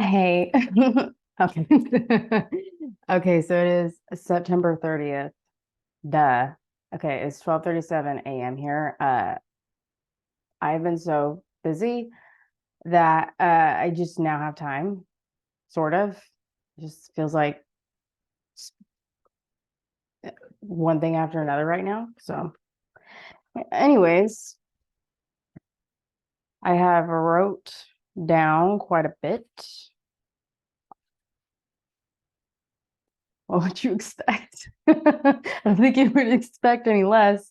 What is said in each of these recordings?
Hey. Okay. Okay, so it is September 30th. Duh. Okay, it's 12:37 a.m. here. I've been so busy that I just now have time, sort of. It just feels like one thing after another right now. So, anyways, I have wrote down quite a bit. What would you expect? I don't think you would expect any less.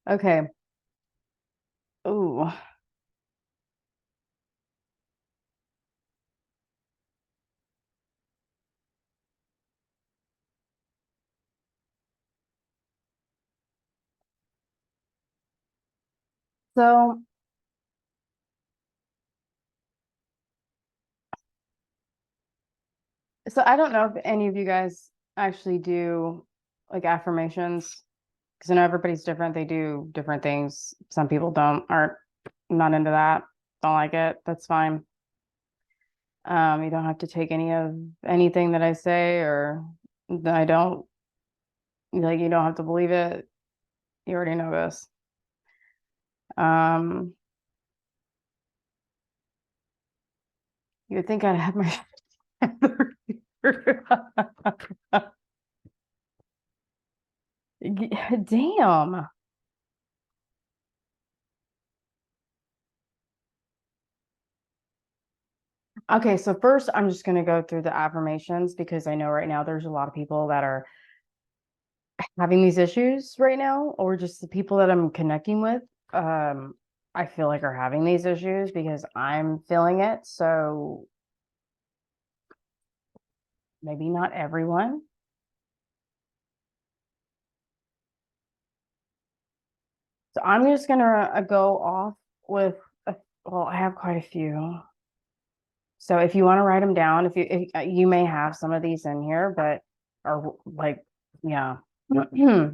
Okay. Ooh. So So I don't know if any of you guys actually do like affirmations because I know everybody's different. They do different things. Some people aren't not into that, don't like it. That's fine. You don't have to take anything that I say or that I don't like. You don't have to believe it. You already know this. Um, you would think I'd have my damn. Okay, so first I'm just going to go through the affirmations because I know right now there's a lot of people that are having these issues right now, or just the people that I'm connecting with. Um, I feel like are having these issues because I'm feeling it. So maybe not everyone. So I'm just gonna go off with well, I have quite a few. So if you want to write them down, you may have some of these in here, but or like yeah.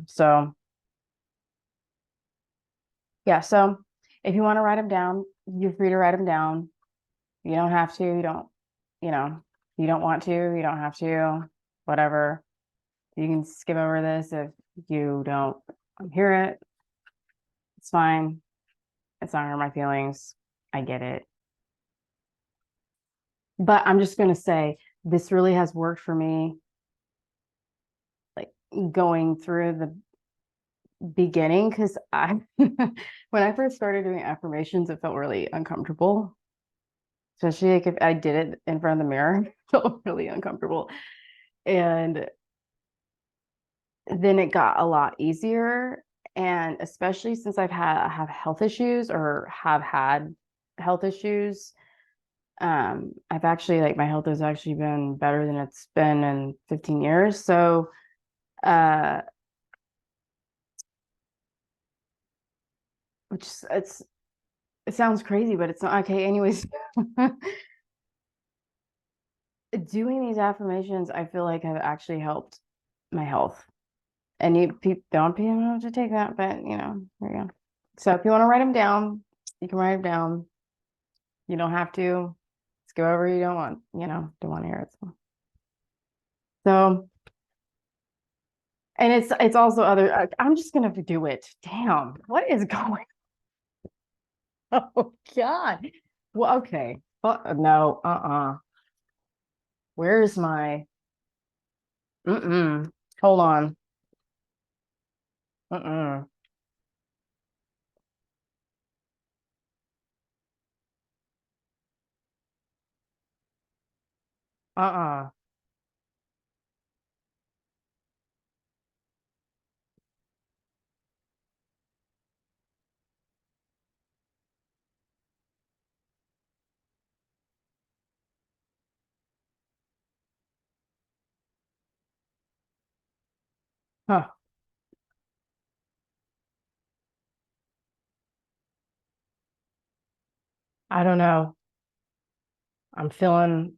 So yeah, so if you want to write them down, you're free to write them down. You don't have to, you don't, you know, you don't want to, you don't have to, whatever. You can skip over this if you don't hear it. It's fine. It's not hurt my feelings. I get it. But I'm just gonna say this really has worked for me, like going through the beginning, because I when I first started doing affirmations, it felt really uncomfortable. Especially like if I did it in front of the mirror, it felt really uncomfortable. And then it got a lot easier. And especially since I have health issues or have had health issues, I've actually like my health has actually been better than it's been in 15 years. So uh which it sounds crazy, but it's not okay. Anyways, doing these affirmations, I feel like have actually helped my health. And you people don't have to take that, but there you go. So if you want to write them down, you can write them down. You don't have to. Just go over you don't want, don't want to hear it. So, and it's also other. I'm just gonna do it. Damn, what is going? Oh God. Well, okay. No. Where's my? Mm-mm. Hold on. Mm-mm. Uh-uh. Huh. I don't know. I'm feeling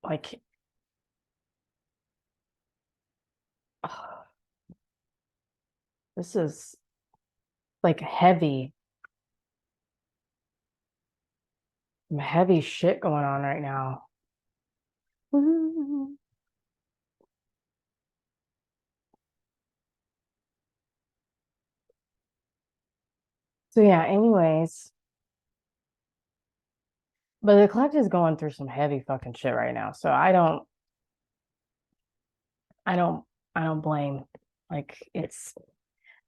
like this is like heavy. some heavy shit going on right now. So yeah, anyways, but the collective is going through some heavy fucking shit right now. So I don't, I don't blame. Like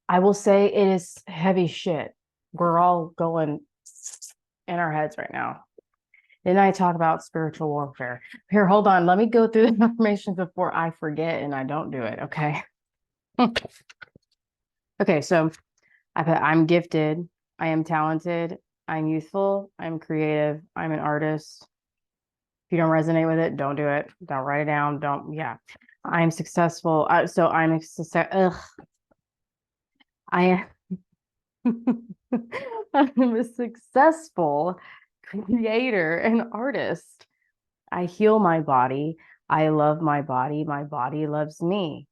I will say it is heavy shit. We're all going in our heads right now. Didn't I talk about spiritual warfare? Here, hold on. Let me go through the information before I forget and I don't do it. Okay. Okay. So I put, I'm gifted. I am talented. I'm youthful. I'm creative. I'm an artist. If you don't resonate with it, don't do it. Don't write it down. Don't, yeah. I'm successful. So I'm a success. Ugh, I I'm a successful creator and artist. I heal my body. I love my body. My body loves me.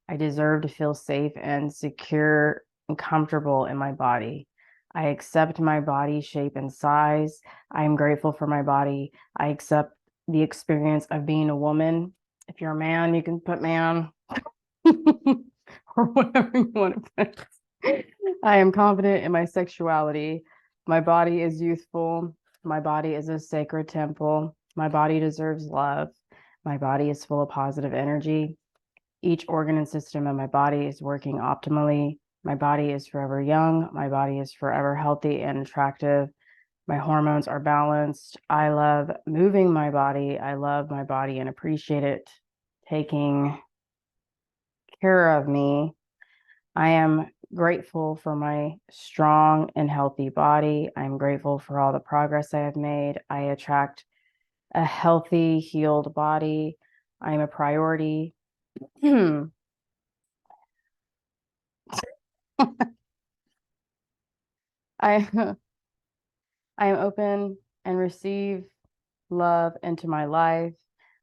I deserve to feel safe and secure and comfortable in my body. I accept my body shape and size. I am grateful for my body. I accept the experience of being a woman. If you're a man, you can put man or whatever you want to put. I am confident in my sexuality. My body is youthful. My body is a sacred temple. My body deserves love. My body is full of positive energy. Each organ and system of my body is working optimally. My body is forever young. My body is forever healthy and attractive. My hormones are balanced. I love moving my body. I love my body and appreciate it taking care of me. I am grateful for my strong and healthy body. I'm grateful for all the progress I have made. I attract a healthy, healed body. I'm a priority. I I am open and receive love into my life.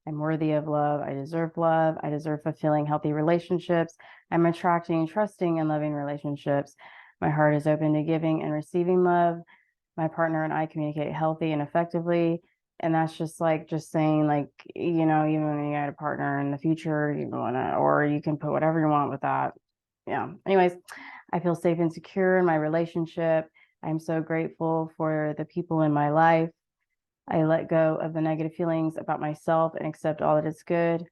I'm worthy of love. I deserve love. I deserve fulfilling, healthy relationships. I'm attracting, trusting, and loving relationships. My heart is open to giving and receiving love. My partner and I communicate healthy and effectively. And that's just like just saying, like, even when you get a partner in the future, you want to, or you can put whatever you want with that. Yeah. Anyways, I feel safe and secure in my relationship. I'm so grateful for the people in my life. I let go of the negative feelings about myself and accept all that is good.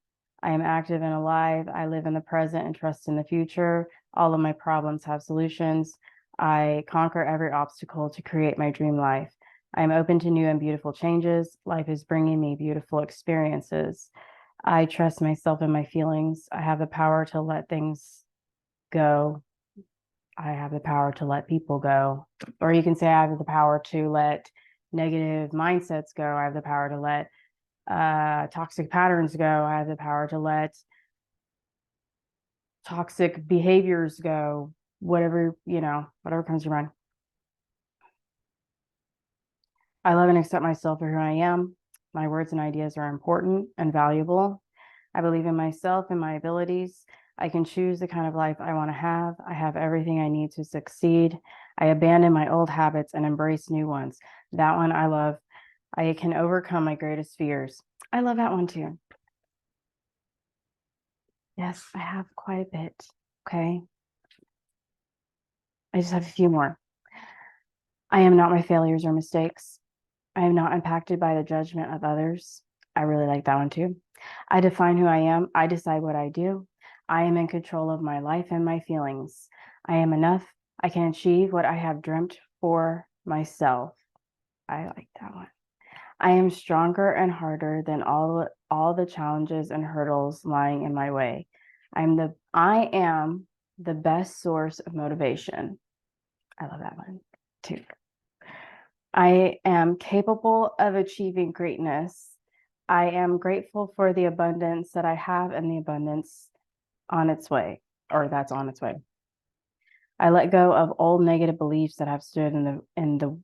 I am active and alive. I live in the present and trust in the future. All of my problems have solutions. I conquer every obstacle to create my dream life. I am open to new and beautiful changes. Life is bringing me beautiful experiences. I trust myself and my feelings. I have the power to let things go. I have the power to let people go. Or you can say I have the power to let negative mindsets go. I have the power to let toxic patterns go. I have the power to let toxic behaviors go. Whatever, whatever comes to your mind. I love and accept myself for who I am. My words and ideas are important and valuable. I believe in myself and my abilities. I can choose the kind of life I want to have. I have everything I need to succeed. I abandon my old habits and embrace new ones. That one I love. I can overcome my greatest fears. I love that one too. Yes, I have quite a bit. Okay. I just have a few more. I am not my failures or mistakes. I am not impacted by the judgment of others. I really like that one too. I define who I am. I decide what I do. I am in control of my life and my feelings. I am enough. I can achieve what I have dreamt for myself. I like that one. I am stronger and harder than all the challenges and hurdles lying in my way. I am the best source of motivation. I love that one too. I am capable of achieving greatness. I am grateful for the abundance that I have and the abundance on its way, or that's on its way. I let go of old negative beliefs that have stood in the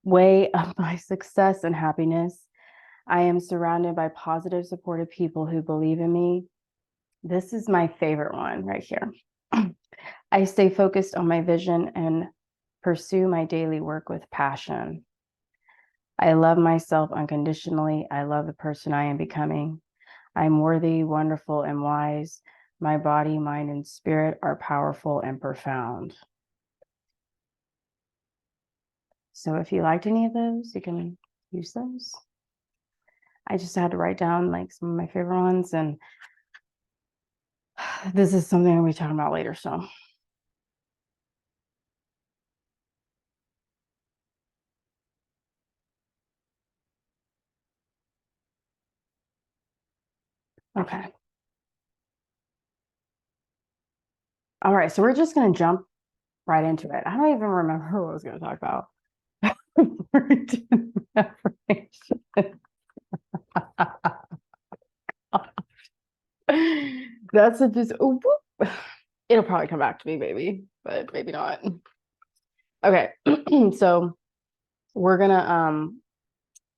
way of my success and happiness. I am surrounded by positive, supportive people who believe in me. This is my favorite one right here. I stay focused on my vision and pursue my daily work with passion. I love myself unconditionally. I love the person I am becoming. I'm worthy, wonderful, and wise. My body, mind, and spirit are powerful and profound. So if you liked any of those, you can use those. I just had to write down like some of my favorite ones, and this is something we'll be talking about later. So, okay. All right. So we're just going to jump right into it. I don't even remember what I was going to talk about. That's a just, oh, it'll probably come back to me, maybe, but maybe not. Okay. So we're gonna,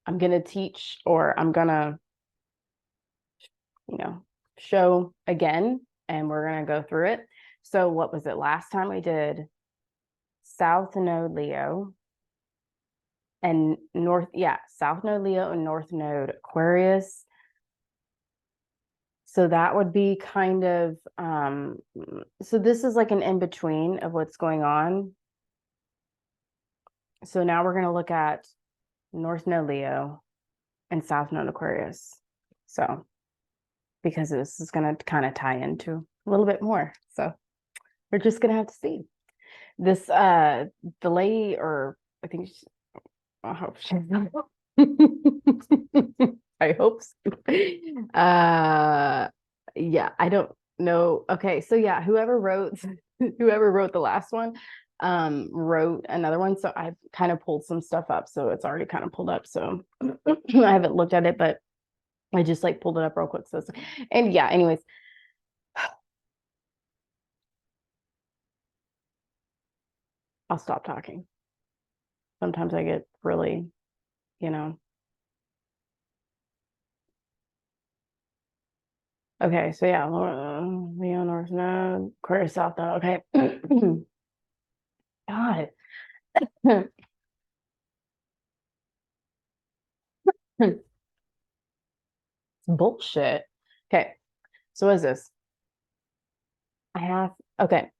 I'm gonna teach, or I'm gonna, you know, show again, and we're gonna go through it. So what was it? Last time we did South Node Leo and North, yeah, South Node Leo and North Node Aquarius. So that would be kind of, so this is like an in-between of what's going on. So now we're gonna look at North Node Leo and South Node Aquarius. So because this is gonna kind of tie into a little bit more. So we're just gonna have to see. This the lady, or I think she, I hope she's I hope so. Yeah, I don't know. Okay, so yeah, whoever wrote the last one wrote another one. So I've kind of pulled some stuff up. So it's already kind of pulled up. So I haven't looked at it, but I just like pulled it up real quick. So and yeah, anyways. I'll stop talking. Sometimes I get really, you know. Okay, so yeah, Leo North Node, Aquarius South Node. Okay. God. Bullshit. Okay, so what is this? I have, okay.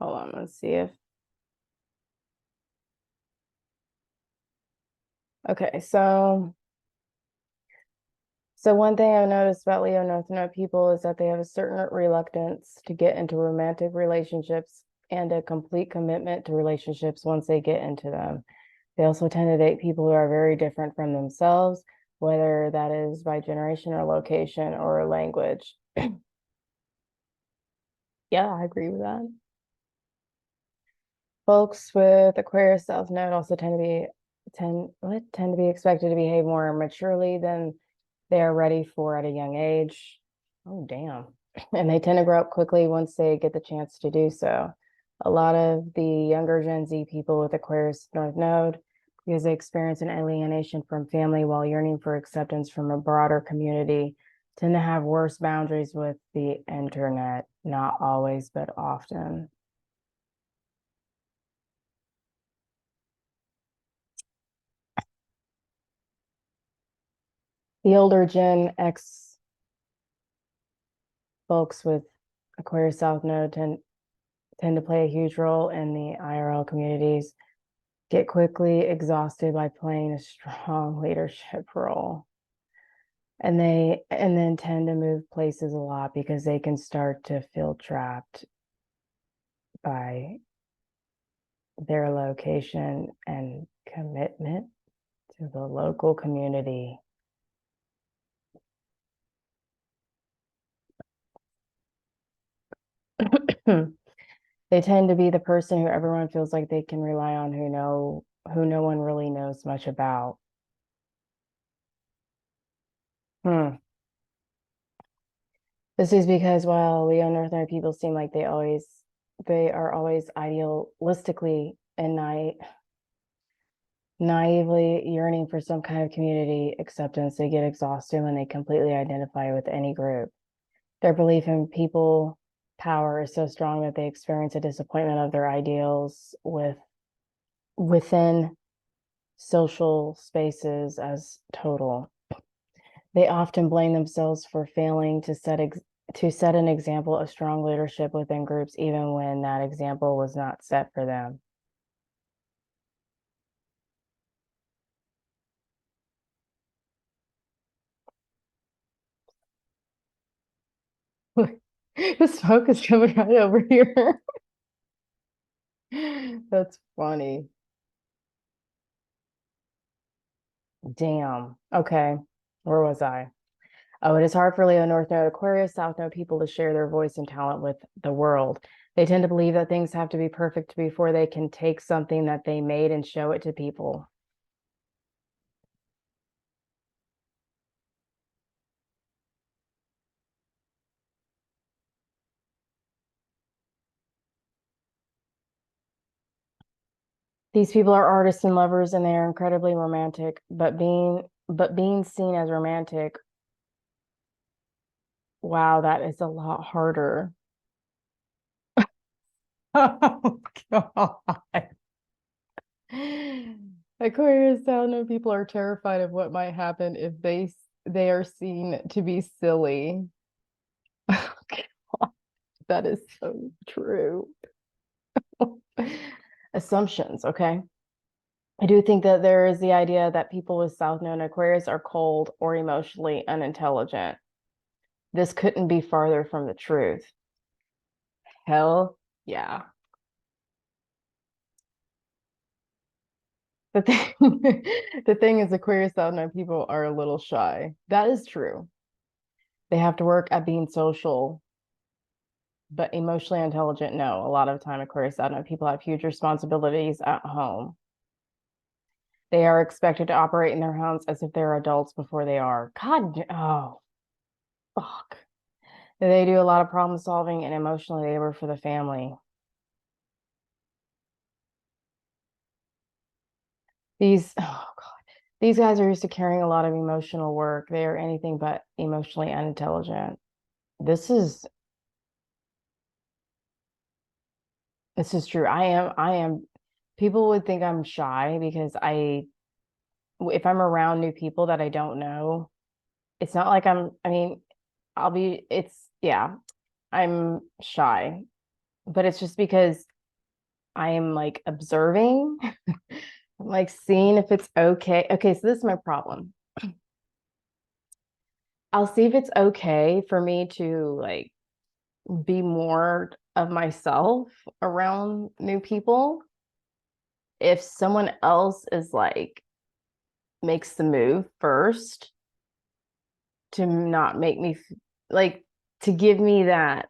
Hold on, let's see if, okay, so one thing I've noticed about Leo North Node people is that they have a certain reluctance to get into romantic relationships and a complete commitment to relationships once they get into them. They also tend to date people who are very different from themselves, whether that is by generation or location or language. Yeah, I agree with that. Folks with Aquarius South Node also tend to be expected to behave more maturely than they are ready for at a young age. Oh, damn. And they tend to grow up quickly once they get the chance to do so. A lot of the younger Gen Z people with Aquarius North Node, because they experience an alienation from family while yearning for acceptance from a broader community, tend to have worse boundaries with the internet. Not always, but often. The older Gen X folks with Aquarius South Node tend to play a huge role in the IRL communities, get quickly exhausted by playing a strong leadership role. And then tend to move places a lot because they can start to feel trapped by their location and commitment to the local community. They tend to be the person who everyone feels like they can rely on, who no one really knows much about. Hmm. This is because while Leo Northern people seem like they are always idealistically and naively yearning for some kind of community acceptance, they get exhausted when they completely identify with any group. Their belief in people power is so strong that they experience a disappointment of their ideals within social spaces as total. They often blame themselves for failing to set an example of strong leadership within groups, even when that example was not set for them. The smoke is coming right over here. That's funny. Damn. Okay. Where was I? Oh, it is hard for Leo, North Node, Aquarius, South Node people to share their voice and talent with the world. They tend to believe that things have to be perfect before they can take something that they made and show it to people. These people are artists and lovers and they are incredibly romantic, but being seen as romantic, wow, that is a lot harder. Oh God. Aquarius South Node people are terrified of what might happen if they are seen to be silly. That is so true. Assumptions, okay. I do think that there is the idea that people with South Node Aquarius are cold or emotionally unintelligent. This couldn't be farther from the truth. Hell yeah. The thing, the thing is, Aquarius South Node people are a little shy. That is true. They have to work at being social, but emotionally intelligent, no. A lot of time, Aquarius South Node people have huge responsibilities at home. They are expected to operate in their homes as if they're adults before they are. God, oh, fuck. They do a lot of problem solving and emotional labor for the family. Oh God, these guys are used to carrying a lot of emotional work. They are anything but emotionally unintelligent. This is this is true. I am people would think I'm shy because if I'm around new people that I don't know, it's not like I mean, yeah, I'm shy, but it's just because I am like observing, I'm like seeing if it's okay. Okay, so this is my problem. I'll see if it's okay for me to like be more of myself around new people. If someone else is like makes the move first to not make me like to give me that,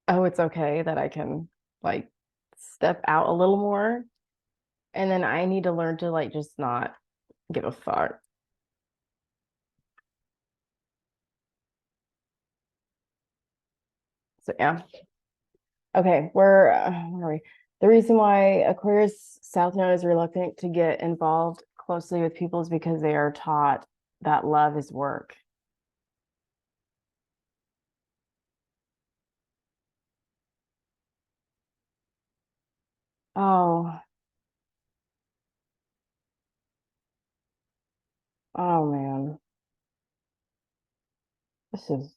oh, it's okay that I can like step out a little more. And then I need to learn to like just not give a fuck. So yeah. Okay, where are we? The reason why Aquarius South Node is reluctant to get involved closely with people is because they are taught that love is work. Oh, oh man. This is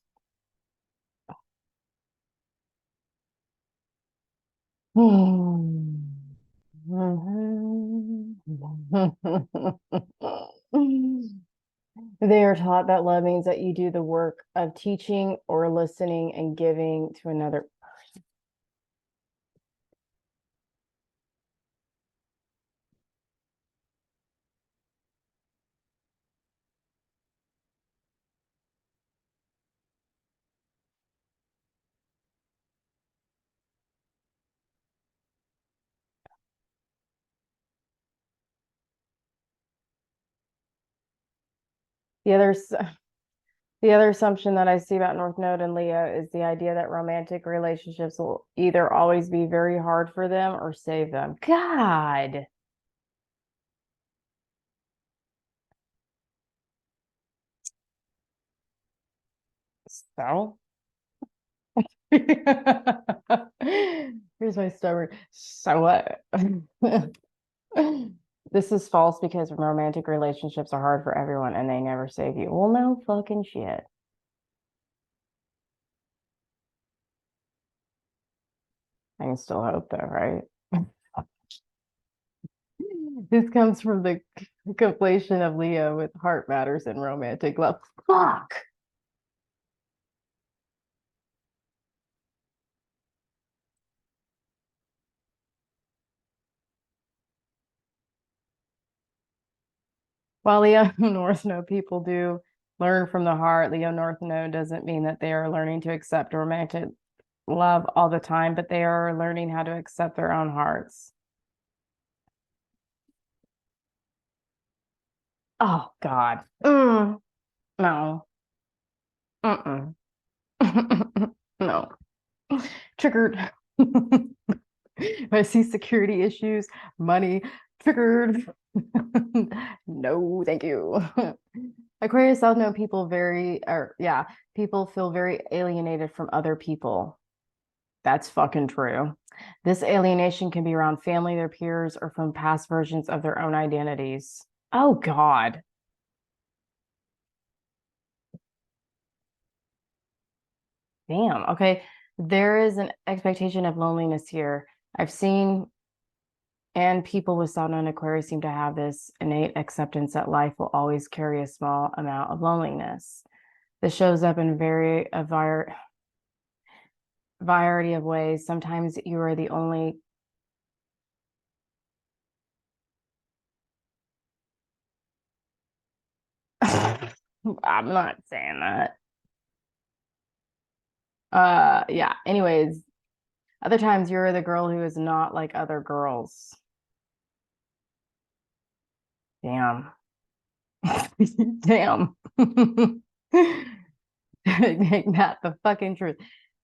They are taught that love means that you do the work of teaching or listening and giving to another. The other The other assumption that I see about North Node and Leo is the idea that romantic relationships will either always be very hard for them or save them. God. So? Here's my stubborn. So what? This is false because romantic relationships are hard for everyone and they never save you. Well, no fucking shit. I can still hope though, right? This comes from the conflation of Leo with heart matters and romantic love. Fuck. While Leo North Node people do learn from the heart, Leo North Node doesn't mean that they are learning to accept romantic love all the time, but they are learning how to accept their own hearts. Oh God. No. Mm-mm. No. Triggered. I see security issues, money, triggered. No, thank you. Aquarius South Node people people feel very alienated from other people. That's fucking true. This alienation can be around family, their peers, or from past versions of their own identities. Oh God. Damn. Okay. There is an expectation of loneliness here. I've seen, and people with South Node Aquarius seem to have this innate acceptance that life will always carry a small amount of loneliness. This shows up in variety of ways. Sometimes you are the only. I'm not saying that. Yeah. Anyways, other times you're the girl who is not like other girls. Damn. Damn. Make that the fucking truth.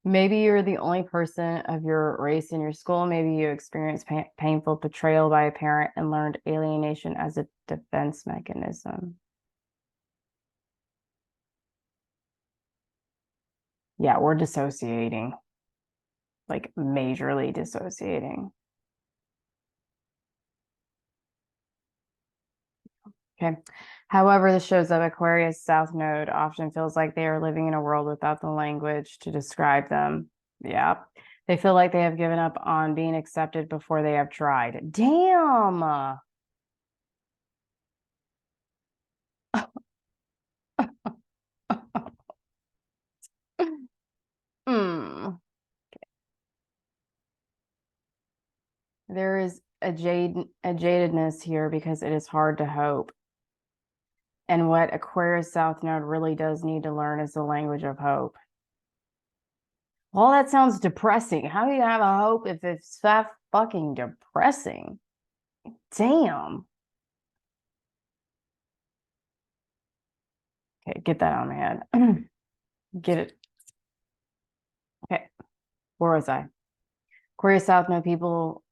Maybe you're the only person of your race in your school. Maybe you experienced painful betrayal by a parent and learned alienation as a defense mechanism. Yeah, we're dissociating, like majorly dissociating. Okay. However, this shows that Aquarius South Node often feels like they are living in a world without the language to describe them. Yeah. They feel like they have given up on being accepted before they have tried. Damn. Mm. There is a jadedness here because it is hard to hope. And what Aquarius South Node really does need to learn is the language of hope. Well, that sounds depressing. How do you have a hope if it's that fucking depressing? Damn. Okay, get that on my head. Get it. Okay, where was I? Aquarius South Node people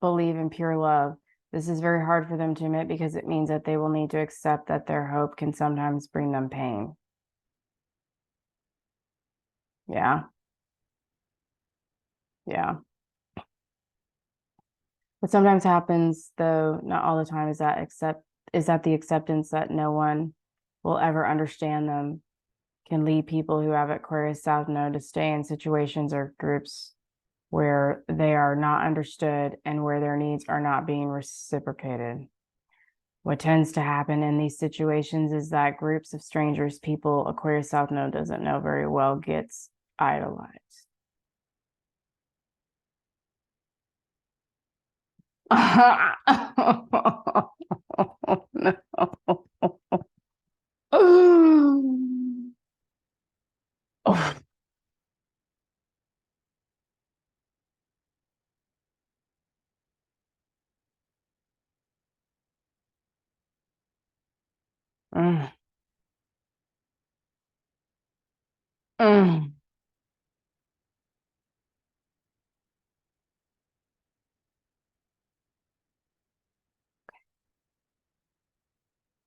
believe in pure love. This is very hard for them to admit because it means that they will need to accept that their hope can sometimes bring them pain. Yeah, yeah. What sometimes happens, though not all the time, is that the acceptance that no one will ever understand them can lead people who have Aquarius South Node to stay in situations or groups where they are not understood and where their needs are not being reciprocated. What tends to happen in these situations is that groups of strangers, people Aquarius South Node doesn't know very well, gets idolized. No. Oh. Mm, mm.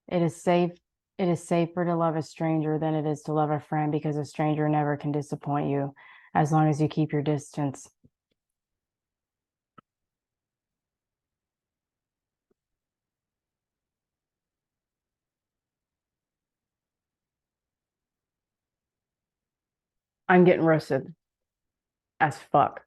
It is safe. It is safer to love a stranger than it is to love a friend because a stranger never can disappoint you. as long as you keep your distance. I'm getting roasted as fuck.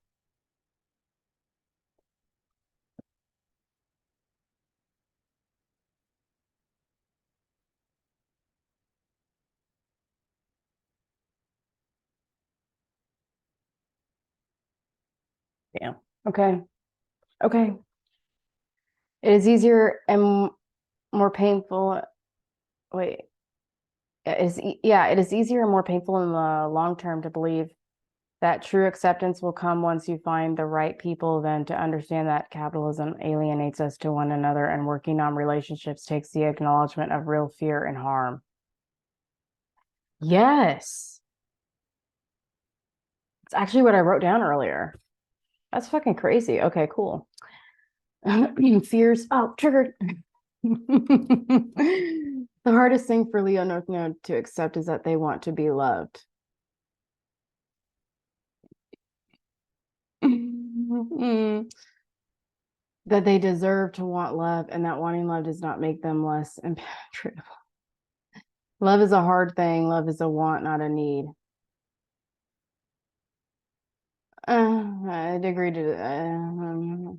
Yeah. Okay. Okay. It is easier and more painful. Wait. Yeah, it is easier and more painful in the long term to believe that true acceptance will come once you find the right people than to understand that capitalism alienates us to one another and working on relationships takes the acknowledgement of real fear and harm. Yes. It's actually what I wrote down earlier. That's fucking crazy. Okay, cool. Fears. Oh, triggered. The hardest thing for Leo North Node to accept is that they want to be loved. That they deserve to want love and that wanting love does not make them less impenetrable. Love is a hard thing. Love is a want, not a need. I'd agree to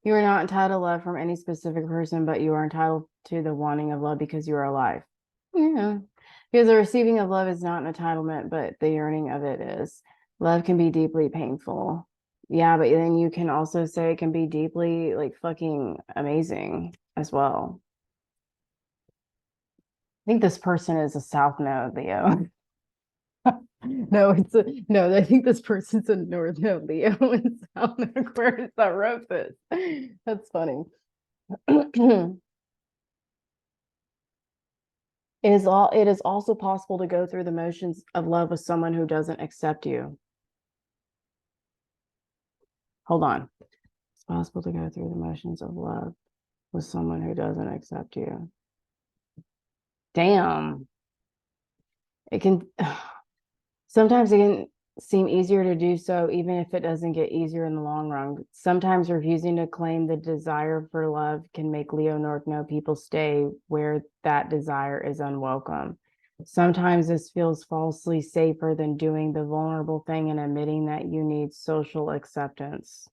you are not entitled to love from any specific person, but you are entitled to the wanting of love because you are alive. Yeah. Because the receiving of love is not an entitlement, but the yearning of it is. Love can be deeply painful. Yeah, but then you can also say it can be deeply like fucking amazing as well. I think this person is a South Node, Leo. No, no. I think this person's a North Node, Leo, and South Node Aquarius that wrote this. That's funny. It is also possible to go through the motions of love with someone who doesn't accept you. Hold on. It's possible to go through the motions of love with someone who doesn't accept you. Damn. It can sometimes it can seem easier to do so, even if it doesn't get easier in the long run. Sometimes refusing to claim the desire for love can make Leo North Node people stay where that desire is unwelcome. Sometimes this feels falsely safer than doing the vulnerable thing and admitting that you need social acceptance.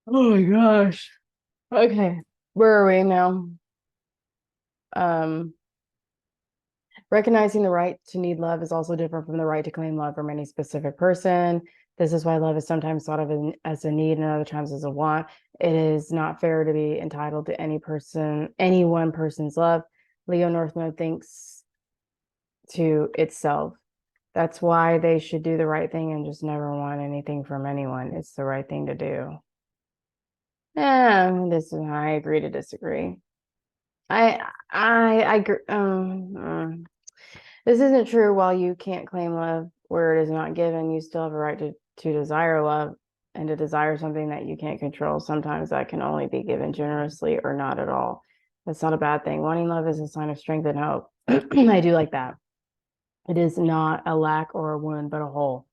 Oh my gosh. Okay. Where are we now? Um, Recognizing the right to need love is also different from the right to claim love from any specific person. This is why love is sometimes thought of as a need and other times as a want. It is not fair to be entitled to any one person's love. Leo North Node thinks to itself. That's why they should do the right thing and just never want anything from anyone. It's the right thing to do. Yeah, I agree to disagree. I agree. This isn't true. While you can't claim love where it is not given, you still have a right to desire love and to desire something that you can't control. Sometimes that can only be given generously or not at all. That's not a bad thing. Wanting love is a sign of strength and hope. I do like that. It is not a lack or a wound, but a hole.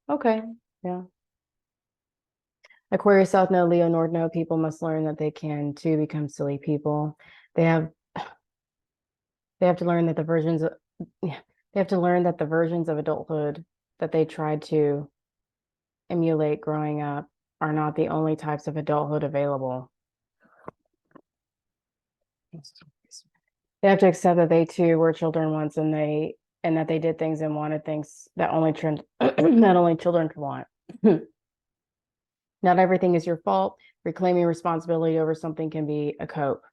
Okay. Yeah. Aquarius South Node, Leo North Node people must learn that they can too become silly people. They have they have to learn that the versions of yeah, they have to learn that the versions of adulthood that they tried to emulate growing up are not the only types of adulthood available. They have to accept that they too were children once and that they did things and wanted things that only that only children can want. Not everything is your fault. Reclaiming responsibility over something can be a cope.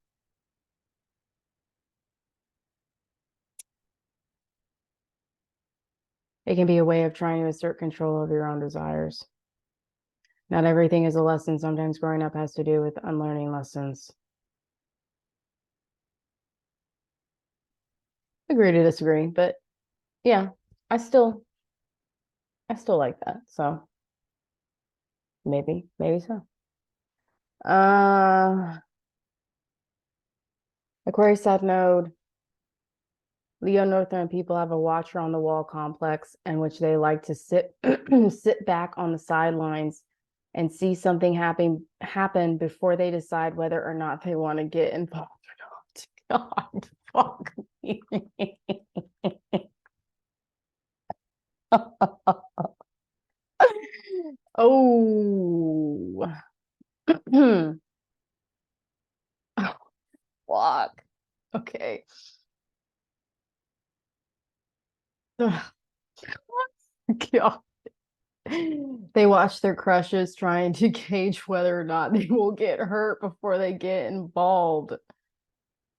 It can be a way of trying to assert control of your own desires. Not everything is a lesson. Sometimes growing up has to do with unlearning lessons. Agree to disagree, but yeah, I still I still like that. So maybe so. Uh Aquarius South Node. Leo Northern people have a watcher on the wall complex in which they like to sit sit back on the sidelines and see something happen before they decide whether or not they want to get involved or not. God, fuck me. Oh. Fuck. Okay. God. They watch their crushes trying to gauge whether or not they will get hurt before they get involved.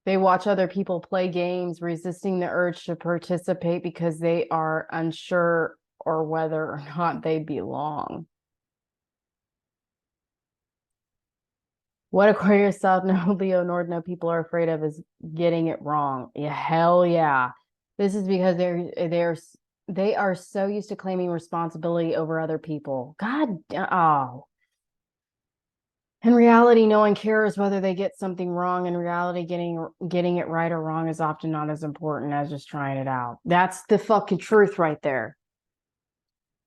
They watch other people play games, resisting the urge to participate because they are unsure or whether or not they belong. What Aquarius, South Node, Leo, North Node people are afraid of is getting it wrong. Yeah, hell yeah. This is because they are so used to claiming responsibility over other people. God, oh. In reality, no one cares whether they get something wrong. In reality, getting it right or wrong is often not as important as just trying it out. That's the fucking truth right there.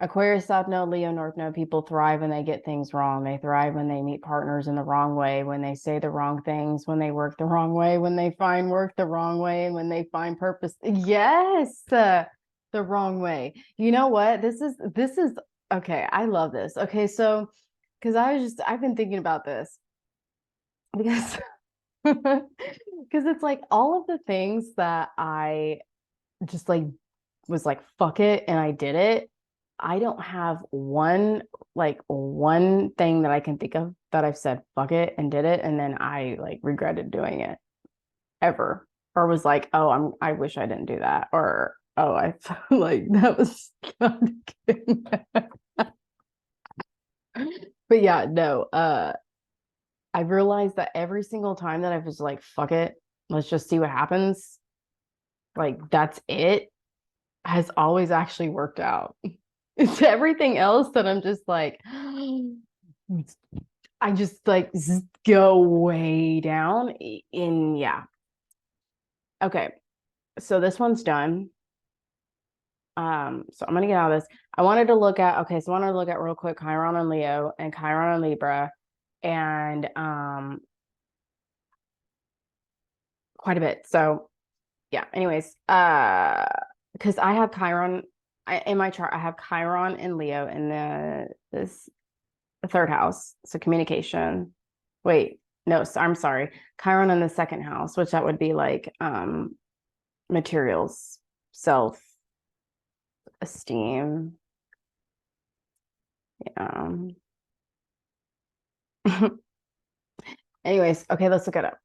Aquarius, South Node, Leo, North Node people thrive when they get things wrong. They thrive when they meet partners in the wrong way, when they say the wrong things, when they work the wrong way, when they find work the wrong way, and when they find purpose. Yes, the wrong way. You know what? This is okay. I love this. Okay, so because I've been thinking about this because because it's like all of the things that I just like was like fuck it and I did it. I don't have one thing that I can think of that I've said fuck it and did it and then I like regretted doing it ever or was like, oh, I wish I didn't do that or oh, I felt like that was but yeah, no, I've realized that every single time that I've just like fuck it, let's just see what happens, like that's it, has always actually worked out. It's everything else that I'm just like, I just like go way down in, yeah. Okay, so this one's done. So I'm gonna get out of this. I wanted to look at, okay, so I wanted to look at real quick Chiron and Leo and Chiron and Libra and quite a bit. So yeah, anyways, because I have Chiron in my chart, I have Chiron and Leo in this third house, so communication. Wait, no, I'm sorry. Chiron in the second house, which that would be like materials, self-esteem. Um anyways, okay, let's look it up.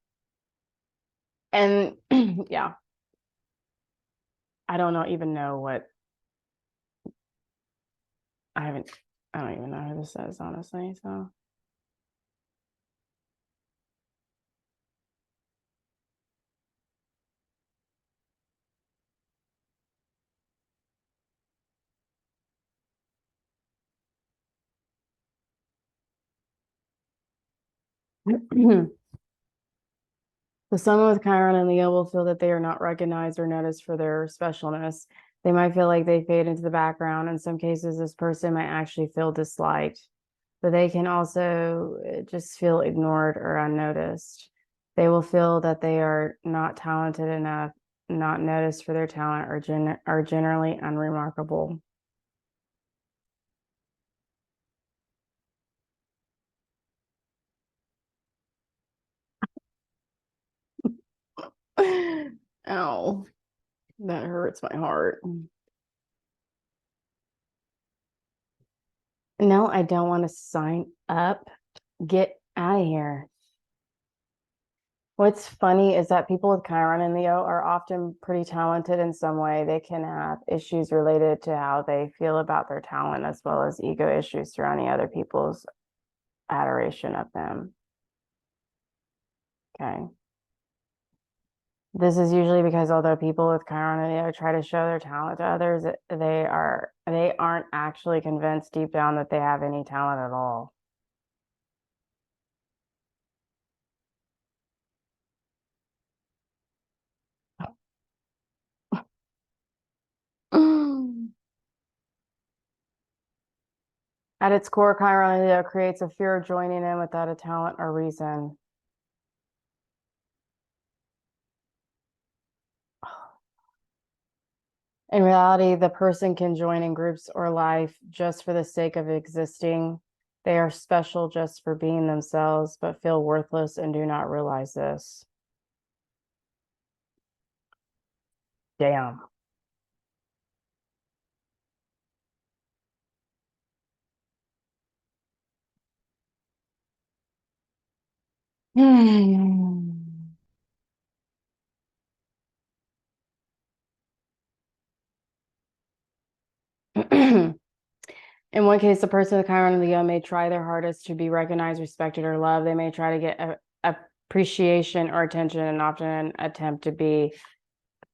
And yeah, I don't know even know what I haven't I don't even know who this is, honestly. So so someone with Chiron and Leo will feel that they are not recognized or noticed for their specialness. They might feel like they fade into the background. In some cases, this person might actually feel disliked, but they can also just feel ignored or unnoticed. They will feel that they are not talented enough, not noticed for their talent, or are generally unremarkable. Ow, that hurts my heart. No, I don't want to sign up. Get out of here. What's funny is that people with Chiron and Leo are often pretty talented in some way. They can have issues related to how they feel about their talent, as well as ego issues surrounding other people's adoration of them. Okay. This is usually because although people with Chiron try to show their talent to others, they aren't actually convinced deep down that they have any talent at all. At its core, Chiron creates a fear of joining in without a talent or reason. In reality, the person can join in groups or life just for the sake of existing. They are special just for being themselves, but feel worthless and do not realize this. Damn. In one case, the person with Chiron and Leo may try their hardest to be recognized, respected, or loved. They may try to get appreciation or attention and often attempt to be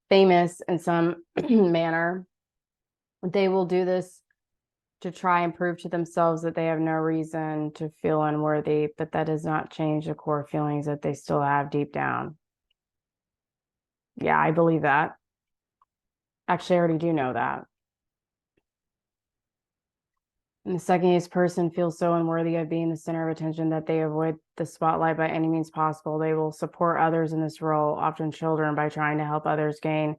famous in some manner. They will do this to try and prove to themselves that they have no reason to feel unworthy, but that does not change the core feelings that they still have deep down. Yeah, I believe that. Actually, I already do know that. And the second case person feels so unworthy of being the center of attention that they avoid the spotlight by any means possible. They will support others in this role, often children, by trying to help others gain.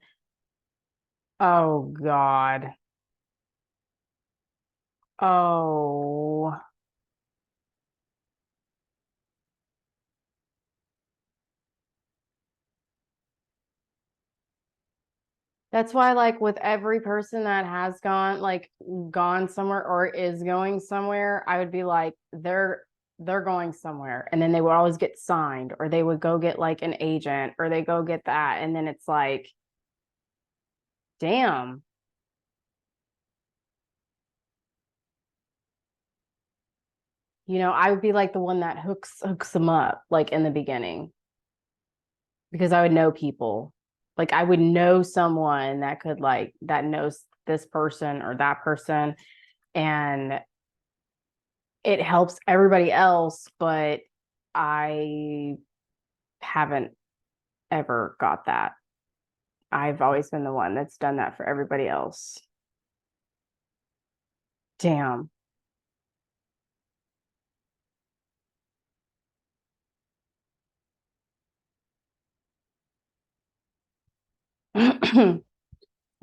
Oh, God. Oh. That's why, like, with every person that has gone somewhere or is going somewhere, I would be like, they're going somewhere. And then they would always get signed, or they would go get like an agent, or they go get that. And then it's like, damn, I would be like the one that hooks them up like in the beginning because I would know people. Like I would know someone that could like that knows this person or that person, and it helps everybody else, but I haven't ever got that. I've always been the one that's done that for everybody else. Damn.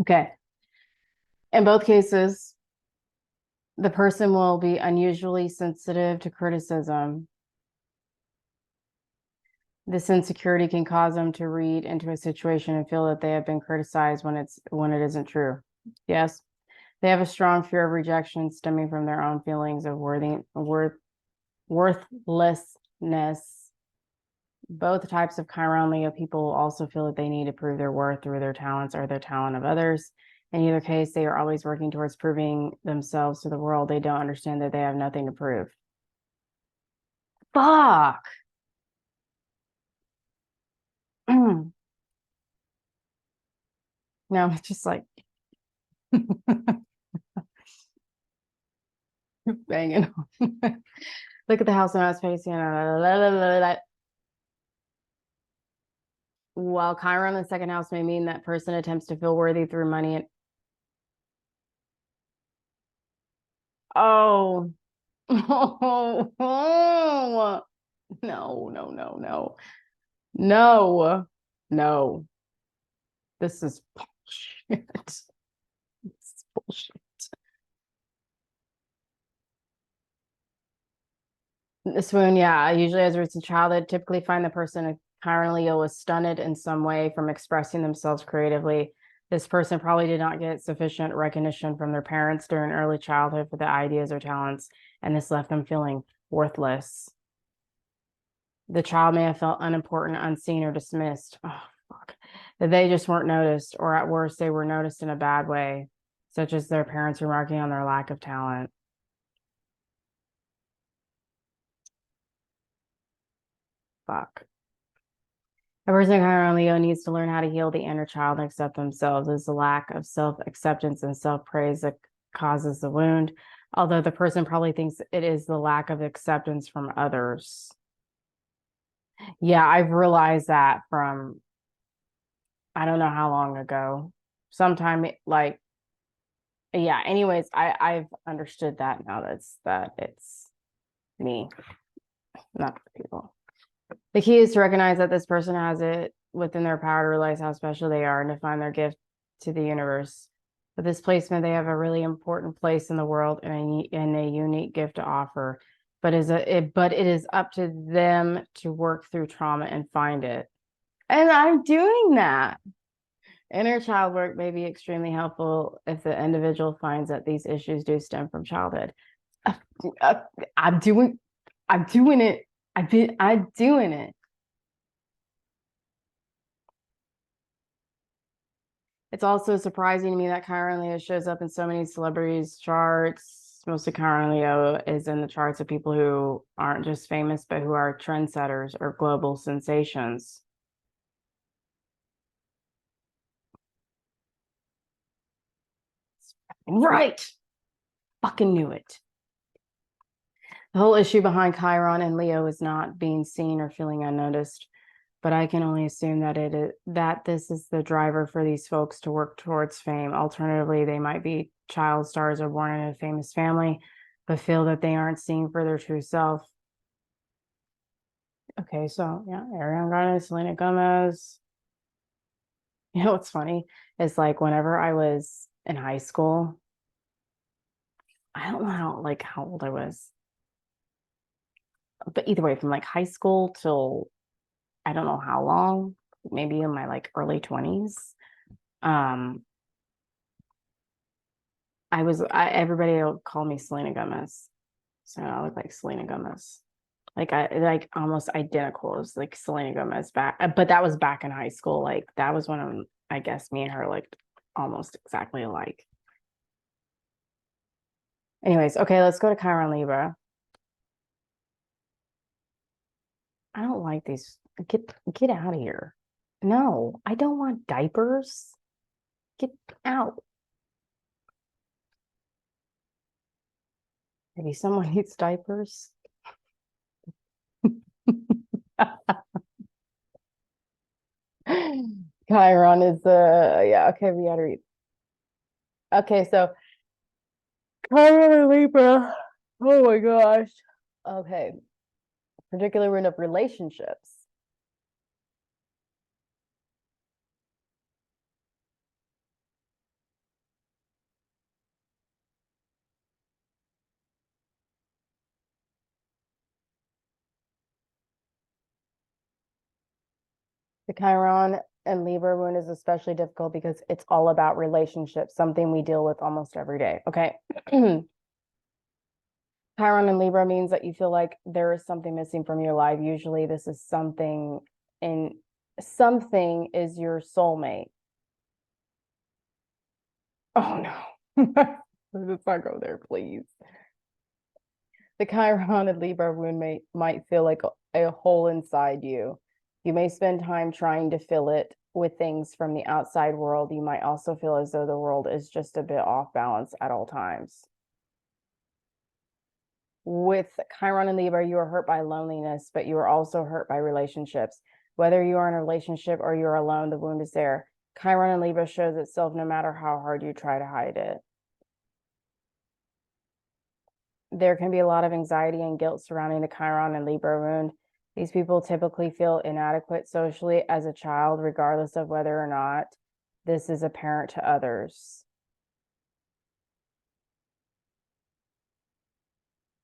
Okay. In both cases, the person will be unusually sensitive to criticism. This insecurity can cause them to read into a situation and feel that they have been criticized when it isn't true. Yes. They have a strong fear of rejection stemming from their own feelings of worthlessness. Both types of Chiron Leo people also feel that they need to prove their worth through their talents or their talent of others. In either case, they are always working towards proving themselves to the world. They don't understand that they have nothing to prove. Fuck. No, it's just like banging. Look at the house I was facing. While Chiron in the second house may mean that person attempts to feel worthy through money and oh, oh, oh. No, no, no, no, no, no. This is bullshit. This is bullshit. Swoon, yeah, usually as it's a childhood, typically find the person currently ill was stunted in some way from expressing themselves creatively. This person probably did not get sufficient recognition from their parents during early childhood for the ideas or talents, and this left them feeling worthless. The child may have felt unimportant, unseen, or dismissed. Oh, fuck. That they just weren't noticed, or at worst, they were noticed in a bad way, such as their parents remarking on their lack of talent. Fuck. A person Chiron Leo needs to learn how to heal the inner child and accept themselves. It's the lack of self-acceptance and self-praise that causes the wound, although the person probably thinks it is the lack of acceptance from others. Yeah, I've realized that from I don't know how long ago. Sometime like yeah, anyways, I've understood that now that it's me, not the people. The key is to recognize that this person has it within their power to realize how special they are and to find their gift to the universe. With this placement, they have a really important place in the world and a unique gift to offer. But it is up to them to work through trauma and find it. And I'm doing that. Inner child work may be extremely helpful if the individual finds that these issues do stem from childhood. Uh, uh, I'm doing, I'm doing it. I'm doing it. It's also surprising to me that Chiron Leo shows up in so many celebrities' charts. Mostly Chiron Leo is in the charts of people who aren't just famous, but who are trendsetters or global sensations. Right. Fucking knew it. The whole issue behind Chiron and Leo is not being seen or feeling unnoticed, but I can only assume that this is the driver for these folks to work towards fame. Alternatively, they might be child stars or born in a famous family, but feel that they aren't seen for their true self. Okay, so yeah, Ariana Grande, Selena Gomez. You know what's funny is like whenever I was in high school, I don't know how old I was, but either way, from like high school till I don't know how long, maybe in my like early 20s. Um, everybody would call me Selena Gomez. So I look like Selena Gomez. Like I like almost identical as like Selena Gomez back, but that was back in high school. Like that was when I guess me and her like almost exactly alike. Anyways, okay, let's go to Chiron Libra. I don't like these. Get out of here. No, I don't want diapers. Get out. Maybe someone needs diapers. Chiron is yeah, okay, we gotta read. Okay, so Chiron and Libra. Oh my gosh. Okay. Particular rune of relationships. The Chiron and Libra rune is especially difficult because it's all about relationships, something we deal with almost every day. Okay. Chiron and Libra means that you feel like there is something missing from your life. Usually this is something is your soulmate. Oh no. Let's not go there, please. The Chiron and Libra rune might feel like a hole inside you. You may spend time trying to fill it with things from the outside world. You might also feel as though the world is just a bit off balance at all times. With Chiron and Libra, you are hurt by loneliness, but you are also hurt by relationships. Whether you are in a relationship or you're alone, the wound is there. Chiron and Libra shows itself no matter how hard you try to hide it. There can be a lot of anxiety and guilt surrounding the Chiron and Libra wound. These people typically feel inadequate socially as a child, regardless of whether or not this is apparent to others.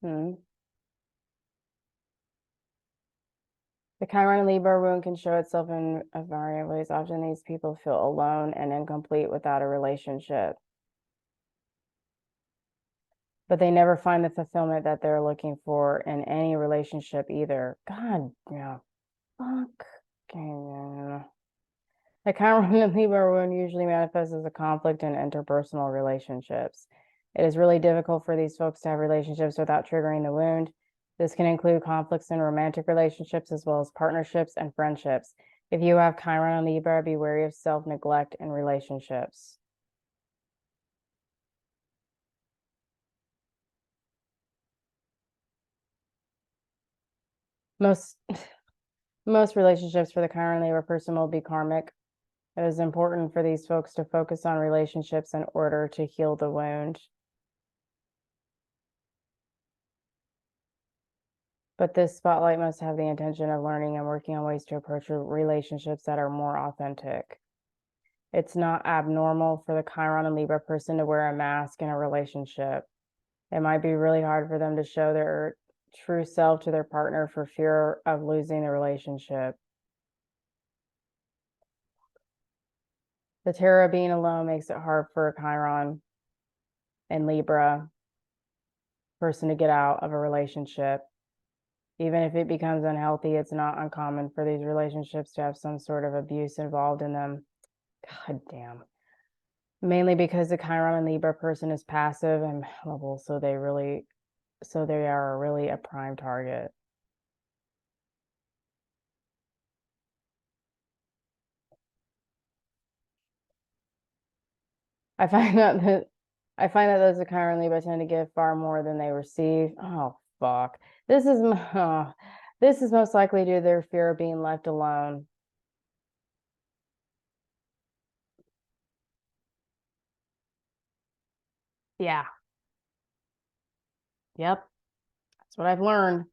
Hmm. The Chiron and Libra wound can show itself in a variety of ways. Often these people feel alone and incomplete without a relationship, but they never find the fulfillment that they're looking for in any relationship either. God, yeah, fuck. Okay. The Chiron and Libra wound usually manifests as a conflict in interpersonal relationships. It is really difficult for these folks to have relationships without triggering the wound. This can include conflicts in romantic relationships as well as partnerships and friendships. If you have Chiron and Libra, be wary of self-neglect in relationships. Most most relationships for the Chiron Libra person will be karmic. It is important for these folks to focus on relationships in order to heal the wound. But this spotlight must have the intention of learning and working on ways to approach relationships that are more authentic. It's not abnormal for the Chiron and Libra person to wear a mask in a relationship. It might be really hard for them to show their true self to their partner for fear of losing the relationship. The terror of being alone makes it hard for a Chiron and Libra person to get out of a relationship. Even if it becomes unhealthy, it's not uncommon for these relationships to have some sort of abuse involved in them. God damn. Mainly because the Chiron and Libra person is passive and malleable, so they are really a prime target. I find that those with Chiron and Libra tend to give far more than they receive. Oh fuck. This is this is most likely due to their fear of being left alone. Yeah. Yep. That's what I've learned.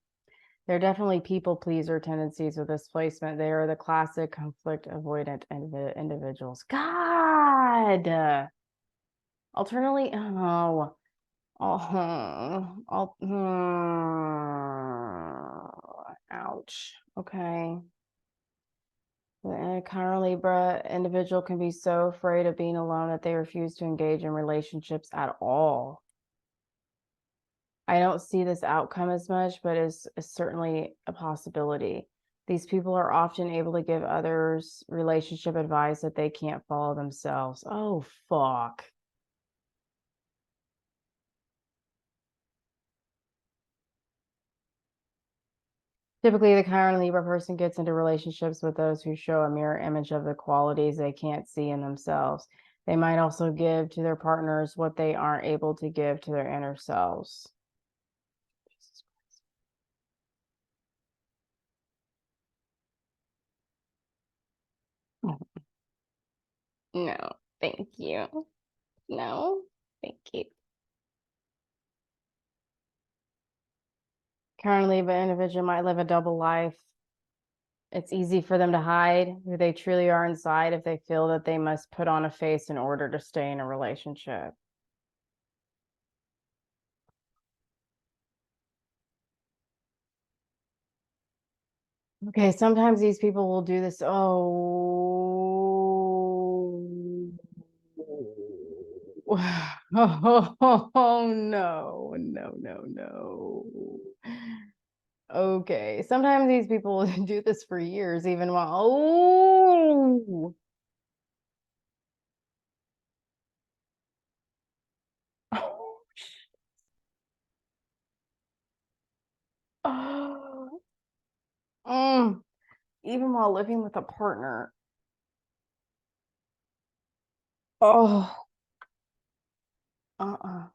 There are definitely people pleaser tendencies with this placement. They are the classic conflict avoidant individuals. God. Alternately, oh, ouch. Okay. The Chiron Libra individual can be so afraid of being alone that they refuse to engage in relationships at all. I don't see this outcome as much, but is certainly a possibility. These people are often able to give others relationship advice that they can't follow themselves. Oh, fuck. Typically, the Chiron Libra person gets into relationships with those who show a mirror image of the qualities they can't see in themselves. They might also give to their partners what they aren't able to give to their inner selves. No, thank you. No, thank you. Currently, the individual might live a double life. It's easy for them to hide who they truly are inside if they feel that they must put on a face in order to stay in a relationship. Okay, sometimes these people will do this. Oh, oh no, no, no, no. Okay, sometimes these people do this for years, even while, oh, oh, even while living with a partner. Oh, uh-uh.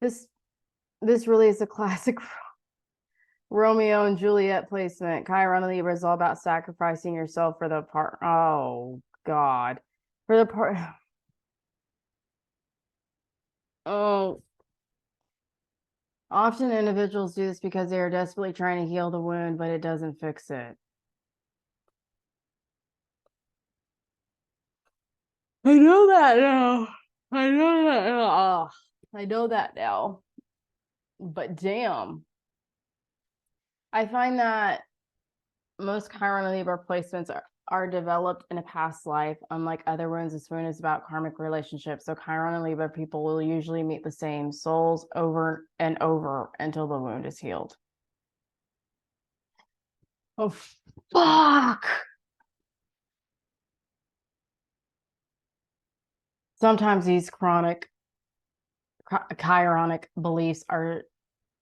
This this really is a classic Romeo and Juliet placement. Chiron and Libra is all about sacrificing yourself for the part. Oh God, for the part. Oh, often individuals do this because they are desperately trying to heal the wound, but it doesn't fix it. I know that now. I know that now. I know that now. But damn, I find that most Chiron and Libra placements are developed in a past life. Unlike other wounds, this wound is about karmic relationships. So Chiron and Libra people will usually meet the same souls over and over until the wound is healed. Oh, fuck. Sometimes these chronic chironic beliefs are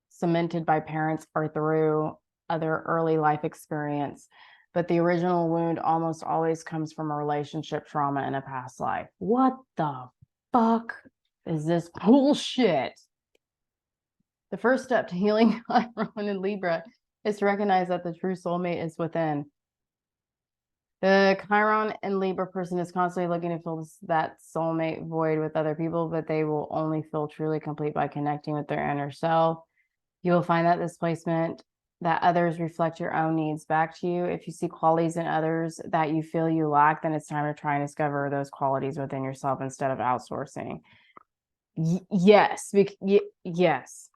cemented by parents or through other early life experience, but the original wound almost always comes from a relationship trauma in a past life. What the fuck is this bullshit? The first step to healing Chiron and Libra is to recognize that the true soulmate is within. The Chiron and Libra person is constantly looking to fill that soulmate void with other people, but they will only feel truly complete by connecting with their inner self. You will find that this placement that others reflect your own needs back to you. If you see qualities in others that you feel you lack, then it's time to try and discover those qualities within yourself instead of outsourcing. Yes. Yes.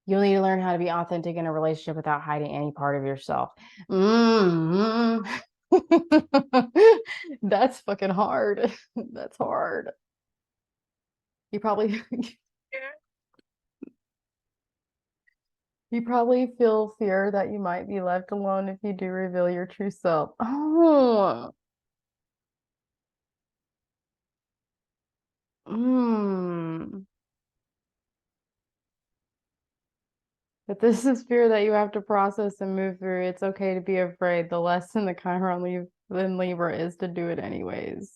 You'll need to learn how to be authentic in a relationship without hiding any part of yourself. Mm-hmm. That's fucking hard. That's hard. You probably you probably feel fear that you might be left alone if you do reveal your true self. Oh. Mm. But this is fear that you have to process and move through. It's okay to be afraid. The lesson the Chiron in Libra is to do it anyways.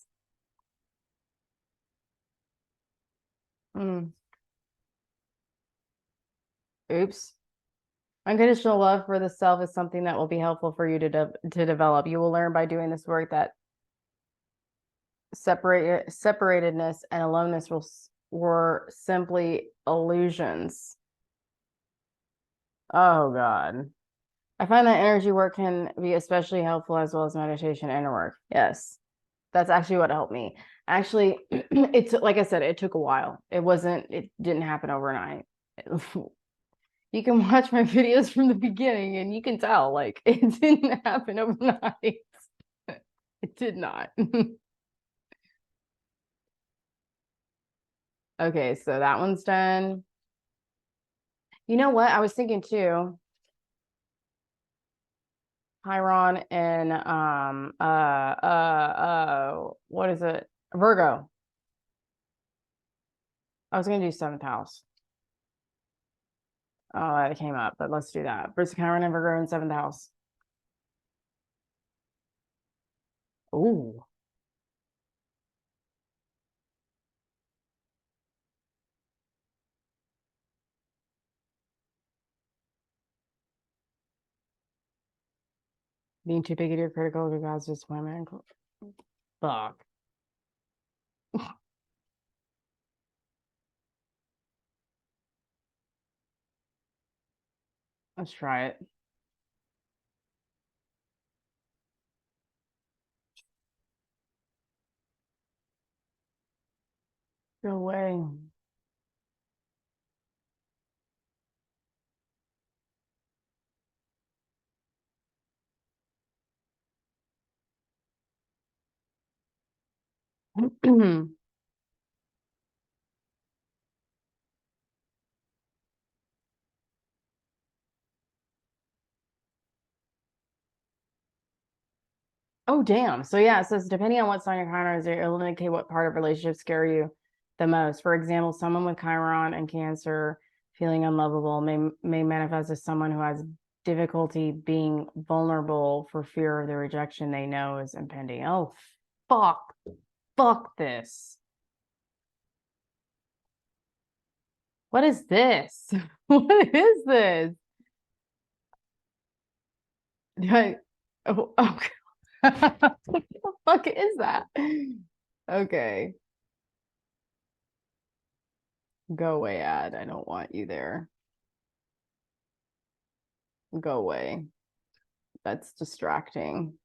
Mm. Oops. Unconditional love for the self is something that will be helpful for you to develop. You will learn by doing this work that separatedness and aloneness were simply illusions. Oh God. I find that energy work can be especially helpful as well as meditation and inner work. Yes. That's actually what helped me. Actually, it's like I said, it took a while. It didn't happen overnight. You can watch my videos from the beginning and you can tell like it didn't happen overnight. It did not. Okay, so that one's done. You know what? I was thinking too, Chiron and what is it? Virgo. I was gonna do seventh house. Oh, that came up, but let's do that. Versus Chiron and Virgo in seventh house. Ooh. Being too picky or critical could cause disappointment. Fuck. Let's try it. Go away. Oh, damn. So yeah, it says depending on what sign your Chiron is, it'll indicate what part of relationships scare you the most. For example, someone with Chiron and Cancer feeling unlovable may manifest as someone who has difficulty being vulnerable for fear of the rejection they know is impending. Oh, fuck. Fuck this. What is this? What is this? Oh, oh. What the fuck is that? Okay. Go away, ad. I don't want you there. Go away. That's distracting.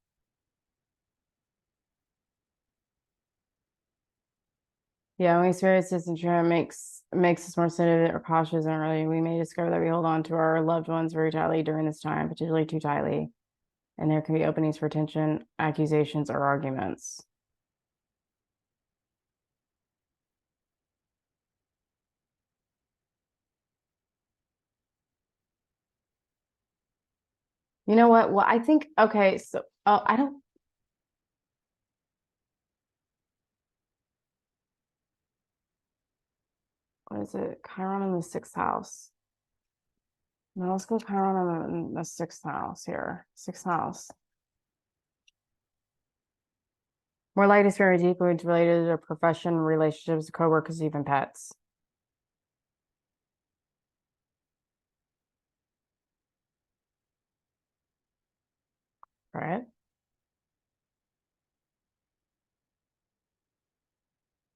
Yeah, when we experience this and makes us more sensitive or cautious and early, we may discover that we hold on to our loved ones very tightly during this time, particularly too tightly. And there can be openings for tension, accusations, or arguments. You know what? Well, I think okay, so I don't. what is it? Chiron in the sixth house. Now let's go Chiron in the sixth house here. Sixth house. More likely to very deeply related to profession, relationships, coworkers, even pets. Right?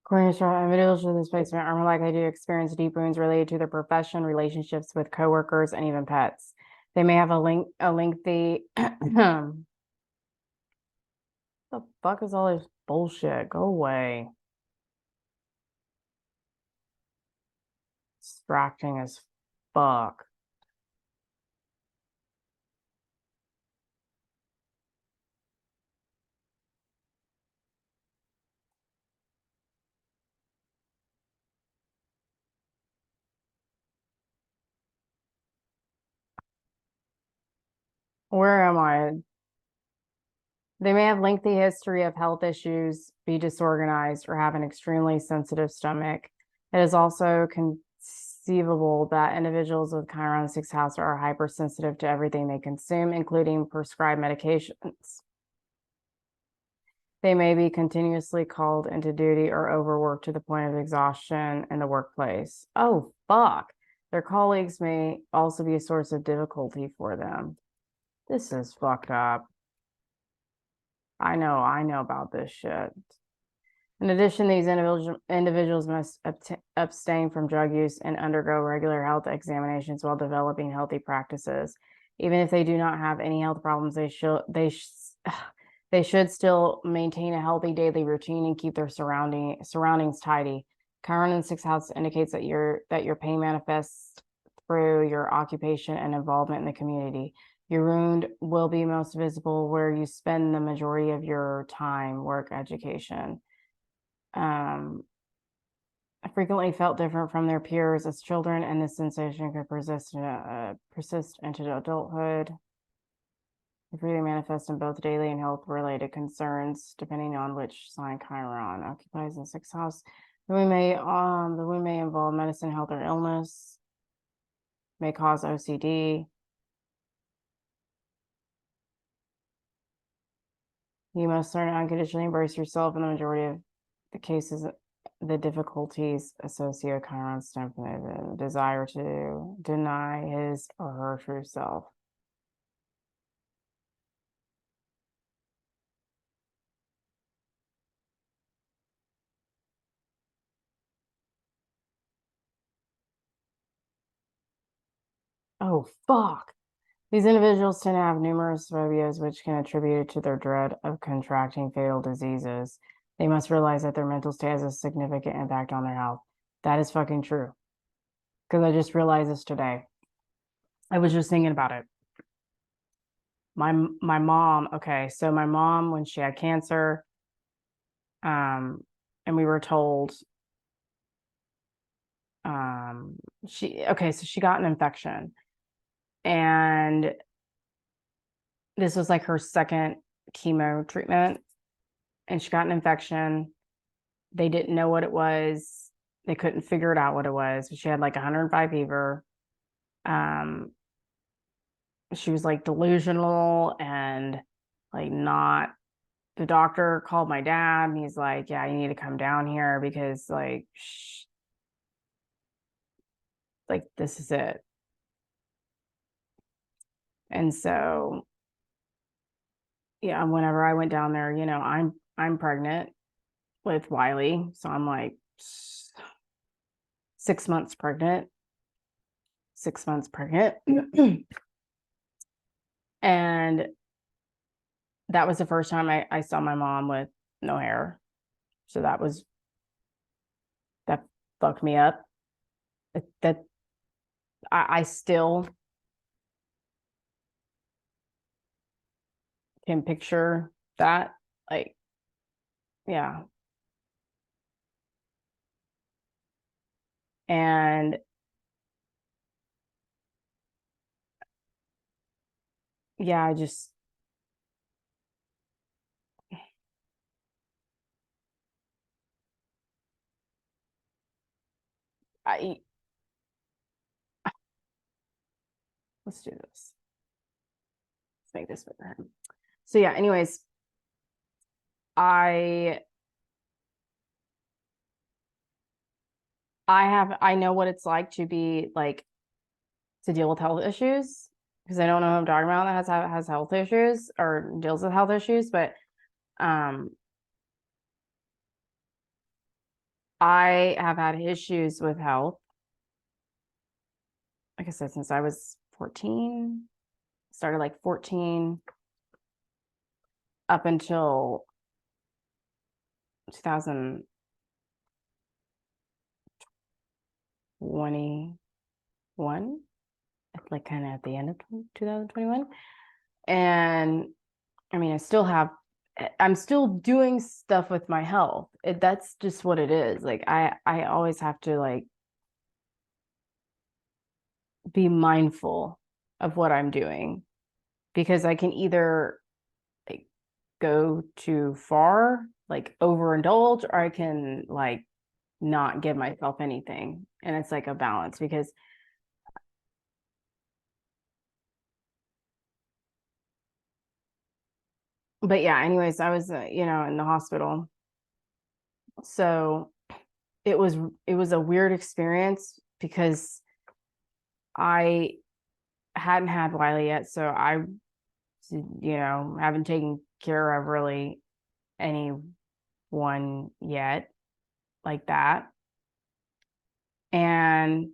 According to individuals in this placement are more likely to experience deep wounds related to their profession, relationships with coworkers, and even pets. They may have a lengthy. The fuck is all this bullshit? Go away. Distracting as fuck. Where am I? They may have lengthy history of health issues, be disorganized, or have an extremely sensitive stomach. It is also conceivable that individuals with Chiron 6 house are hypersensitive to everything they consume, including prescribed medications. They may be continuously called into duty or overworked to the point of exhaustion in the workplace. Oh, fuck. Their colleagues may also be a source of difficulty for them. This is fucked up. I know about this shit. In addition, these individuals must abstain from drug use and undergo regular health examinations while developing healthy practices. Even if they do not have any health problems, they should still maintain a healthy daily routine and keep their surroundings tidy. Chiron in sixth house indicates that your pain manifests through your occupation and involvement in the community. Your wound will be most visible where you spend the majority of your time, work, education. Frequently felt different from their peers as children, and this sensation could persist into adulthood. It really manifests in both daily and health-related concerns, depending on which sign Chiron occupies in sixth house. The wound may involve medicine, health, or illness. May cause OCD. You must learn to unconditionally embrace yourself in the majority of the cases. The difficulties associated with Chiron stem from the desire to deny his or her true self. Oh, fuck. These individuals tend to have numerous phobias, which can attribute to their dread of contracting fatal diseases. They must realize that their mental state has a significant impact on their health. That is fucking true. Because I just realized this today. I was just thinking about it. My mom, okay, so my mom, when she had cancer, and we were told, so she got an infection, and this was like her second chemo treatment, and she got an infection. They didn't know what it was. They couldn't figure it out what it was. She had like 105 fever. She was like delusional and like not. The doctor called my dad and he's like, yeah, you need to come down here because like this is it. And so yeah, whenever I went down there, I'm pregnant with Wiley, so I'm like 6 months pregnant. 6 months pregnant. And that was the first time I saw my mom with no hair. So that fucked me up. That I still can picture that. Like, yeah. And yeah, I let's do this. Let's make this bigger. So yeah, anyways, I I know what it's like to be like to deal with health issues because I don't know who I'm talking about that has health issues or deals with health issues, but um I have had issues with health, like I said, since I was 14. Started like 14 up until 2021, like kind of at the end of 2021. And I mean, I'm still doing stuff with my health. That's just what it is. Like I always have to like be mindful of what I'm doing because I can either like go too far, like overindulge, or I can like not give myself anything. And it's like a balance because but yeah, anyways, I was in the hospital. So it was it was a weird experience because I hadn't had Wiley yet, so I haven't taken care of really anyone yet like that. And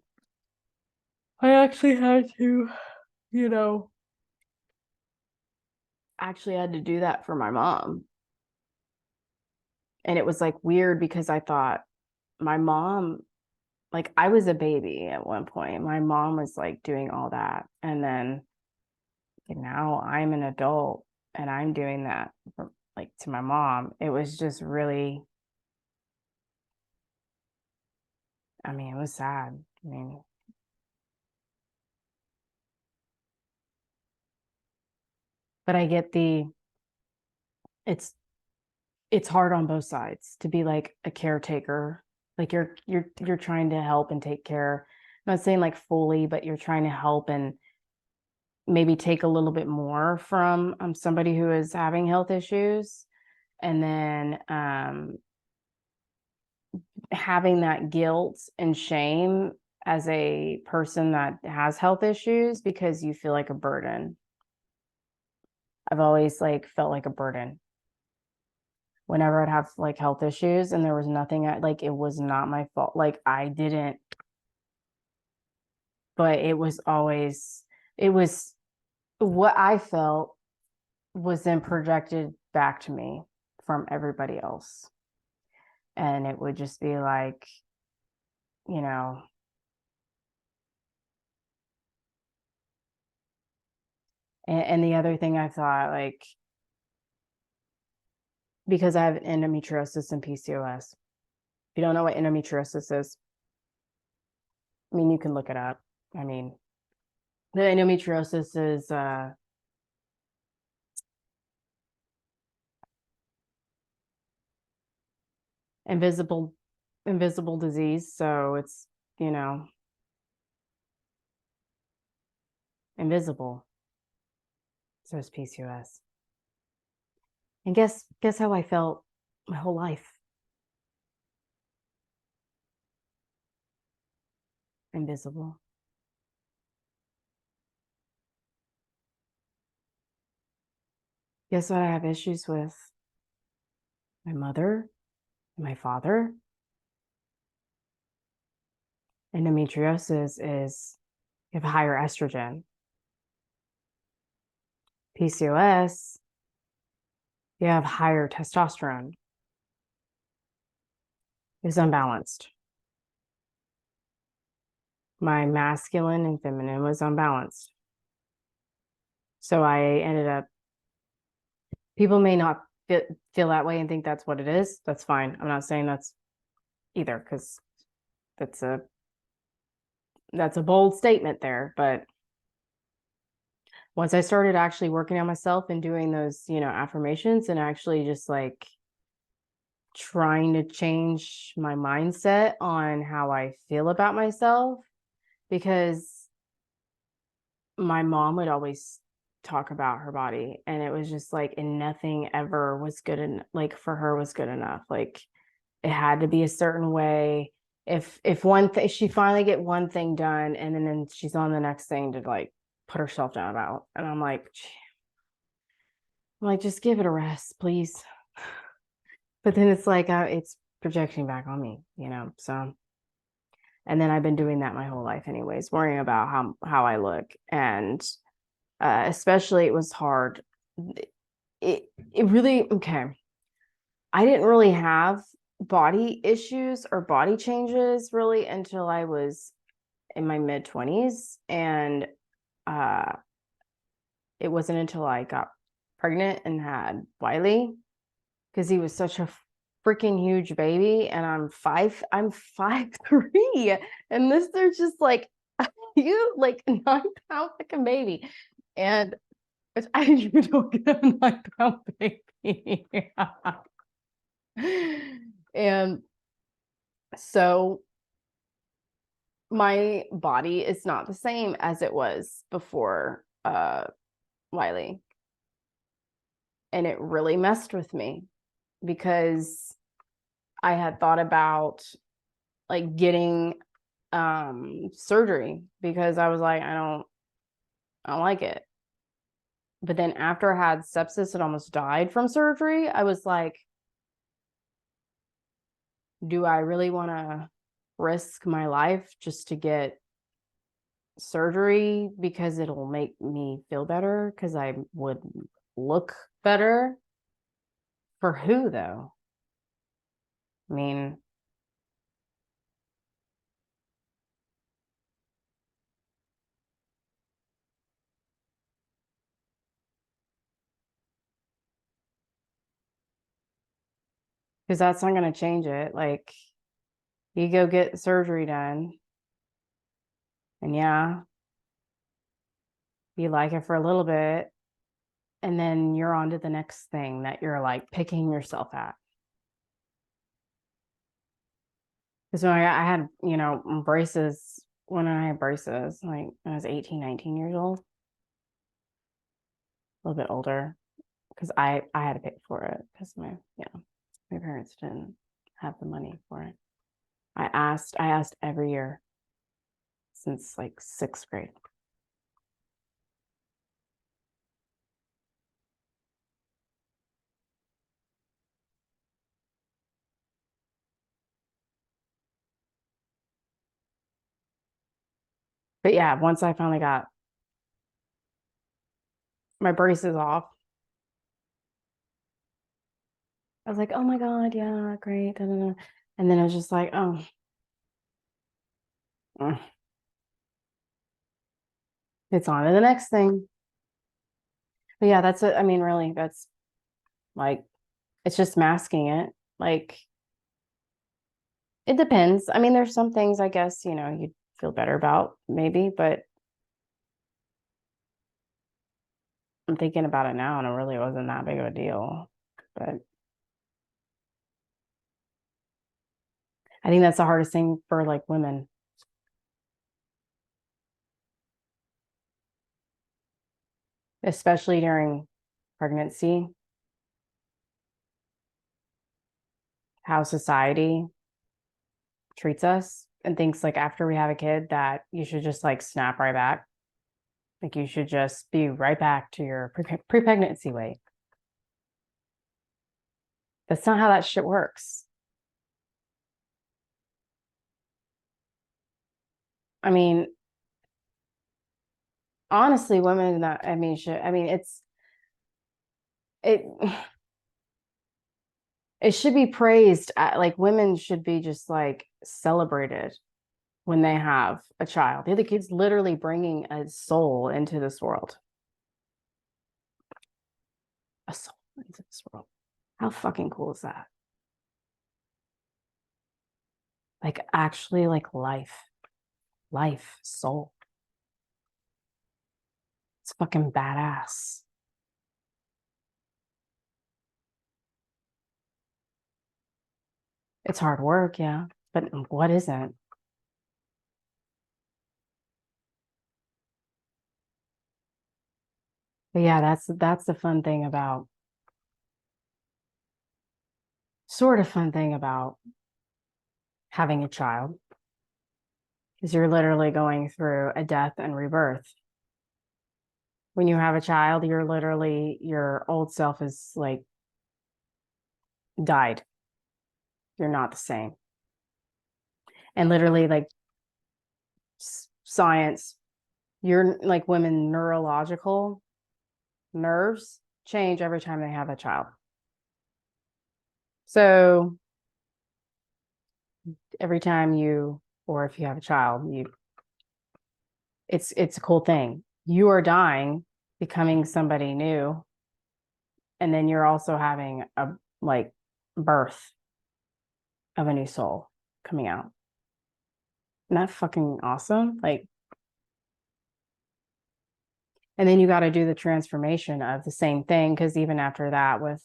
I actually had to, you know, actually had to do that for my mom. And it was like weird because I thought my mom, like I was a baby at one point. My mom was like doing all that. And then now I'm an adult and I'm doing that for, like to my mom. It was just really, I mean, it was sad. I mean, but I get it's it's hard on both sides to be like a caretaker. Like you're trying to help and take care. I'm not saying like fully, but you're trying to help and maybe take a little bit more from somebody who is having health issues. And then having that guilt and shame as a person that has health issues because you feel like a burden. I've always like felt like a burden whenever I'd have like health issues and there was nothing like it was not my fault. Like I didn't, but it was what I felt was then projected back to me from everybody else. And it would just be like, you know, and the other thing I thought like because I have endometriosis and PCOS. If you don't know what endometriosis is, I mean, you can look it up. I mean, the endometriosis is invisible invisible disease. So it's, you know, invisible. So it's PCOS. And guess how I felt my whole life? Invisible. Guess what I have issues with? My mother, my father. Endometriosis is you have higher estrogen. PCOS, you have higher testosterone. It's unbalanced. My masculine and feminine was unbalanced. So I ended up, people may not feel that way and think that's what it is. That's fine. I'm not saying that's either because that's a that's a bold statement there. But once I started actually working on myself and doing those, affirmations and actually just like trying to change my mindset on how I feel about myself, because my mom would always talk about her body, and it was just like, and nothing ever was good enough, like for her was good enough. Like it had to be a certain way. If one thing, she finally get one thing done, and then she's on the next thing to like put herself down about. And I'm like, just give it a rest, please. But then it's like it's projecting back on me, you know. So, and then I've been doing that my whole life, anyways, worrying about how I look, and especially it was hard. It really okay. I didn't really have body issues or body changes really until I was in my mid 20s, and uh, it wasn't until I got pregnant and had Wiley, because he was such a freaking huge baby, and I'm 5'3", and this there's just like you like 9 pound like a baby, and I didn't even know get a 9 pound baby. And so my body is not the same as it was before Wiley, and it really messed with me, because I had thought about like getting surgery, because I was like, I don't like it. But then after I had sepsis and almost died from surgery, I was like, do I really want to risk my life just to get surgery because it'll make me feel better, because I would look better? For who though? I mean, because that's not going to change it. Like, you go get surgery done, and yeah, you like it for a little bit, and then you're on to the next thing that you're like picking yourself at. Because when I had, you know, braces, when I had braces, like when I was 18, 19 years old, a little bit older, because I had to pay for it, because my parents didn't have the money for it. I asked every year since like sixth grade. But yeah, once I finally got my braces off, I was like, oh my God, yeah, great. Da, da, da. And then I was just like, oh, it's on to the next thing. But yeah, that's it. I mean, really, that's like, it's just masking it. Like, it depends. I mean, there's some things I guess, you know, you'd feel better about maybe, but I'm thinking about it now and it really wasn't that big of a deal. But I think that's the hardest thing for like women, especially during pregnancy, how society treats us and thinks like after we have a kid that you should just like snap right back. Like you should just be right back to your pre-pregnancy weight. That's not how that shit works. I mean, honestly, women that I mean, should I mean it it should be praised. Like women should be just like celebrated when they have a child. The other kid's literally bringing a soul into this world, a soul into this world. How fucking cool is that? Like actually, like life, soul. It's fucking badass. It's hard work, yeah. But what isn't? But yeah, that's the fun thing about sort of fun thing about having a child is you're literally going through a death and rebirth. When you have a child, you're literally your old self is like died. You're not the same. And literally like science, you're like women neurological nerves change every time they have a child. So every time you or if you have a child, you it's a cool thing. You are dying, becoming somebody new, and then you're also having a like birth of a new soul coming out. Isn't that fucking awesome? Like, and then you got to do the transformation of the same thing because even after that, with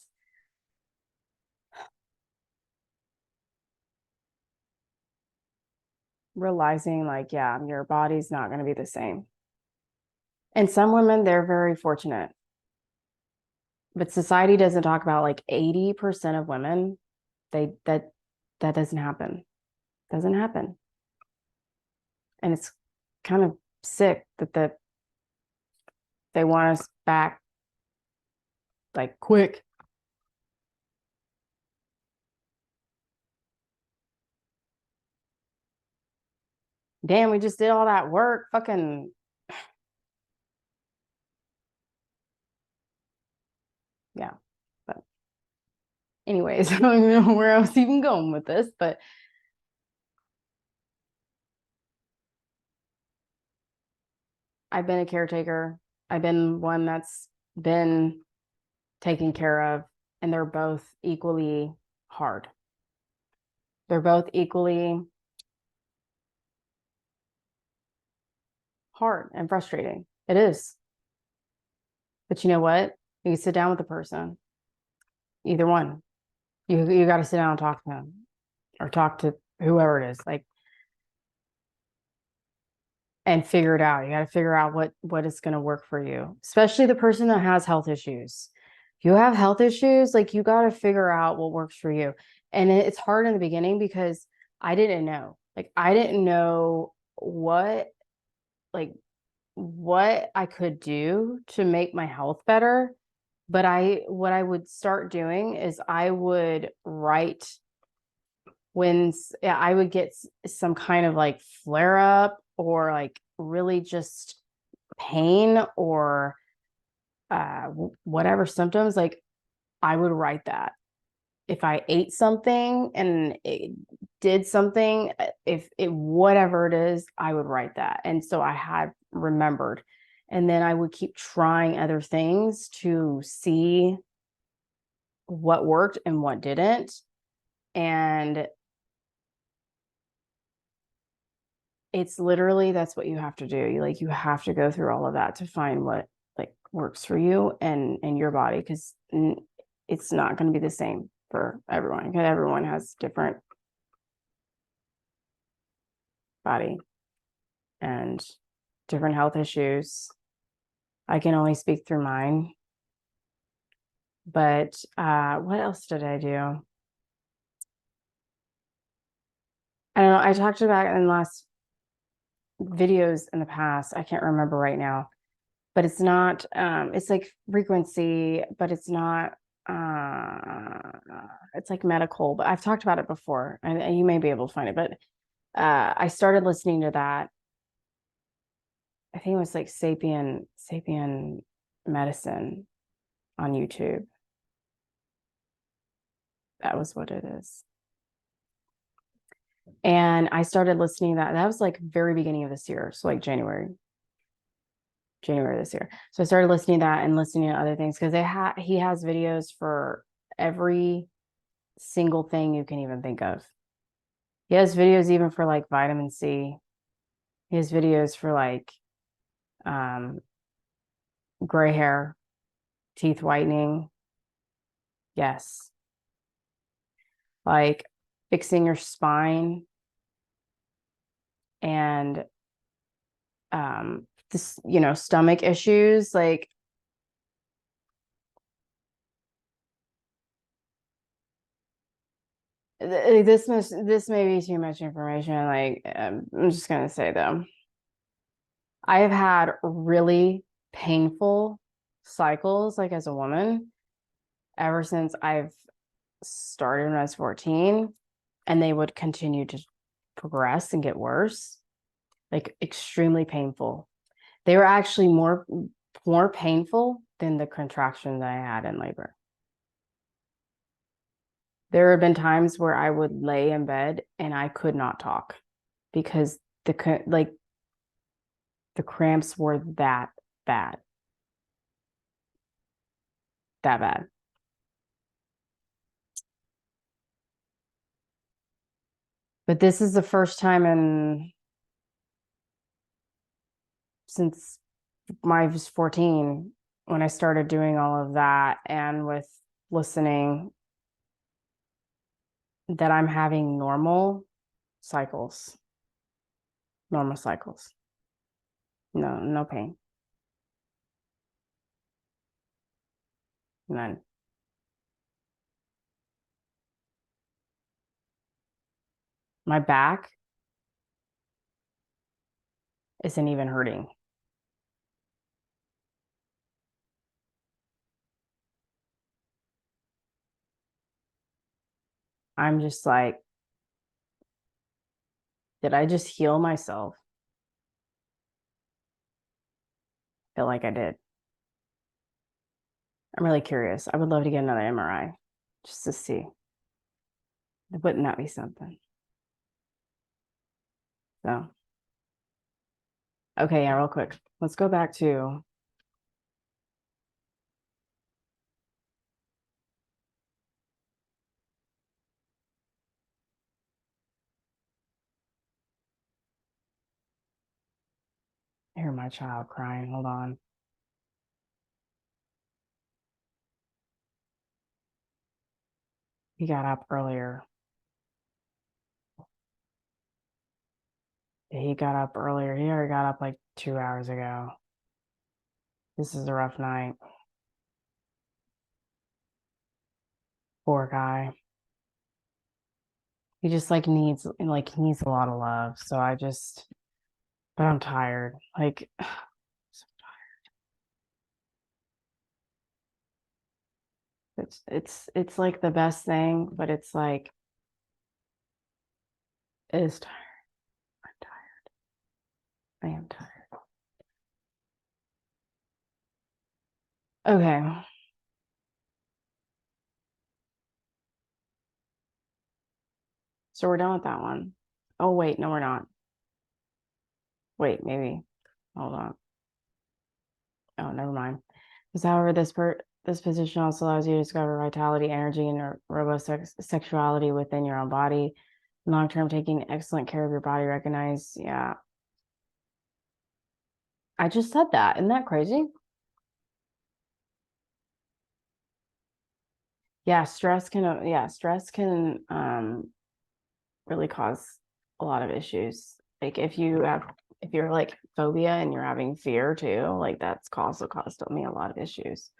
realizing like, yeah, your body's not going to be the same. And some women, they're very fortunate, but society doesn't talk about like 80% of women, they that doesn't happen. Doesn't happen. And it's kind of sick that they want us back like quick. Damn, we just did all that work. Fucking yeah. But anyways, I don't even know where I was even going with this, but I've been a caretaker. I've been one that's been taken care of, and they're both equally hard. They're both equally hard and frustrating. It is. But you know what? You can sit down with the person, either one. You got to sit down and talk to them or talk to whoever it is, like, and figure it out. You got to figure out what is going to work for you, especially the person that has health issues. If you have health issues, like you got to figure out what works for you. And it's hard in the beginning because I didn't know. Like I didn't know like what I could do to make my health better. But what I would start doing is I would write when yeah, I would get some kind of like flare up or like really just pain or whatever symptoms, like I would write that. If I ate something and it did something, if it whatever it is, I would write that. And so I had remembered. And then I would keep trying other things to see what worked and what didn't. And it's literally that's what you have to do. You have to go through all of that to find what like works for you and your body because it's not going to be the same for everyone because everyone has different body and different health issues. I can only speak through mine. But what else did I do? I don't know. I talked about it in the last videos in the past. I can't remember right now. But it's not it's like frequency, but it's not it's like medical, but I've talked about it before and you may be able to find it, but I started listening to that. I think it was like sapien medicine on YouTube. That was what it is. And I started listening to that. That was like very beginning of this year. So like January this year. So I started listening to that and listening to other things because he has videos for every single thing you can even think of. He has videos even for like vitamin C. He has videos for like um, gray hair, teeth whitening. Yes. Like fixing your spine and this, stomach issues. Like this may be too much information. Like I'm just gonna say though, I have had really painful cycles, like as a woman, ever since I've started when I was 14, and they would continue to progress and get worse, like extremely painful. They were actually more painful than the contraction that I had in labor. There have been times where I would lay in bed and I could not talk because the cramps were that bad, that bad. But this is the first time in since I was 14 when I started doing all of that and with listening that I'm having cycles, normal cycles. No pain. None. My back isn't even hurting. I'm just like, did I just heal myself? I feel like I did. I'm really curious. I would love to get another MRI just to see. Wouldn't that be something? So, okay, yeah, real quick. Let's go back to I hear my child crying. Hold on. He got up earlier. He got up earlier. He already got up like 2 hours ago. This is a rough night. Poor guy. He just he needs a lot of love. But I'm tired. Like it's like the best thing, but it's like it is tired. I'm tired. I am tired. Okay. So we're done with that one. Oh wait, no, we're not. Wait, maybe. Hold on. Oh, never mind. Because however, this position also allows you to discover vitality, energy, and robust sexuality within your own body. Long term, taking excellent care of your body. Recognize, yeah. I just said that. Isn't that crazy? Yeah, stress can really cause a lot of issues. Like if you're like phobia and you're having fear too, like that's also caused me a lot of issues.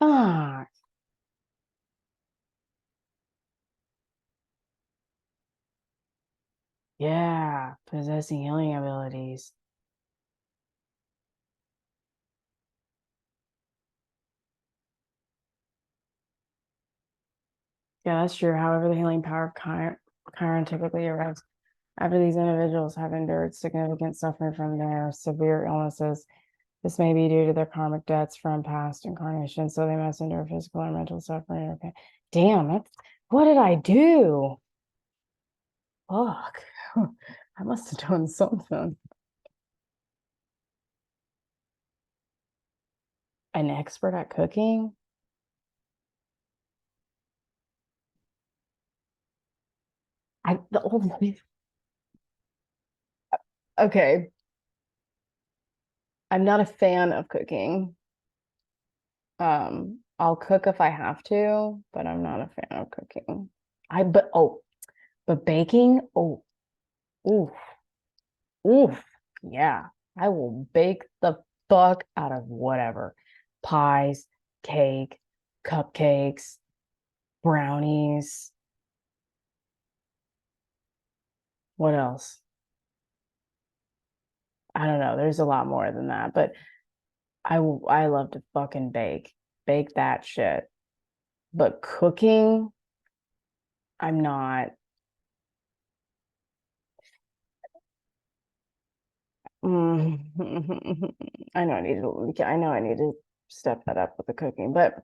Ah, yeah, possessing healing abilities. Yeah, that's true. However, the healing power of Chiron typically arrives after these individuals have endured significant suffering from their severe illnesses. This may be due to their karmic debts from past incarnations, so they must endure physical or mental suffering. Okay. Damn, what did I do? Fuck. I must have done something. An expert at cooking? the only okay, I'm not a fan of cooking. I'll cook if I have to, but I'm not a fan of cooking. But baking, oh, oof, oof, yeah. I will bake the fuck out of whatever. Pies, cake, cupcakes, brownies. What else? I don't know. There's a lot more than that, but I love to fucking bake. Bake that shit. But cooking, I'm not. Mm, I know I need to step that up with the cooking, but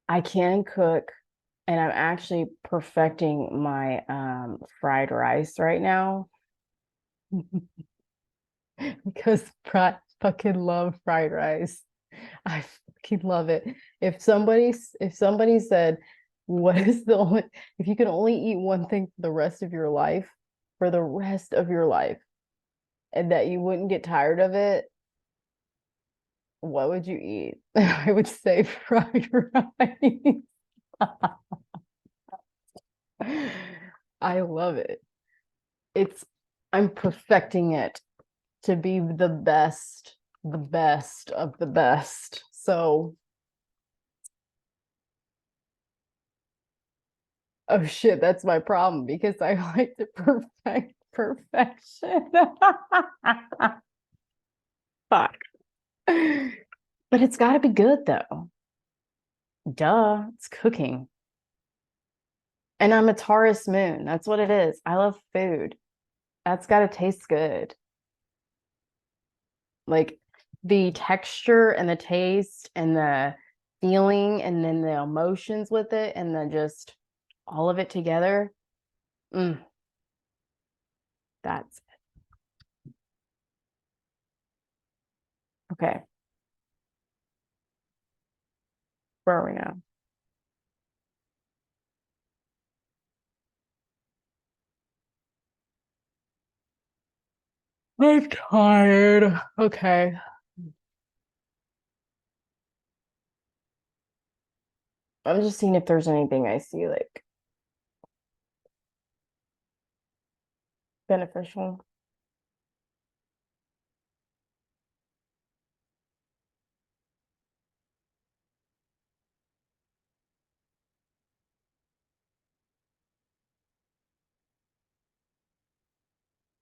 I can cook and I'm actually perfecting my fried rice right now because I fucking love fried rice. I fucking love it. If somebody said, what is the only if you can only eat one thing for the rest of your life, and that you wouldn't get tired of it, what would you eat? I would say fried rice. I love it. It's I'm perfecting it to be the best of the best. So, oh shit, that's my problem because I like to perfect perfection. Fuck. But it's got to be good though. Duh, it's cooking. And I'm a Taurus moon. That's what it is. I love food. That's got to taste good. Like the texture and the taste and the feeling and then the emotions with it and then just all of it together. Mm, that's okay. Where are we now? I'm tired. Okay. I'm just seeing if there's anything I see like beneficial.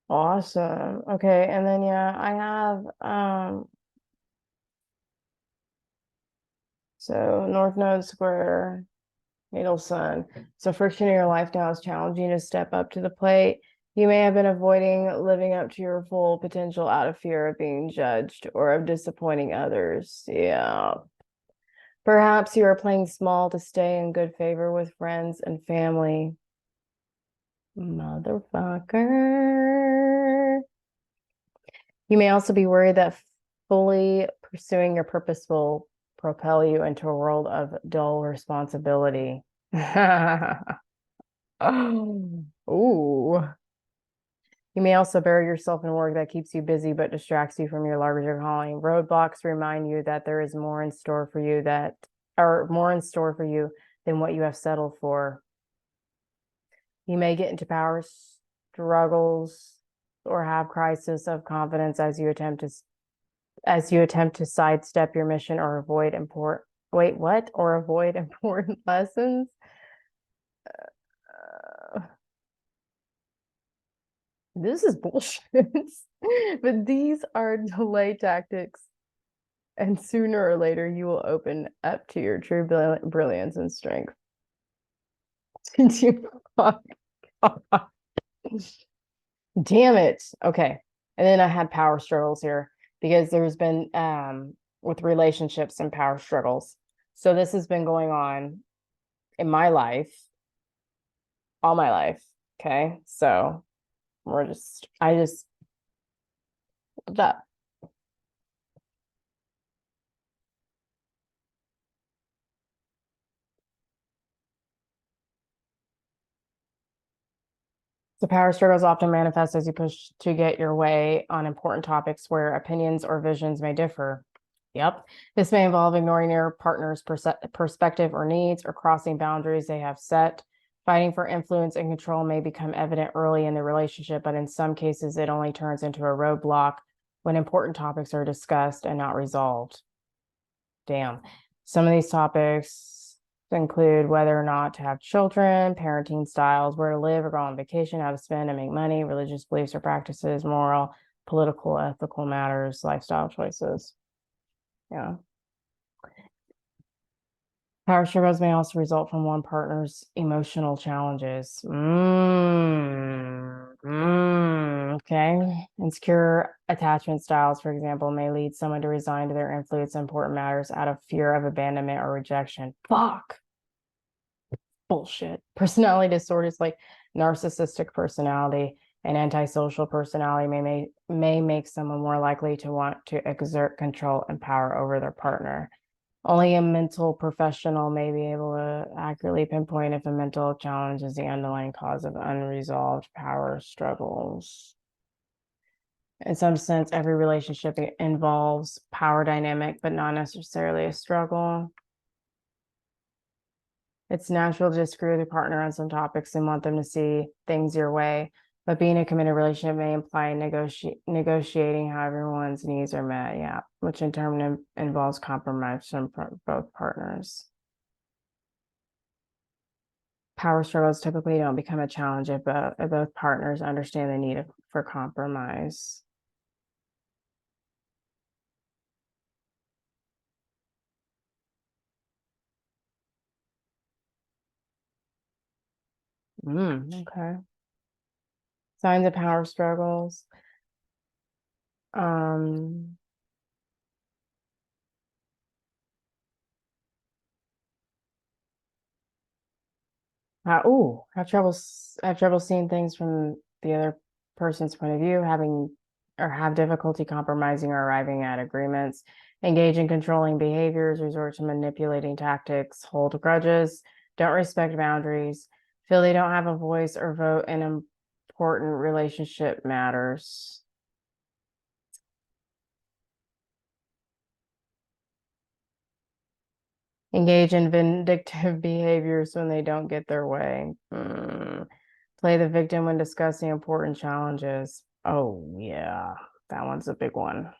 Awesome. Okay. And then yeah, I have so North Node Square, Natal Sun. So friction in your life now is challenging to step up to the plate. You may have been avoiding living up to your full potential out of fear of being judged or of disappointing others. Yeah. Perhaps you are playing small to stay in good favor with friends and family. Motherfucker. You may also be worried that fully pursuing your purpose will propel you into a world of dull responsibility. Ooh. You may also bury yourself in work that keeps you busy but distracts you from your larger calling. Roadblocks remind you that there is more in store for you than what you have settled for. You may get into power struggles or have crisis of confidence as you attempt to sidestep your mission or avoid important wait, what? Or avoid important lessons. Uh, this is bullshit. But these are delay tactics, and sooner or later you will open up to your true brilliance and strength. Did you fuck off? Damn it. Okay. And then I had power struggles here because there's been with relationships and power struggles. So this has been going on in my life, all my life. Okay. So I just that. The power struggles often manifest as you push to get your way on important topics where opinions or visions may differ. Yep. This may involve ignoring your partner's perspective or needs or crossing boundaries they have set. Fighting for influence and control may become evident early in the relationship, but in some cases, it only turns into a roadblock when important topics are discussed and not resolved. Damn. Some of these topics include whether or not to have children, parenting styles, where to live or go on vacation, how to spend and make money, religious beliefs or practices, moral, political, ethical matters, lifestyle choices. Yeah. Power struggles may also result from one partner's emotional challenges. Okay. Insecure attachment styles, for example, may lead someone to resign to their influence in important matters out of fear of abandonment or rejection. Fuck. Bullshit. Personality disorders like narcissistic personality and antisocial personality may make someone more likely to want to exert control and power over their partner. Only a mental professional may be able to accurately pinpoint if a mental challenge is the underlying cause of unresolved power struggles. In some sense, every relationship involves power dynamic, but not necessarily a struggle. It's natural to disagree with your partner on some topics and want them to see things your way, but being a committed relationship may imply negotiating how everyone's needs are met, yeah, which in turn involves compromise from both partners. Power struggles typically don't become a challenge if both partners understand the need for compromise. Okay. Signs of power struggles. Um, have trouble seeing things from the other person's point of view, have difficulty compromising or arriving at agreements, engage in controlling behaviors, resort to manipulating tactics, hold grudges, don't respect boundaries, feel they don't have a voice or vote in important relationship matters. Engage in vindictive behaviors when they don't get their way. Play the victim when discussing important challenges. Oh, yeah, that one's a big one.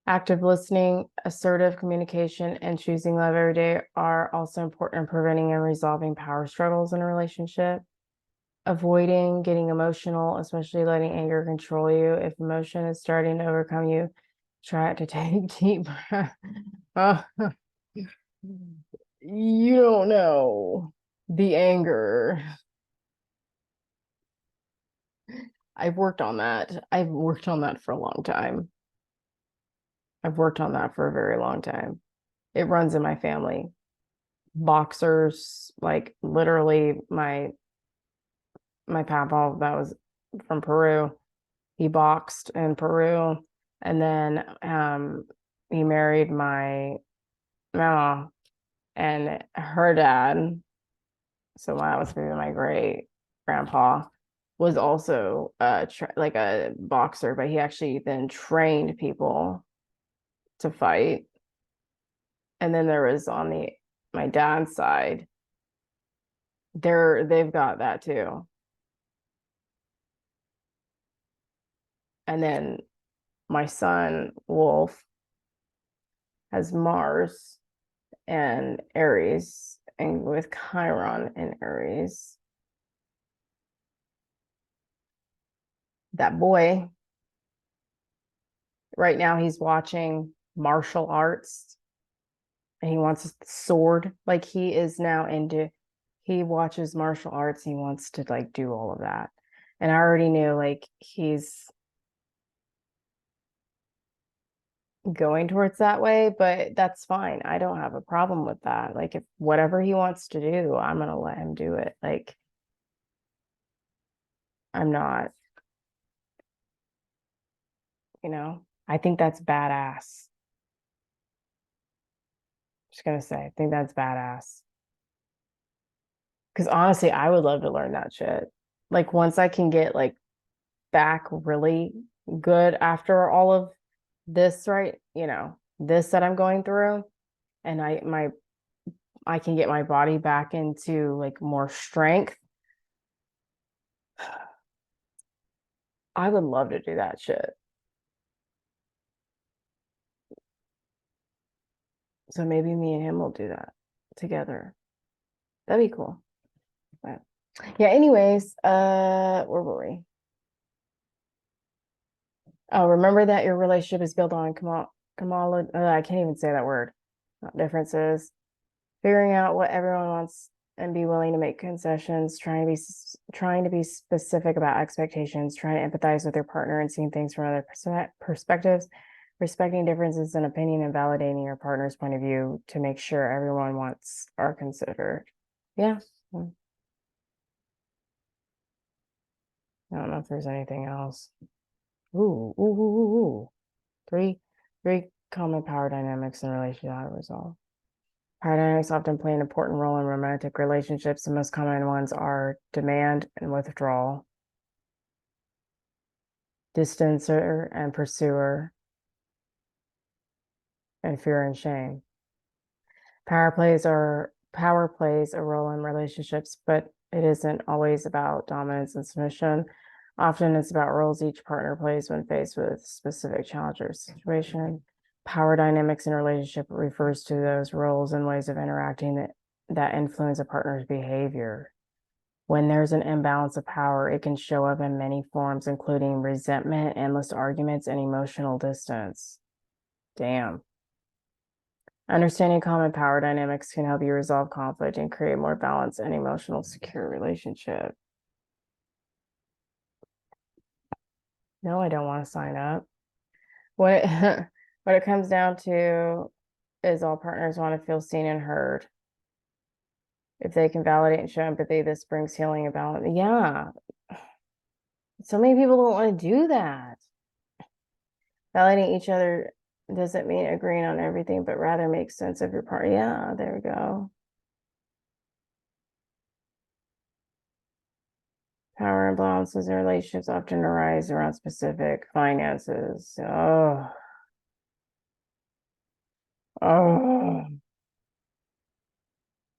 Active listening, assertive communication, and choosing love every day are also important in preventing and resolving power struggles in a relationship. Avoiding getting emotional, especially letting anger control you. If emotion is starting to overcome you, try to take deep breath. Oh, you don't know the anger. I've worked on that. I've worked on that for a long time. I've worked on that for a very long time. It runs in my family. Boxers, like literally my papa that was from Peru. He boxed in Peru, and then he married my mama and her dad. So that was maybe my great grandpa was also like a boxer, but he actually then trained people to fight. And then there was on the my dad's side, they've got that too. And then my son Wolf has Mars and Aries, and with Chiron and Aries. That boy, right now, he's watching martial arts and he wants a sword. Like he is now into, he watches martial arts. He wants to like do all of that. And I already knew like he's going towards that way, but that's fine. I don't have a problem with that. Like if whatever he wants to do, I'm gonna let him do it. Like I'm not, I think that's badass. Just gonna say, I think that's badass. Because honestly, I would love to learn that shit. Like once I can get like back really good after all of this, right? This that I'm going through, and I can get my body back into like more strength. I would love to do that shit. So maybe me and him will do that together. That'd be cool. But yeah, anyways, where were we? Oh, remember that your relationship is built on Kamala. I can't even say that word. Differences. Figuring out what everyone wants and be willing to make concessions, trying to be specific about expectations, trying to empathize with your partner and seeing things from other perspectives, respecting differences in opinion and validating your partner's point of view to make sure everyone wants are considered. Yeah. I don't know if there's anything else. Ooh. Three common power dynamics in relation to how to resolve. Power dynamics often play an important role in romantic relationships. The most common ones are demand and withdrawal, distancer and pursuer, and fear and shame. Power plays a role in relationships, but it isn't always about dominance and submission. Often it's about roles each partner plays when faced with specific challenge or situation. Power dynamics in a relationship refers to those roles and ways of interacting that influence a partner's behavior. When there's an imbalance of power, it can show up in many forms, including resentment, endless arguments, and emotional distance. Damn. Understanding common power dynamics can help you resolve conflict and create more balanced and emotional secure relationship. No, I don't want to sign up. What it, what it comes down to is all partners want to feel seen and heard. If they can validate and show empathy, this brings healing and balance. Yeah. So many people don't want to do that. Validating each other doesn't mean agreeing on everything, but rather make sense of your part. Yeah, there we go. Power imbalances in relationships often arise around specific finances. Oh,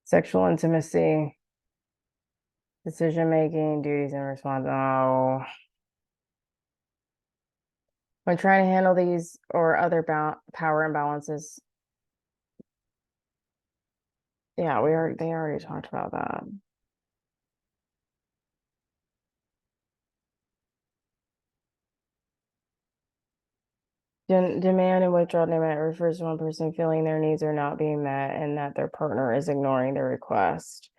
sexual intimacy, decision making, duties and responsibilities. Oh, when trying to handle these or other power imbalances, yeah, they already talked about that. Demand and withdrawal demand refers to one person feeling their needs are not being met and that their partner is ignoring their request.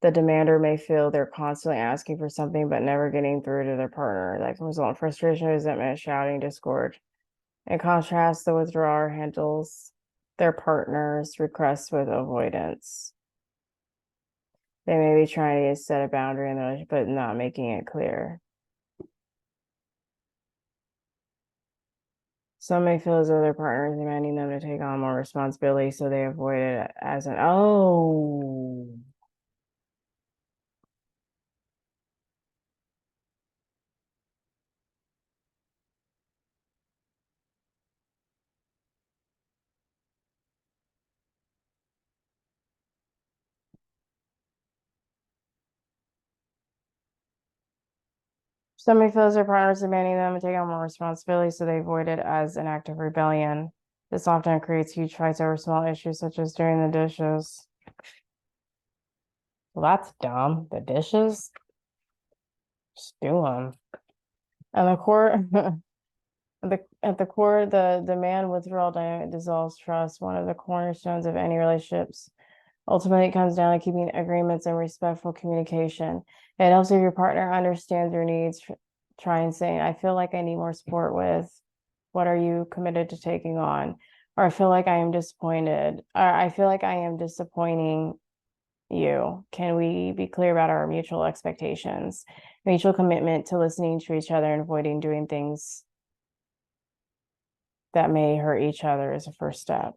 The demander may feel they're constantly asking for something but never getting through to their partner. That can result in frustration, resentment, shouting, discord. In contrast, the withdrawer handles their partner's requests with avoidance. They may be trying to set a boundary in the relationship but not making it clear. Some may feel as though their partner is demanding them to take on more responsibility, so they avoid it as an oh. Some may feel as their partner is demanding them to take on more responsibility, so they avoid it as an act of rebellion. This often creates huge fights over small issues such as doing the dishes. Well, that's dumb. The dishes? Just do them. And the core at the core, the demand withdrawal dynamic dissolves trust, one of the cornerstones of any relationships. Ultimately, it comes down to keeping agreements and respectful communication. It helps if your partner understands your needs. Try and say, I feel like I need more support with what are you committed to taking on? Or I feel like I am disappointed. Or I feel like I am disappointing you. Can we be clear about our mutual expectations? Mutual commitment to listening to each other and avoiding doing things that may hurt each other is a first step.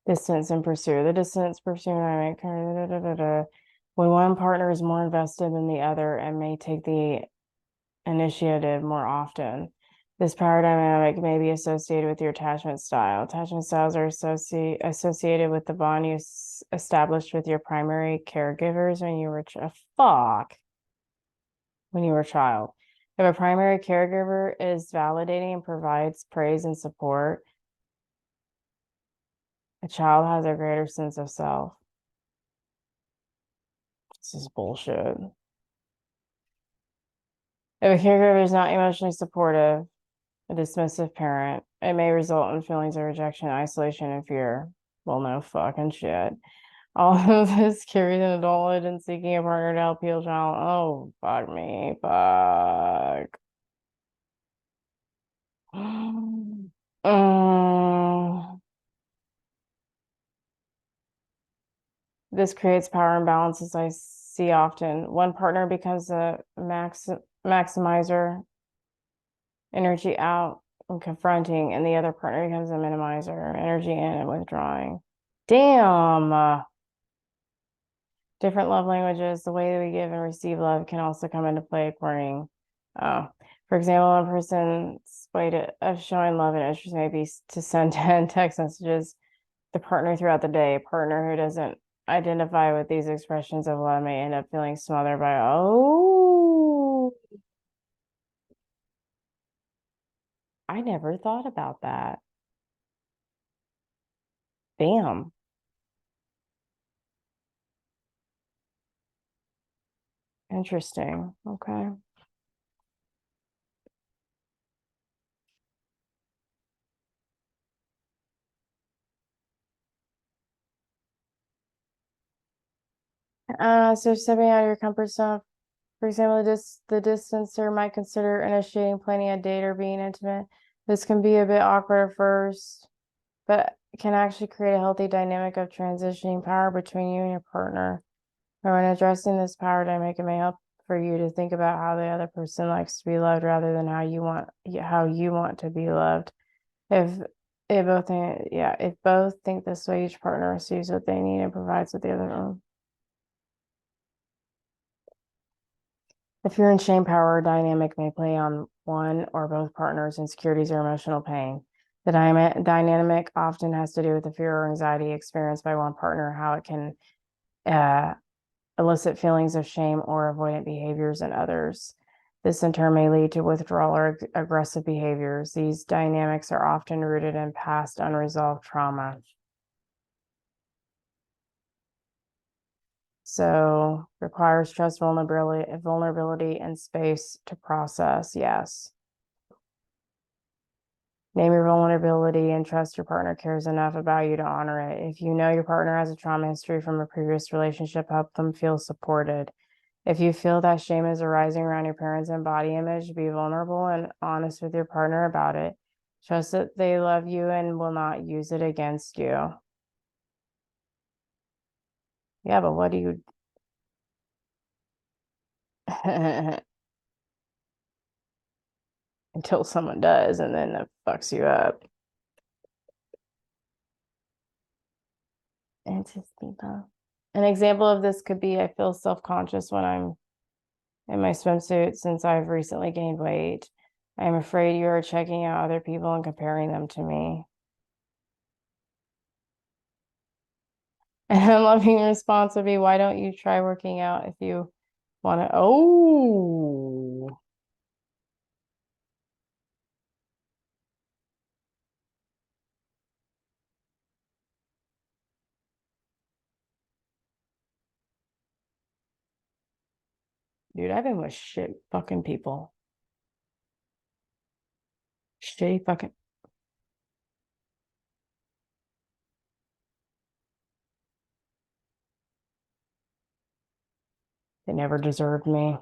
Distance and pursue. The distance pursuing dynamic. When one partner is more invested than the other and may take the initiative more often. This power dynamic may be associated with your attachment style. Attachment styles are associated with the bond you established with your primary caregivers when you were when you were a child. If a primary caregiver is validating and provides praise and support, a child has a greater sense of self. This is bullshit. If a caregiver is not emotionally supportive, a dismissive parent, it may result in feelings of rejection, isolation, and fear. Well, no fucking shit. All of this carries an adulthood and seeking a partner to help heal child. Oh, fuck me. Fuck. This creates power imbalances I see often. One partner becomes a maximizer, energy out and confronting, and the other partner becomes a minimizer, energy in and withdrawing. Damn. Different love languages, the way that we give and receive love can also come into play according. For example, one person's way of showing love and interest may be to send 10 text messages the partner throughout the day. A partner who doesn't identify with these expressions of love may end up feeling smothered by, oh, I never thought about that. Damn. Interesting. Okay. So stepping out of your comfort zone. For example, the distancer might consider initiating, planning a date, or being intimate. This can be a bit awkward at first, but can actually create a healthy dynamic of transitioning power between you and your partner. And when addressing this power dynamic, it may help for you to think about how the other person likes to be loved rather than how you want to be loved. If both think this way, each partner receives what they need and provides what the other own. If you're in shame, power dynamic may play on one or both partners' insecurities or emotional pain. The dynamic often has to do with the fear or anxiety experienced by one partner, how it can elicit feelings of shame or avoidant behaviors in others. This in turn may lead to withdrawal or aggressive behaviors. These dynamics are often rooted in past unresolved trauma. So requires trust, vulnerability, and space to process. Yes. Name your vulnerability and trust your partner cares enough about you to honor it. If you know your partner has a trauma history from a previous relationship, help them feel supported. If you feel that shame is arising around your parents and body image, be vulnerable and honest with your partner about it. Trust that they love you and will not use it against you. Yeah, but what do you until someone does, and then it fucks you up. Interesting. An example of this could be I feel self-conscious when I'm in my swimsuit since I've recently gained weight. I am afraid you are checking out other people and comparing them to me. And a loving response would be, why don't you try working out if you want to? Oh, dude, I've been with shit fucking people. Shitty fucking. They never deserved me.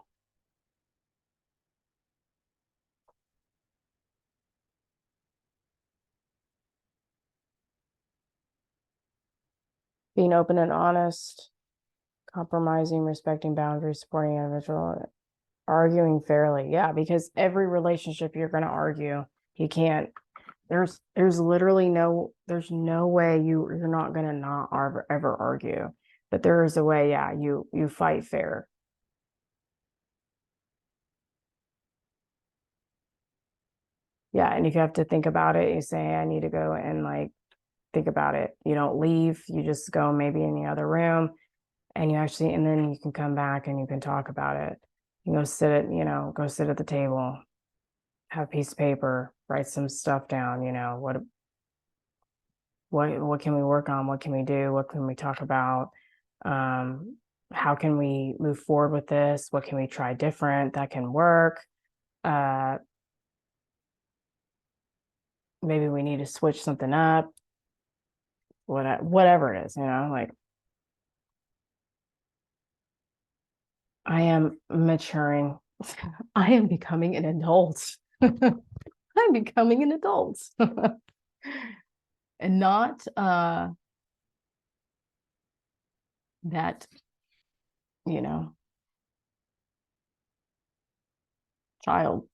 Being open and honest, compromising, respecting boundaries, supporting an individual, arguing fairly. Yeah, because every relationship you're going to argue. You can't There's literally there's no way you're not gonna not ever argue. But there is a way, yeah, you fight fair. Yeah, and if you have to think about it, you say, I need to go and like think about it. You don't leave, you just go maybe in the other room and you actually, and then you can come back and you can talk about it. You go sit at, go sit at the table, have a piece of paper, write some stuff down, what can we work on? What can we do? What can we talk about? Um, how can we move forward with this? What can we try different that can work? Uh, maybe we need to switch something up, whatever it is, like I am maturing. I am becoming an adult. I'm becoming an adult. And not that, you know, child,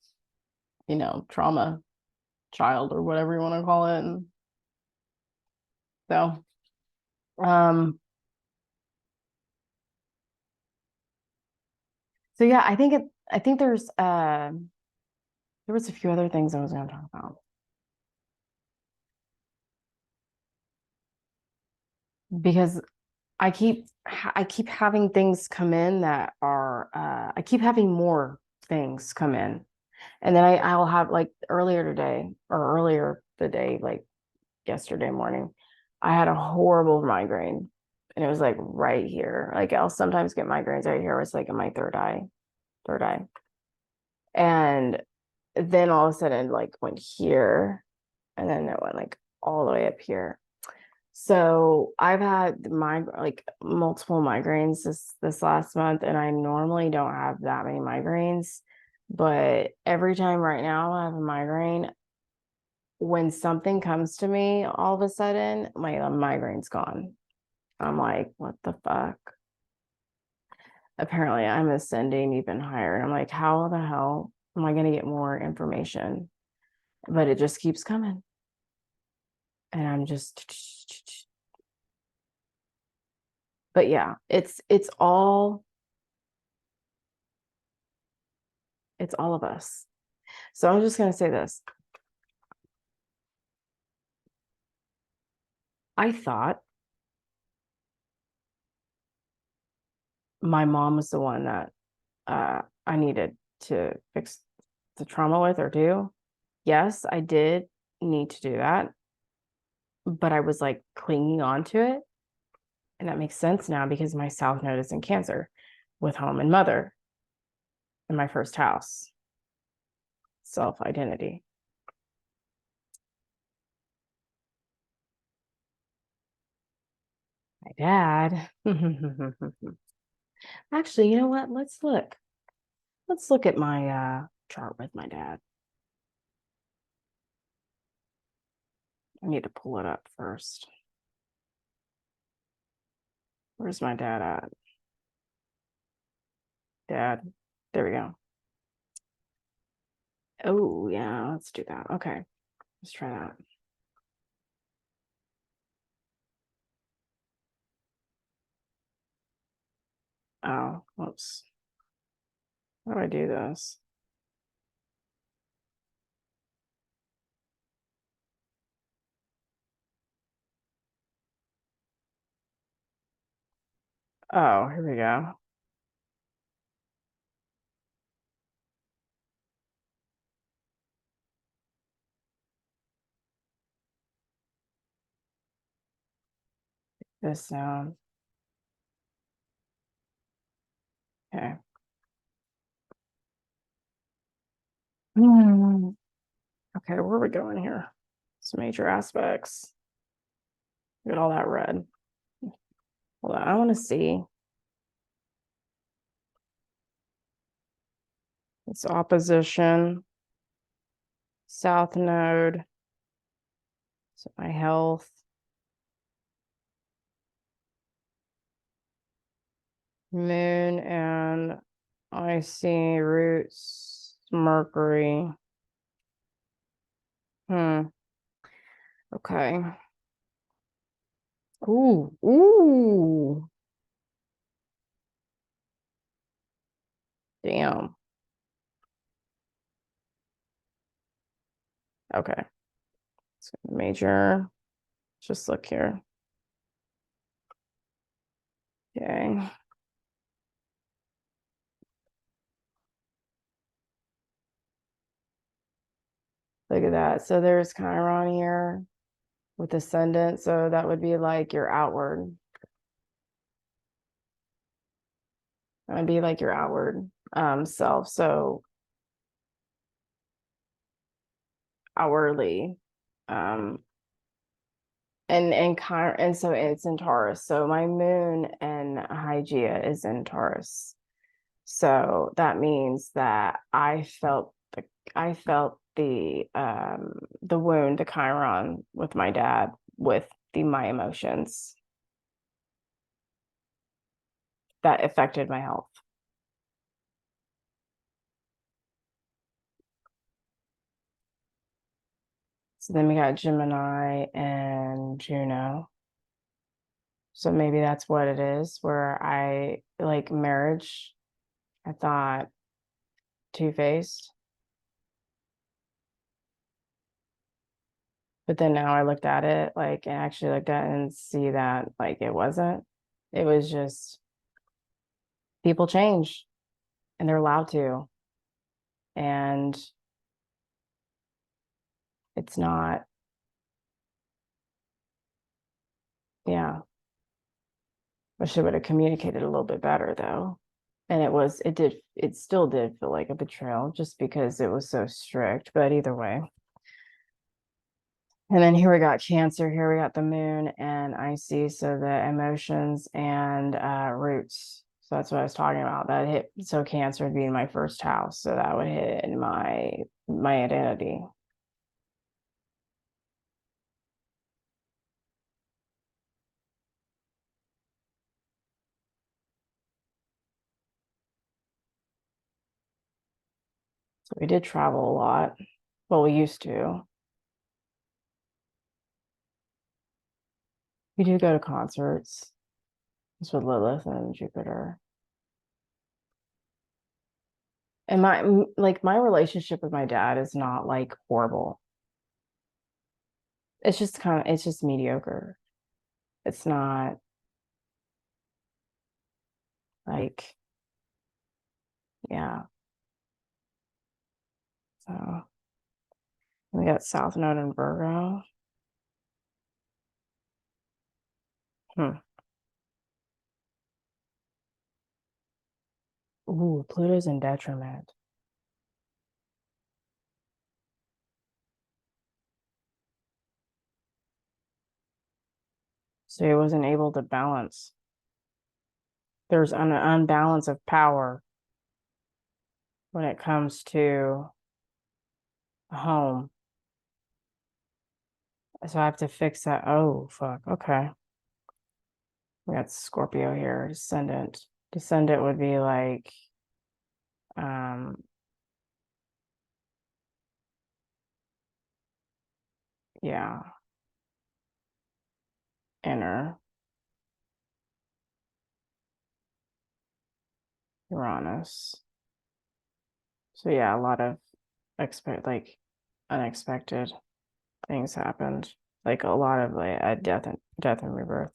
trauma child or whatever you want to call it. And so, um, yeah, I think there was a few other things I was going to talk about because I keep having things come in that are I keep having more things come in. And then I'll have like earlier today or earlier the day, like yesterday morning, I had a horrible migraine. And it was like right here. Like I'll sometimes get migraines right here. It's like in my third eye. And then all of a sudden like went here and then it went like all the way up here. So I've had like multiple migraines this last month, and I normally don't have that many migraines, but every time right now I have a migraine, when something comes to me, all of a sudden my migraine's gone. I'm like, what the fuck? Apparently I'm ascending even higher. And I'm like, how the hell am I gonna get more information? But it just keeps coming. And I'm just but yeah, it's all of us. So I'm just gonna say this. I thought my mom was the one that I needed to fix the trauma with or do. Yes, I did need to do that, but I was like clinging on to it. And that makes sense now because my South Node is in Cancer with home and mother in my first house, self identity. My dad. Actually, you know what? Let's look. Let's look at my chart with my dad. I need to pull it up first. Where's my dad at? Dad. There we go. Oh, yeah, let's do that. Okay, let's try that. Oh, whoops. How do I do this? Oh, here we go. This sound. Okay. Okay, where are we going here? Some major aspects. Look at all that red. Hold on, I want to see. It's opposition, South Node, so my health, Moon, and I see roots, Mercury. Hmm. Okay. Ooh, ooh, damn. Okay. So major, just look here. Okay. Look at that. So there's Chiron here with ascendant. So that would be like your outward. That would be like your outward self. So outwardly. Um and so it's in Taurus. So my moon and Hygeia is in Taurus. So that means that I felt the wound, the Chiron with my dad with my emotions that affected my health. So then we got Gemini and Juno. So maybe that's what it is, where I like marriage. I thought two-faced, but then now I looked at it like and actually looked at it and see that like it wasn't. It was just people change and they're allowed to. And it's not, yeah. Wish I would have communicated a little bit better though. And it still did feel like a betrayal just because it was so strict. But either way. And then here we got Cancer, here we got the moon and IC. So the emotions and roots. So that's what I was talking about. That hit, so Cancer would be in my first house. So that would hit in my identity. So we did travel a lot. Well, we used to. We do go to concerts. It's with Lilith and Jupiter. And my relationship with my dad is not like horrible. It's just mediocre. It's not like, yeah. So we got South Node and Virgo. Hmm. Ooh, Pluto's in detriment. So he wasn't able to balance. There's an unbalance of power when it comes to home. So I have to fix that. Oh, fuck. Okay. We got Scorpio here, descendant. Descendant would be like, um, yeah, inner Uranus. So yeah, a lot of unexpected things happened. Like a lot of like a death and rebirth.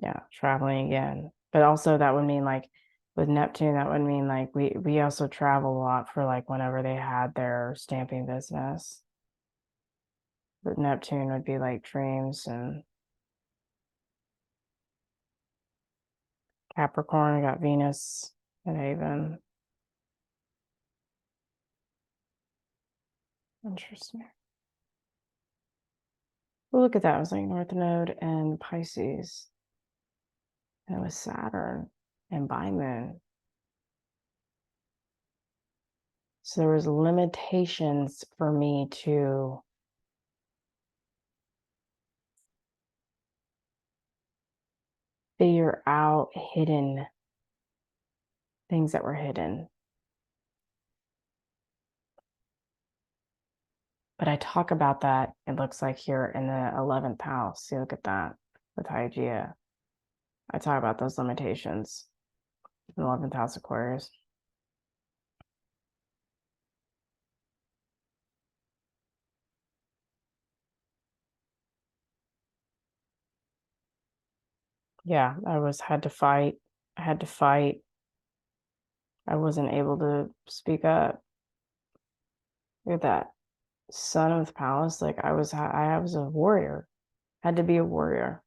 Yeah, traveling again. But also that would mean like with Neptune, that would mean like we also travel a lot for like whenever they had their stamping business. But Neptune would be like dreams and Capricorn, I got Venus and Haven. Interesting. Well, look at that. It was like North Node and Pisces. And it was Saturn and Bi-Moon. So there was limitations for me to figure out hidden things that were hidden. But I talk about that, it looks like here in the 11th house. See, look at that with Hygeia. I talk about those limitations in the 11th house Aquarius. Yeah, had to fight. I had to fight. I wasn't able to speak up. Look at that. Son of the palace. Like I was a warrior. Had to be a warrior.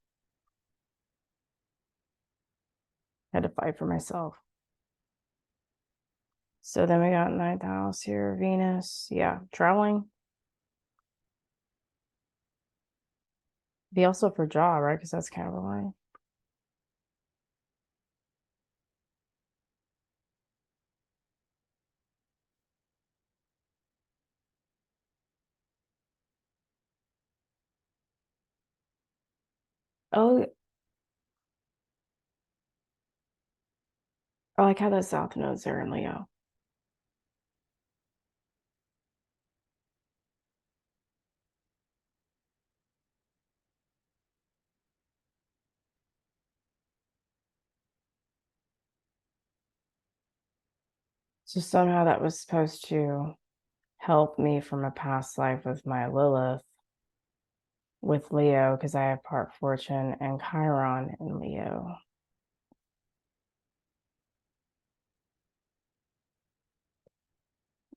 Had to fight for myself. So then we got 9th house here, Venus. Yeah, traveling. Be also for jaw, right? Because that's kind of a line. Oh, I like how that South Node's there in Leo. So somehow that was supposed to help me from a past life with my Lilith with Leo, because I have part fortune and Chiron in Leo.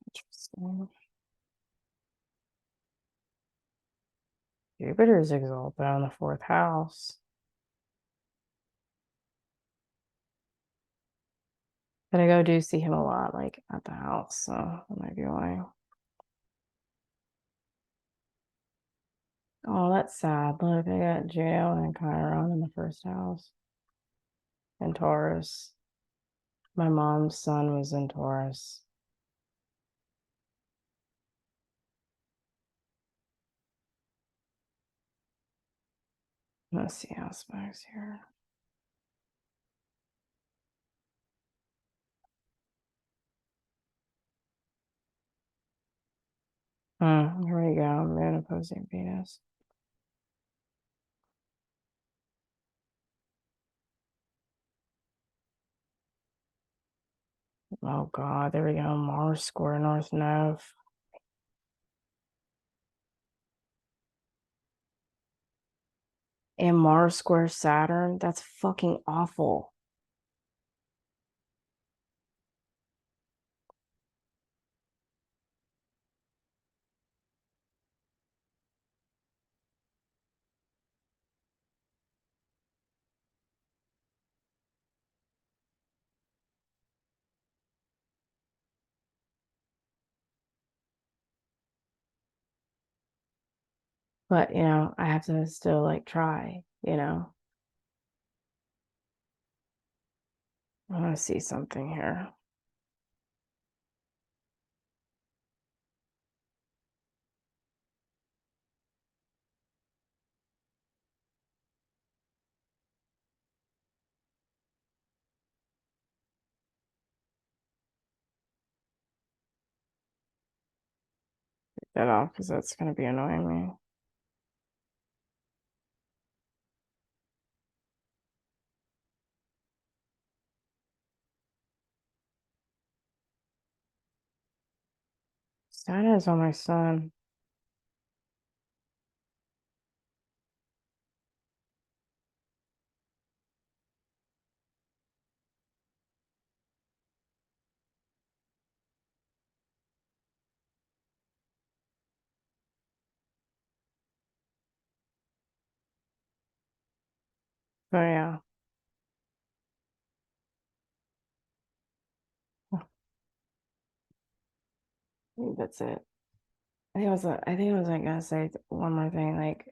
Interesting. Jupiter is exalted on the 4th house. But I do see him a lot, like at the house, so that might be why. Oh, that's sad. Look, I got Juno and Chiron in the 1st house. And Taurus. My mom's son was in Taurus. Let's see aspects here. Here we go. Moon opposing Venus. Oh God, there we go. Mars square North Node. And Mars square Saturn. That's fucking awful. But I have to still like try, I want to see something here. Take that off because that's gonna be annoying me. Saturn is on my sun. So yeah. I think that's it. I think I was like gonna say one more thing, like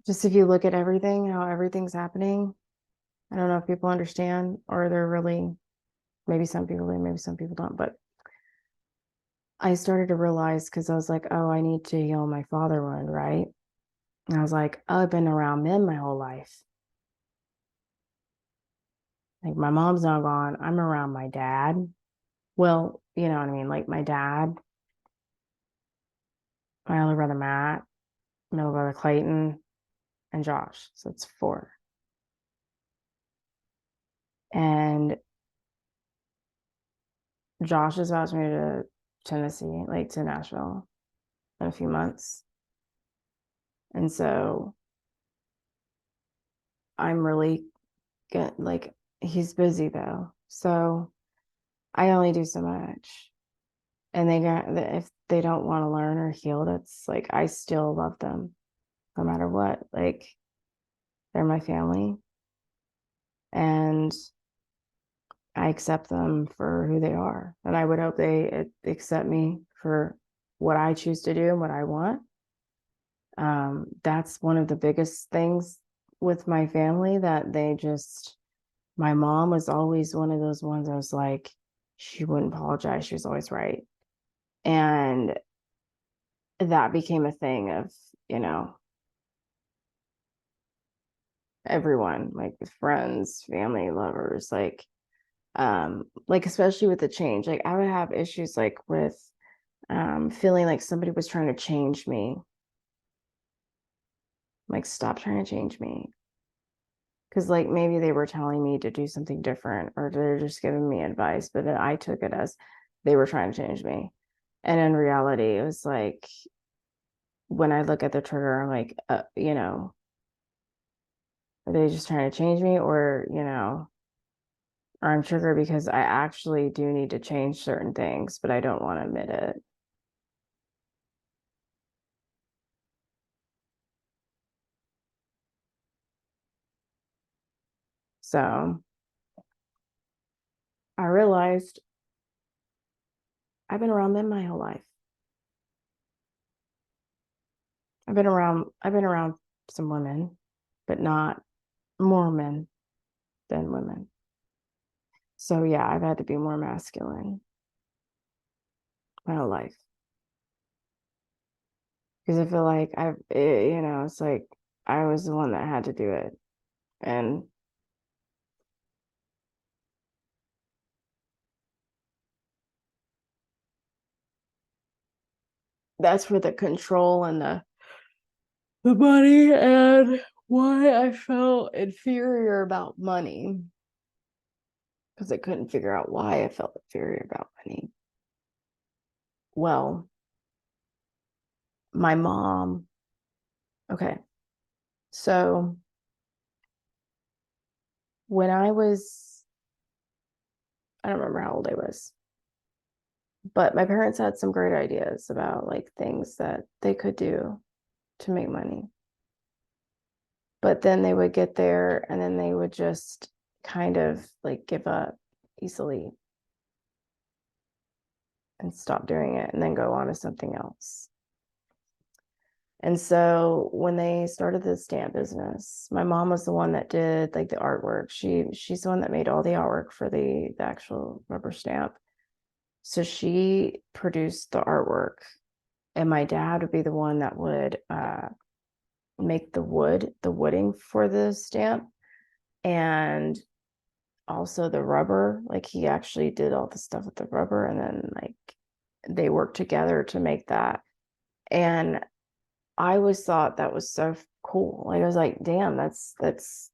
just if you look at everything, how everything's happening, I don't know if people understand or they're really Maybe some people do, maybe some people don't. But I started to realize because I was like, oh, I need to heal my father wound, right? And I was like, oh, I've been around men my whole life. Like my mom's now gone. I'm around my dad. Well, you know what I mean? Like my dad, my older brother Matt, middle brother Clayton, and Josh. So it's four. And Josh is about to move to Tennessee, like to Nashville in a few months. And so I'm really good. Like he's busy though. So I only do so much. And they got if they don't want to learn or heal, that's like I still love them no matter what. Like they're my family and I accept them for who they are. And I would hope they accept me for what I choose to do and what I want. That's one of the biggest things with my family that they just, my mom was always one of those ones I was like, she wouldn't apologize. She was always right. And that became a thing of, you know, everyone, like friends, family, lovers, like especially with the change. Like I would have issues like with feeling like somebody was trying to change me. Like stop trying to change me. Because like maybe they were telling me to do something different or they're just giving me advice, but then I took it as they were trying to change me. And in reality, it was like when I look at the trigger, I'm like, you know, are they just trying to change me or, you know, or I'm triggered because I actually do need to change certain things, but I don't want to admit it. So I realized I've been around men my whole life. I've been around some women, but not more men than women. So yeah, I've had to be more masculine my whole life because I feel like you know, it's like I was the one that had to do it, and that's where the control and the money and why I felt inferior about money because I couldn't figure out why I felt inferior about money. Well, my mom, okay, so when I don't remember how old I was, but my parents had some great ideas about like things that they could do to make money. But then they would get there and then they would just kind of like give up easily and stop doing it and then go on to something else. And so when they started the stamp business, my mom was the one that did like the artwork. She's the one that made all the artwork for the actual rubber stamp. So she produced the artwork, and my dad would be the one that would make the wooding for the stamp, and also the rubber. Like he actually did all the stuff with the rubber, and then like they worked together to make that. And I always thought that was so cool. Like I was like, damn, that's it's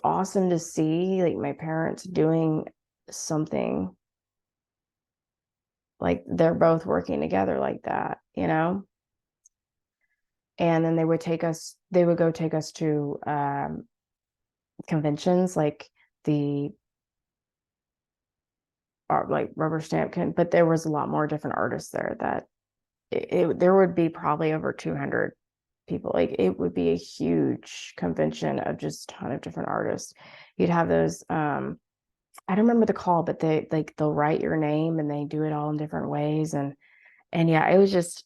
awesome to see like my parents doing something like they're both working together like that, you know? And then they would go take us to conventions like the art like rubber stamp can, but there was a lot more different artists there that there would be probably over 200 people. Like it would be a huge convention of just a ton of different artists. You'd have those I don't remember the call, but they'll write your name and they do it all in different ways. And yeah, it was just,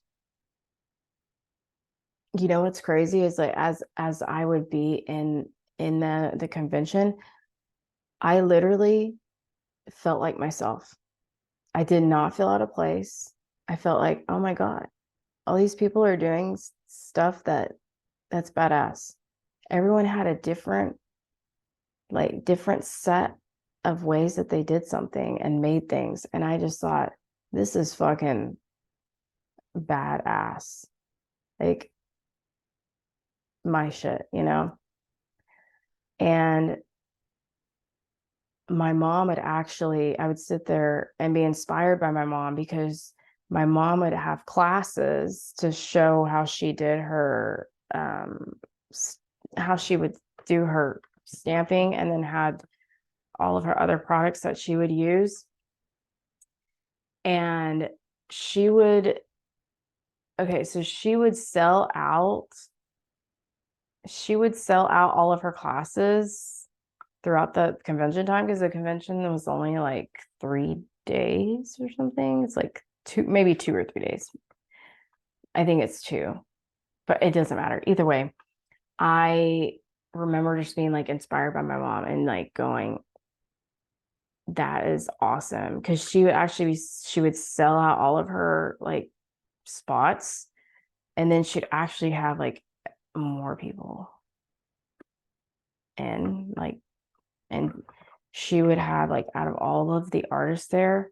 you know, what's crazy is like as I would be in the convention, I literally felt like myself. I did not feel out of place. I felt like, oh my God, all these people are doing stuff that's badass. Everyone had a different set of ways that they did something and made things. And I just thought, this is fucking badass. Like my shit, you know? And my mom would actually, I would sit there and be inspired by my mom because my mom would have classes to show how she did her, how she would do her stamping, and then had all of her other products that she would use. And she would, okay, so she would sell out all of her classes throughout the convention time, because the convention was only like 3 days or something. It's like maybe 2 or 3 days. I think it's 2, but it doesn't matter. Either way, I remember just being like inspired by my mom and like going, that is awesome. Because she would sell out all of her like spots, and then she'd actually have like more people, and like, and she would have like, out of all of the artists there,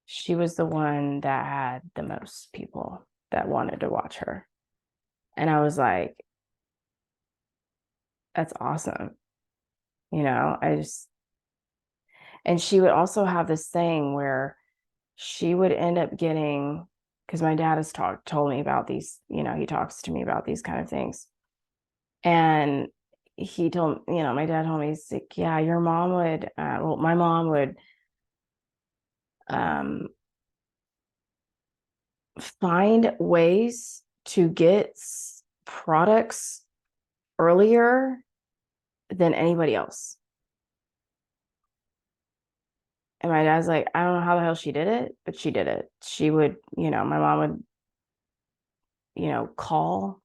she was the one that had the most people that wanted to watch her. And I was like, that's awesome. You know, and she would also have this thing where she would end up getting, because my dad has told me about these, you know, he talks to me about these kind of things. And he told, you know, my dad told me, he's like, yeah, your mom would, well, my mom would um, find ways to get products earlier than anybody else. And my dad's like, I don't know how the hell she did it, but she did it. She would, you know, my mom would, you know, call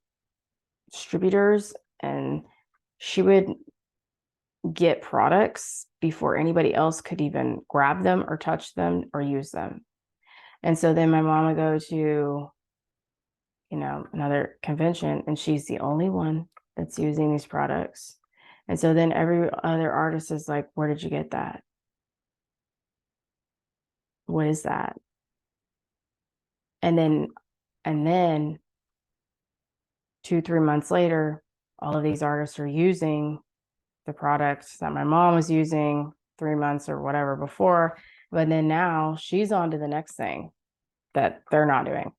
distributors, and she would get products before anybody else could even grab them or touch them or use them. And so then my mom would go to, you know, another convention, and she's the only one that's using these products. And so then every other artist is like, where did you get that? What is that? And then 2, 3 months later, all of these artists are using the products that my mom was using 3 months or whatever before. But then now she's on to the next thing that they're not doing.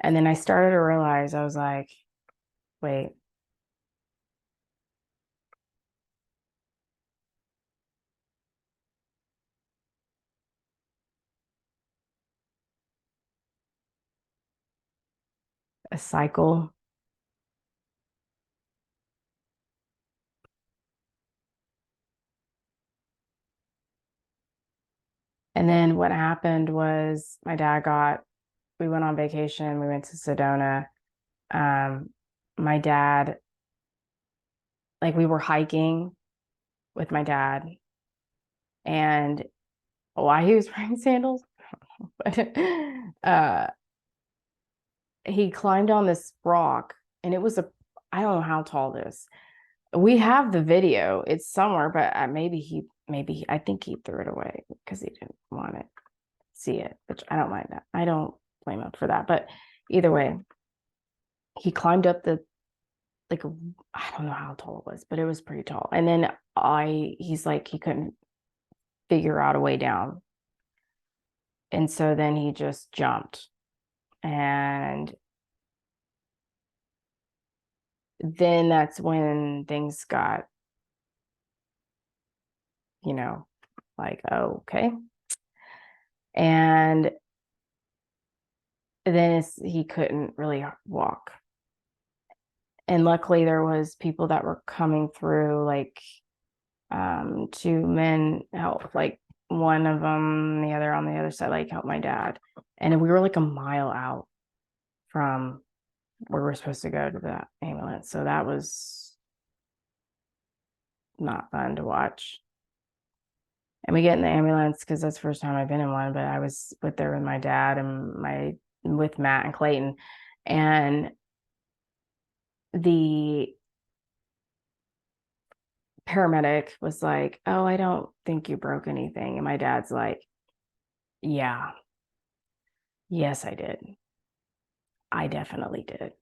And then I started to realize, I was like, wait, a cycle. And then what happened was we went on vacation, we went to Sedona. Um, my dad, like we were hiking with my dad, and why he was wearing sandals, but he climbed on this rock, and it was I don't know how tall this. We have the video, it's somewhere, but I think he threw it away because he didn't want to see it, which I don't mind that. I don't blame him for that. But either way, he climbed up like, I don't know how tall it was, but it was pretty tall. And then he's like, he couldn't figure out a way down. And so then he just jumped. And then that's when things got, you know, like, oh, okay. And then he couldn't really walk. And luckily there was people that were coming through, like 2 men help, like one of them, the other on the other side, like help my dad. And we were like a mile out from where we're supposed to go to the ambulance. So that was not fun to watch. And we get in the ambulance because that's the first time I've been in one, but I was there with my dad and with Matt and Clayton. And the paramedic was like, "Oh, I don't think you broke anything." And my dad's like, "Yeah, yes, I did. I definitely did."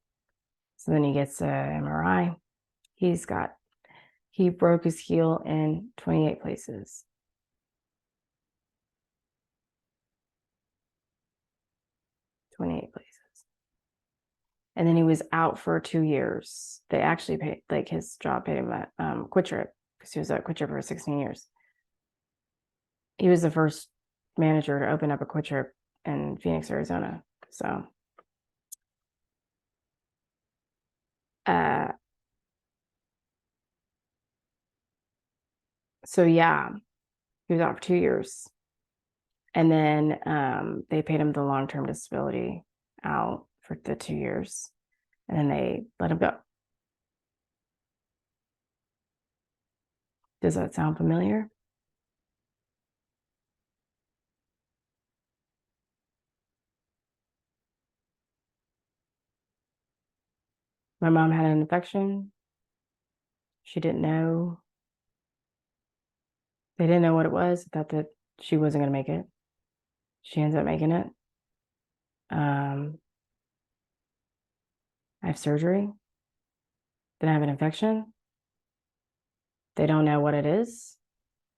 So then he gets an MRI. He broke his heel in 28 places. 28 places. And then he was out for 2 years. They actually paid, like his job paid him a quit trip because he was at quit trip for 16 years. He was the first manager to open up a quit trip in Phoenix, Arizona. Uh, so yeah, he was out for 2 years. And then they paid him the long-term disability out for the 2 years. And then they let him go. Does that sound familiar? My mom had an infection. She didn't know. They didn't know what it was. Thought that she wasn't going to make it. She ends up making it. I have surgery. Then I have an infection. They don't know what it is.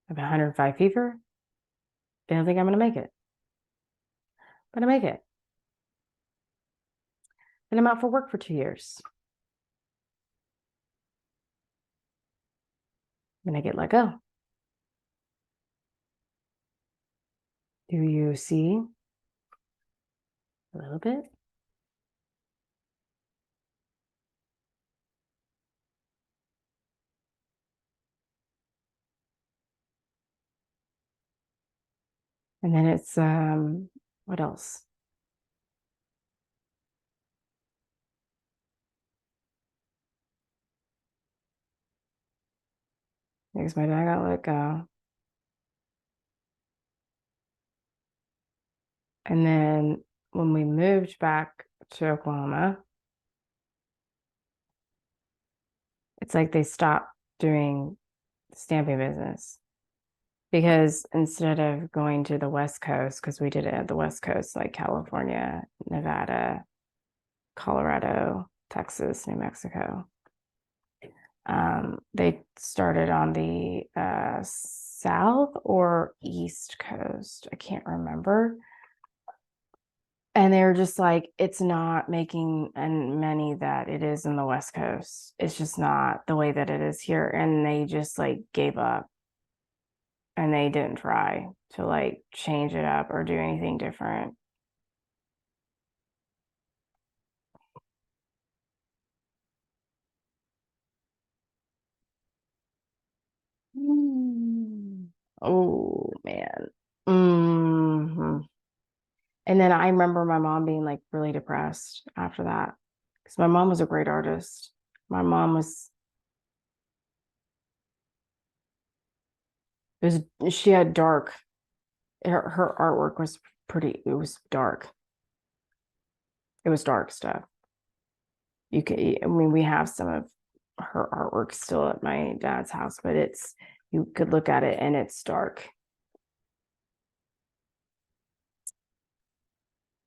I have 105 fever. They don't think I'm going to make it. But I make it. Then I'm out for work for 2 years. Then I get let go. Do you see a little bit? And then it's what else? Because my dad got let go. And then when we moved back to Oklahoma, it's like they stopped doing stamping business because instead of going to the West Coast, because we did it at the West Coast, like California, Nevada, Colorado, Texas, New Mexico, they started on the South or East Coast. I can't remember. And they were just like, it's not making money that it is in the West Coast. It's just not the way that it is here. And they just like gave up and they didn't try to like change it up or do anything different. Mm. Oh man. Hmm. And then I remember my mom being like really depressed after that because my mom was a great artist. My mom was, it was, she had dark, her artwork was pretty, it was dark. It was dark stuff. You could, I mean, we have some of her artwork still at my dad's house, but you could look at it and it's dark.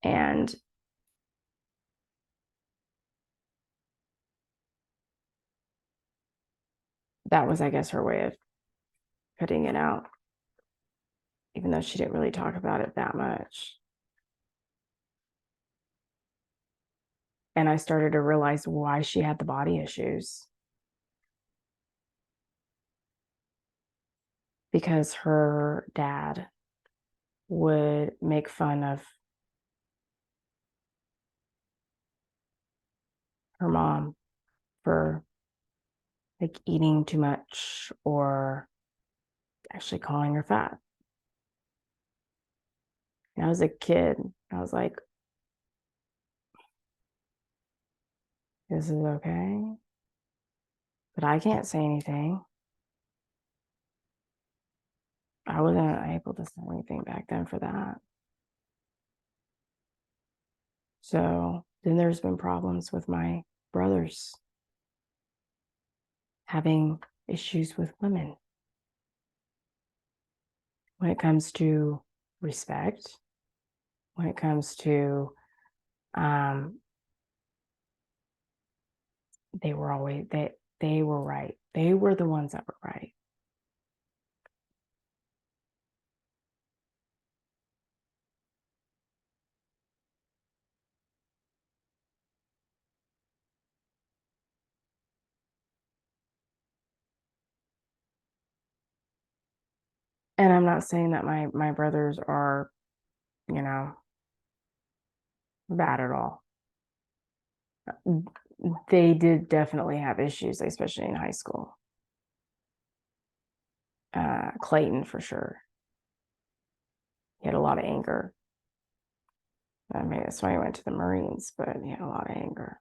And that was, I guess, her way of putting it out, even though she didn't really talk about it that much. And I started to realize why she had the body issues. Because her dad would make fun of her mom for like eating too much or actually calling her fat. And I was a kid. I was like, this is okay. But I can't say anything. I wasn't able to sell anything back then for that. So then there's been problems with my brothers having issues with women when it comes to respect, when it comes to they were always they were right. They were the ones that were right. And I'm not saying that my brothers are, you know, bad at all. They did definitely have issues, especially in high school. Clayton for sure. He had a lot of anger. I mean, that's why he went to the Marines, but he had a lot of anger.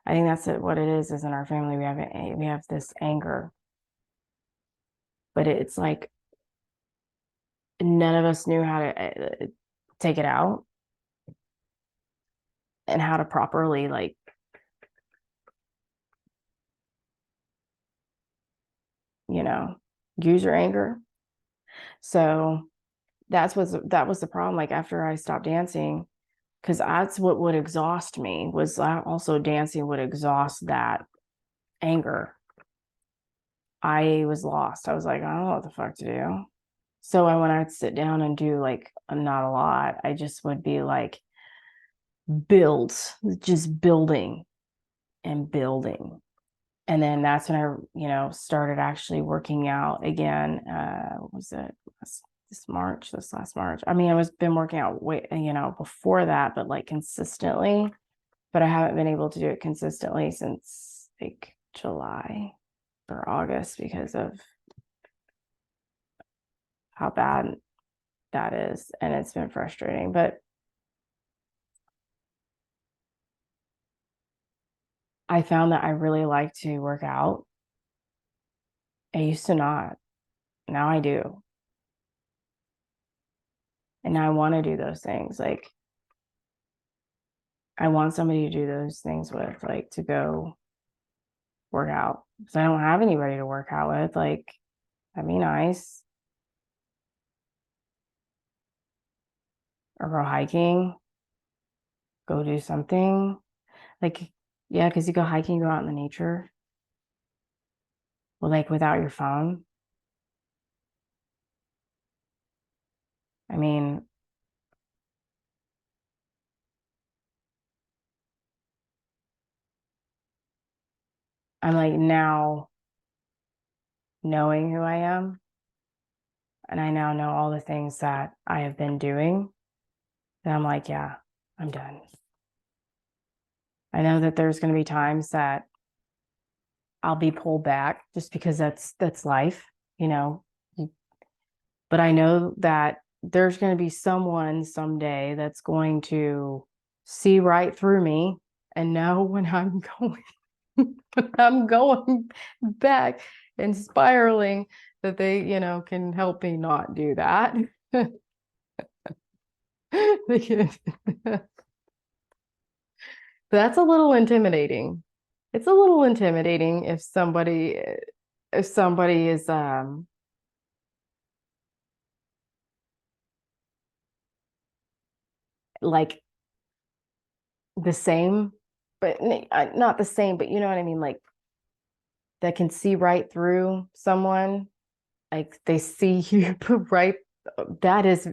I think that's it, what it is in our family. We have this anger, but it's like none of us knew how to take it out and how to properly like use your anger. So that was the problem. Like after I stopped dancing, because that's what would exhaust me was also dancing would exhaust that anger. I was lost. I was like, I don't know what the fuck to do. So when I'd sit down and do like not a lot, I just would be like build, just building and building. And then that's when I, started actually working out again. Was it this last March? I mean, I was been working out before that, but like consistently, but I haven't been able to do it consistently since like July or August because of how bad that is. And it's been frustrating, but I found that I really like to work out. I used to not. Now I do. And now I want to do those things. Like I want somebody to do those things with, like to go work out. Because I don't have anybody to work out with. Like, that'd be nice. Or go hiking, go do something. Like, yeah, because you go hiking, go out in the nature. Well, like without your phone. I mean, I'm like now knowing who I am. And I now know all the things that I have been doing. And I'm like, yeah, I'm done. I know that there's going to be times that I'll be pulled back just because that's life, you know. But I know that there's going to be someone someday that's going to see right through me and know when I'm going when I'm going back and spiraling that they, can help me not do that. That's a little intimidating. It's a little intimidating if somebody is like the same, but not the same, but you know what I mean, like that can see right through someone, like they see you right. That is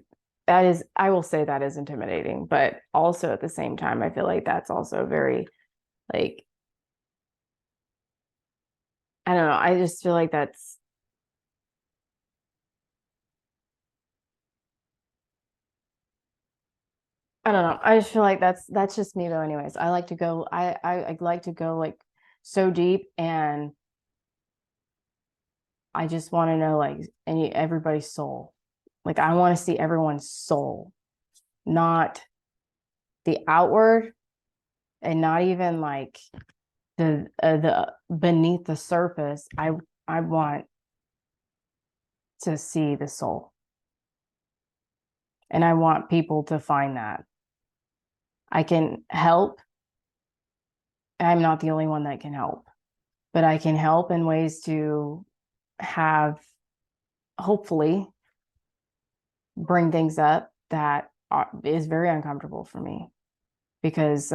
I will say that is intimidating, but also at the same time, I feel like that's also very like I don't know. I just feel like I don't know. I just feel like that's just me though. Anyways, I like to go. I like to go like so deep, and I just want to know like everybody's soul. Like I want to see everyone's soul, not the outward, and not even like the beneath the surface. I want to see the soul. And I want people to find that. I can help. I'm not the only one that can help, but I can help in ways to have, hopefully, bring things up that is very uncomfortable for me because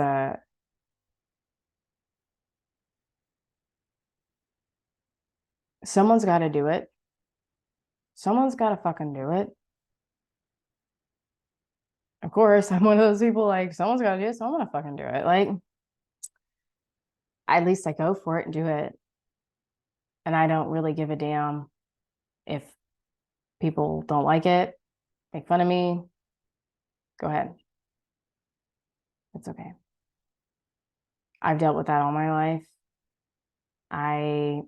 someone's got to do it. Someone's got to fucking do it. Of course, I'm one of those people like, someone's got to do it, so I'm gonna fucking do it. Like, at least I go for it and do it. And I don't really give a damn if people don't like it, make fun of me. Go ahead. It's okay. I've dealt with that all my life. I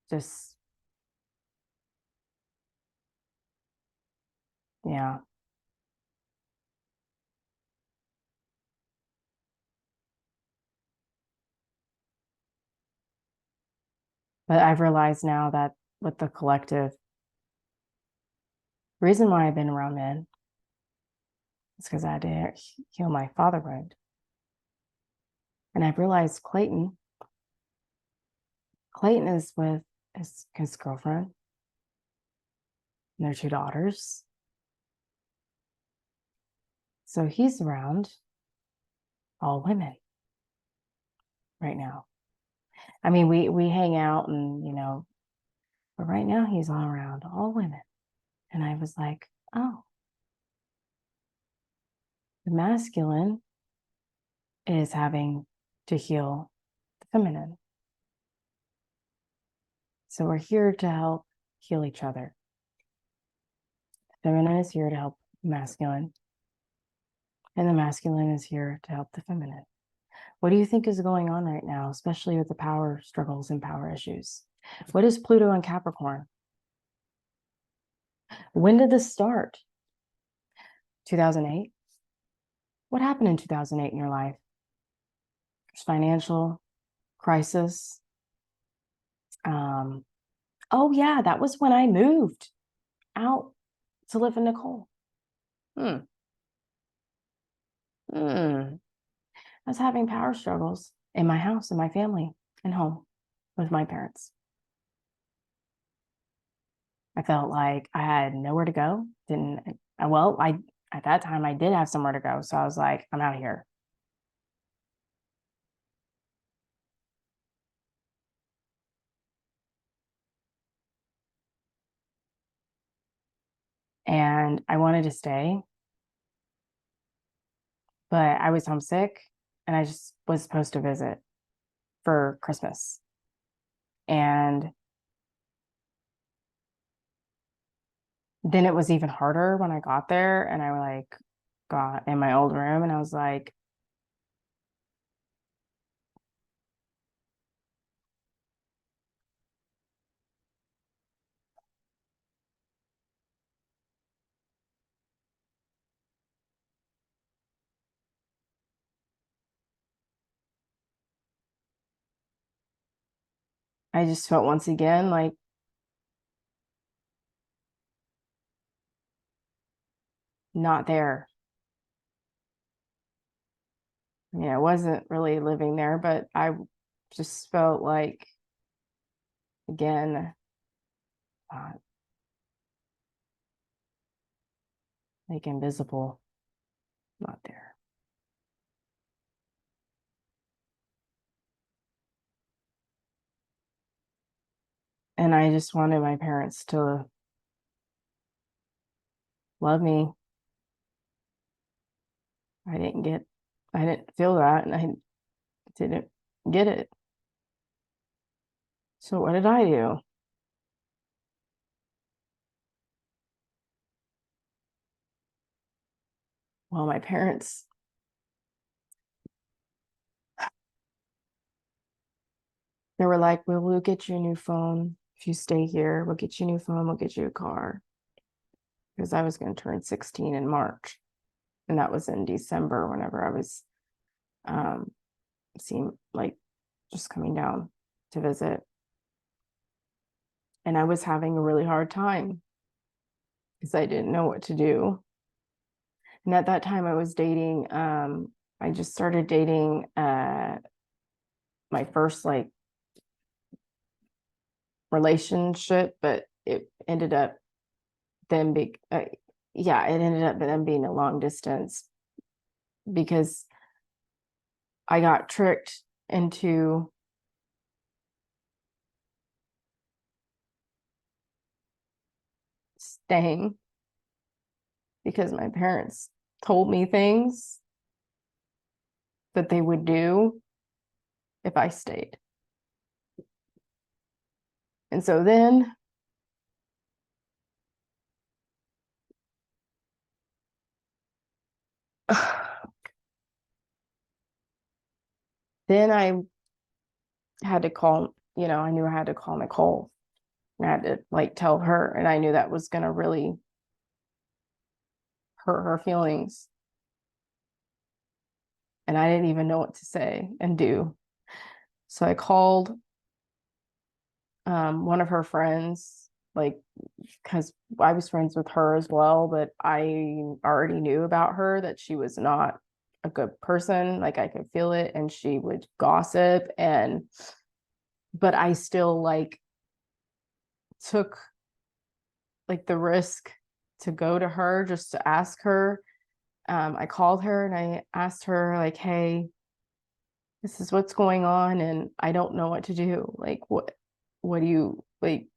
just, yeah. But I've realized now that with the collective, reason why I've been around men is because I had to heal my father wound. And I've realized Clayton is with his girlfriend and their two daughters. So he's around all women right now. I mean, we hang out and, but right now he's all around all women. And I was like, oh, the masculine is having to heal the feminine. So we're here to help heal each other. The feminine is here to help the masculine, and the masculine is here to help the feminine. What do you think is going on right now, especially with the power struggles and power issues? What is Pluto and Capricorn? When did this start? 2008? What happened in 2008 in your life? There's financial crisis. Oh yeah, that was when I moved out to live in Nicole. I was having power struggles in my house, in my family, and home with my parents. I felt like I had nowhere to go. At that time I did have somewhere to go. So I was like, I'm out of here. And I wanted to stay, but I was homesick and I just was supposed to visit for Christmas. And then it was even harder when I got there and I like got in my old room and I was like, I just felt once again like not there. I mean, I wasn't really living there, but I just felt like, again, not like invisible, not there. And I just wanted my parents to love me. I didn't feel that and I didn't get it. So what did I do? Well, my parents, they were like, well, we'll get you a new phone. If you stay here, we'll get you a new phone. We'll get you a car. Because I was going to turn 16 in March. And that was in December whenever I was seemed like just coming down to visit. And I was having a really hard time because I didn't know what to do. And at that time I was dating, I just started dating my first like relationship, but it ended up then be yeah, it ended up them being a long distance because I got tricked into staying because my parents told me things that they would do if I stayed. And so then then I had to call, I knew I had to call Nicole. I had to like tell her, and I knew that was going to really hurt her feelings. And I didn't even know what to say and do. So I called one of her friends, like, because I was friends with her as well, but I already knew about her that she was not a good person. Like, I could feel it, and she would gossip. But I still like took like the risk to go to her just to ask her. I called her and I asked her, like, hey, this is what's going on, and I don't know what to do. Like, what do you like?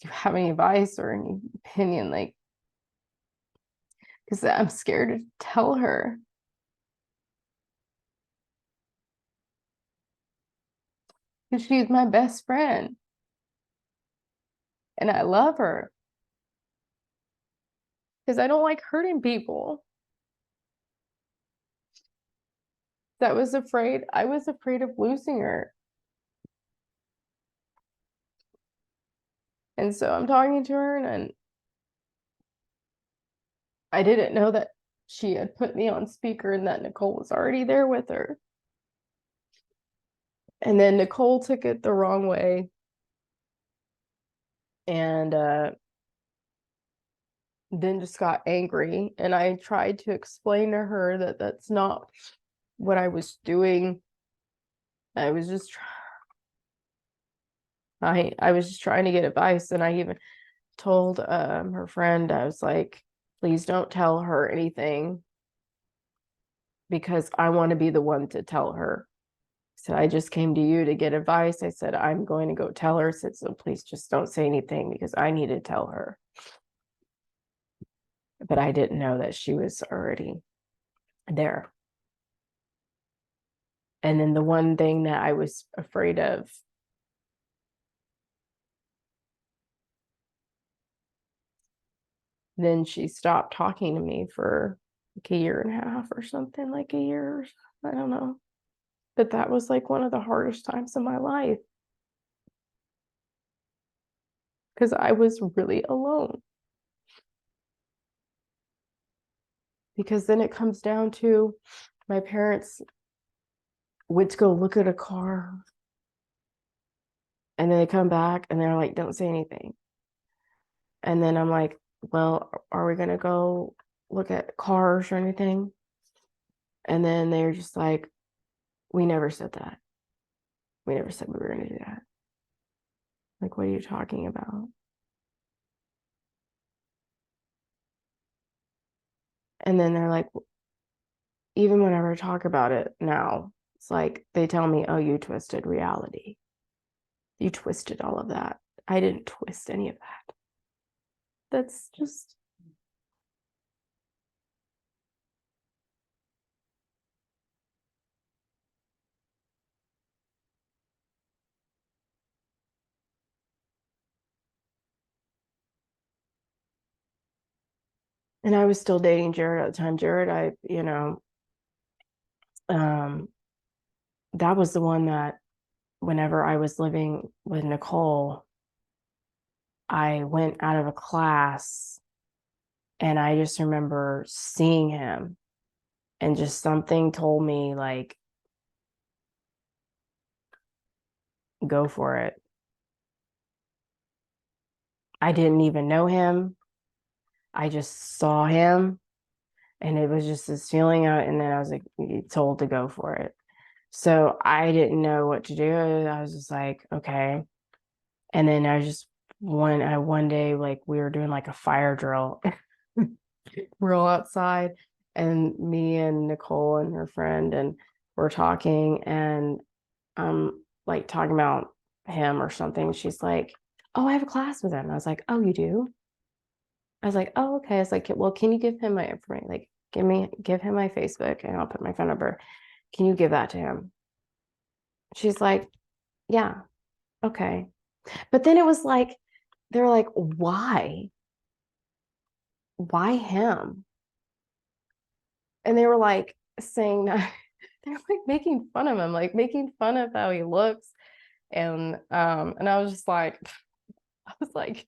Do you have any advice or any opinion? Like, because I'm scared to tell her because she's my best friend and I love her because I don't like hurting people. I was afraid of losing her. And so I'm talking to her, and I didn't know that she had put me on speaker and that Nicole was already there with her. And then Nicole took it the wrong way and then just got angry. And I tried to explain to her that that's not what I was doing. I was just I was just trying to get advice, and I even told her friend, I was like, please don't tell her anything because I want to be the one to tell her. So I just came to you to get advice. I said, I'm going to go tell her. I said, so please just don't say anything because I need to tell her. But I didn't know that she was already there. And then the one thing that I was afraid of, then she stopped talking to me for like a year and a half or something, like a year. I don't know. But that was like one of the hardest times of my life because I was really alone. Because then it comes down to my parents went to go look at a car and then they come back and they're like, don't say anything. And then I'm like, well, are we going to go look at cars or anything? And then they're just like, we never said that. We never said we were going to do that. Like, what are you talking about? And then they're like, even whenever I talk about it now, it's like they tell me, oh, you twisted reality. You twisted all of that. I didn't twist any of that. That's just, and I was still dating Jared at the time. Jared, um, that was the one that whenever I was living with Nicole, I went out of a class and I just remember seeing him and just something told me like, go for it. I didn't even know him. I just saw him And it was just this feeling out, and then I was like told to go for it. So I didn't know what to do. I was just like, okay. And then I just one day, like, we were doing like a fire drill. We're all outside, and me and Nicole and her friend, and we're talking, and like talking about him or something. She's like, "Oh, I have a class with him." I was like, "Oh, you do?" I was like, "Oh, okay." I was like, "Well, can you give him my information? Like, give him my Facebook, and I'll put my phone number. Can you give that to him?" She's like, "Yeah, okay." But then it was like, they're like, "Why? Why him?" And they were like saying that they're like making fun of him, like making fun of how he looks. And I was just like, I was like,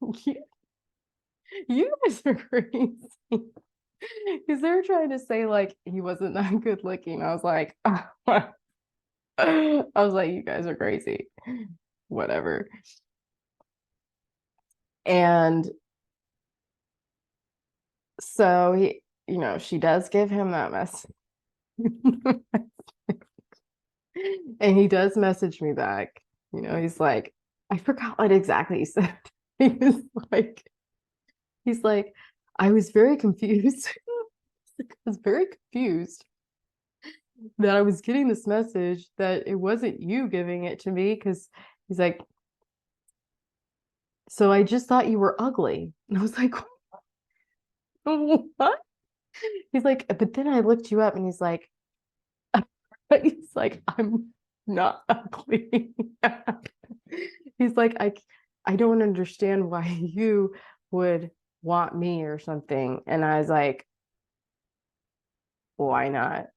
you guys are crazy. Because they're trying to say like he wasn't that good looking. I was like, I was like, you guys are crazy. Whatever. And so she does give him that message. And he does message me back. He's like, I forgot what exactly he said. He was like, he's like, I was very confused. I was very confused that I was getting this message that it wasn't you giving it to me, because he's like, so I just thought you were ugly. And I was like, what? He's like, but then I looked you up, and he's like, I'm not ugly. He's like, I don't understand why you would want me or something. And I was like, why not?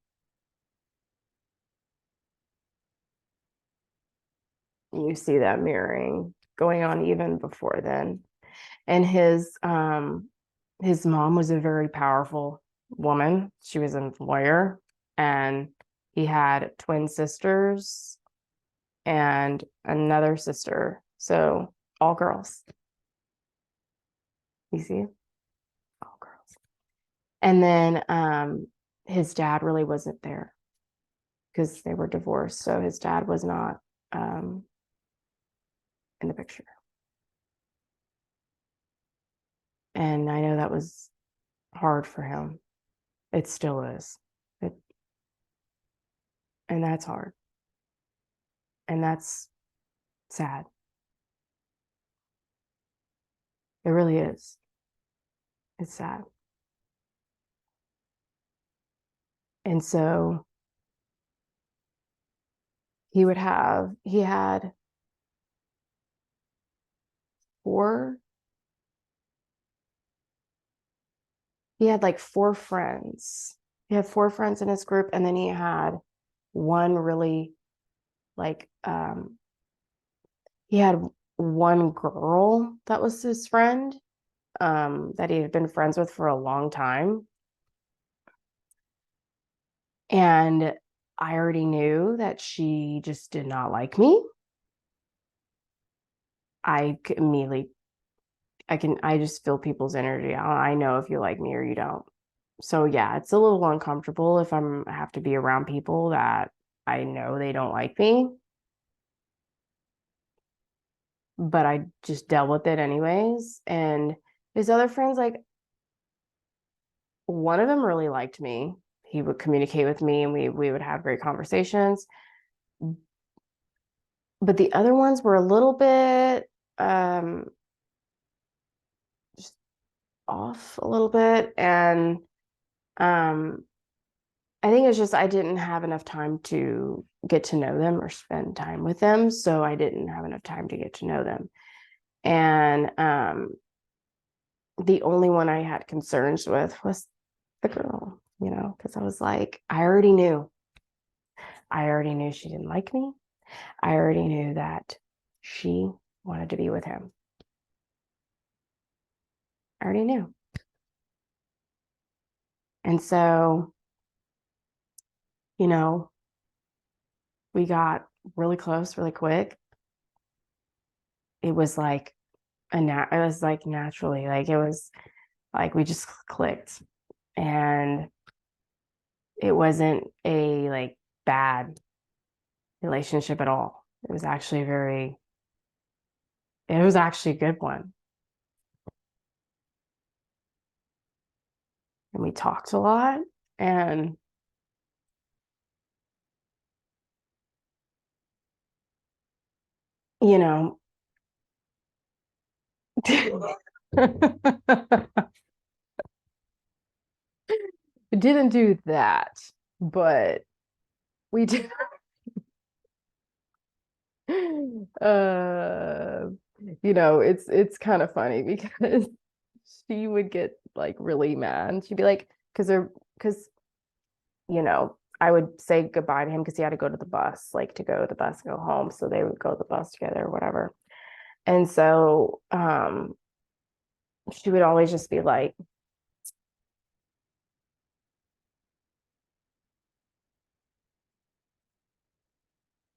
You see that mirroring going on even before then. And his mom was a very powerful woman. She was a lawyer, and he had twin sisters and another sister. So all girls. You see? All girls. And then his dad really wasn't there because they were divorced. So his dad was not um, in the picture. And I know that was hard for him. It still is. It, and that's hard. And that's sad. It really is. It's sad. And so he had four, he had like four friends. He had four friends in his group, and then he had one really like he had one girl that was his friend, that he had been friends with for a long time. And I already knew that she just did not like me. I immediately, I just feel people's energy. I know if you like me or you don't. So yeah, it's a little uncomfortable if I have to be around people that I know they don't like me, but I just dealt with it anyways. And his other friends, like, one of them really liked me. He would communicate with me, and we would have great conversations. But the other ones were a little bit just off a little bit. And um I think it's just I didn't have enough time to get to know them or spend time with them. So I didn't have enough time to get to know them. And the only one I had concerns with was the girl, because I was like, I already knew. I already knew she didn't like me. I already knew that she wanted to be with him. I already knew. And so, you know, we got really close really quick. It was like it was like naturally, like it was like we just clicked. And it wasn't a like bad relationship at all. It was actually it was actually a good one. And we talked a lot and you know, it didn't do that, but we did. uh it's kind of funny because she would get like really mad. She'd be like, because I would say goodbye to him because he had to go to the bus, like to go to the bus and go home. So they would go to the bus together or whatever. And so she would always just be like,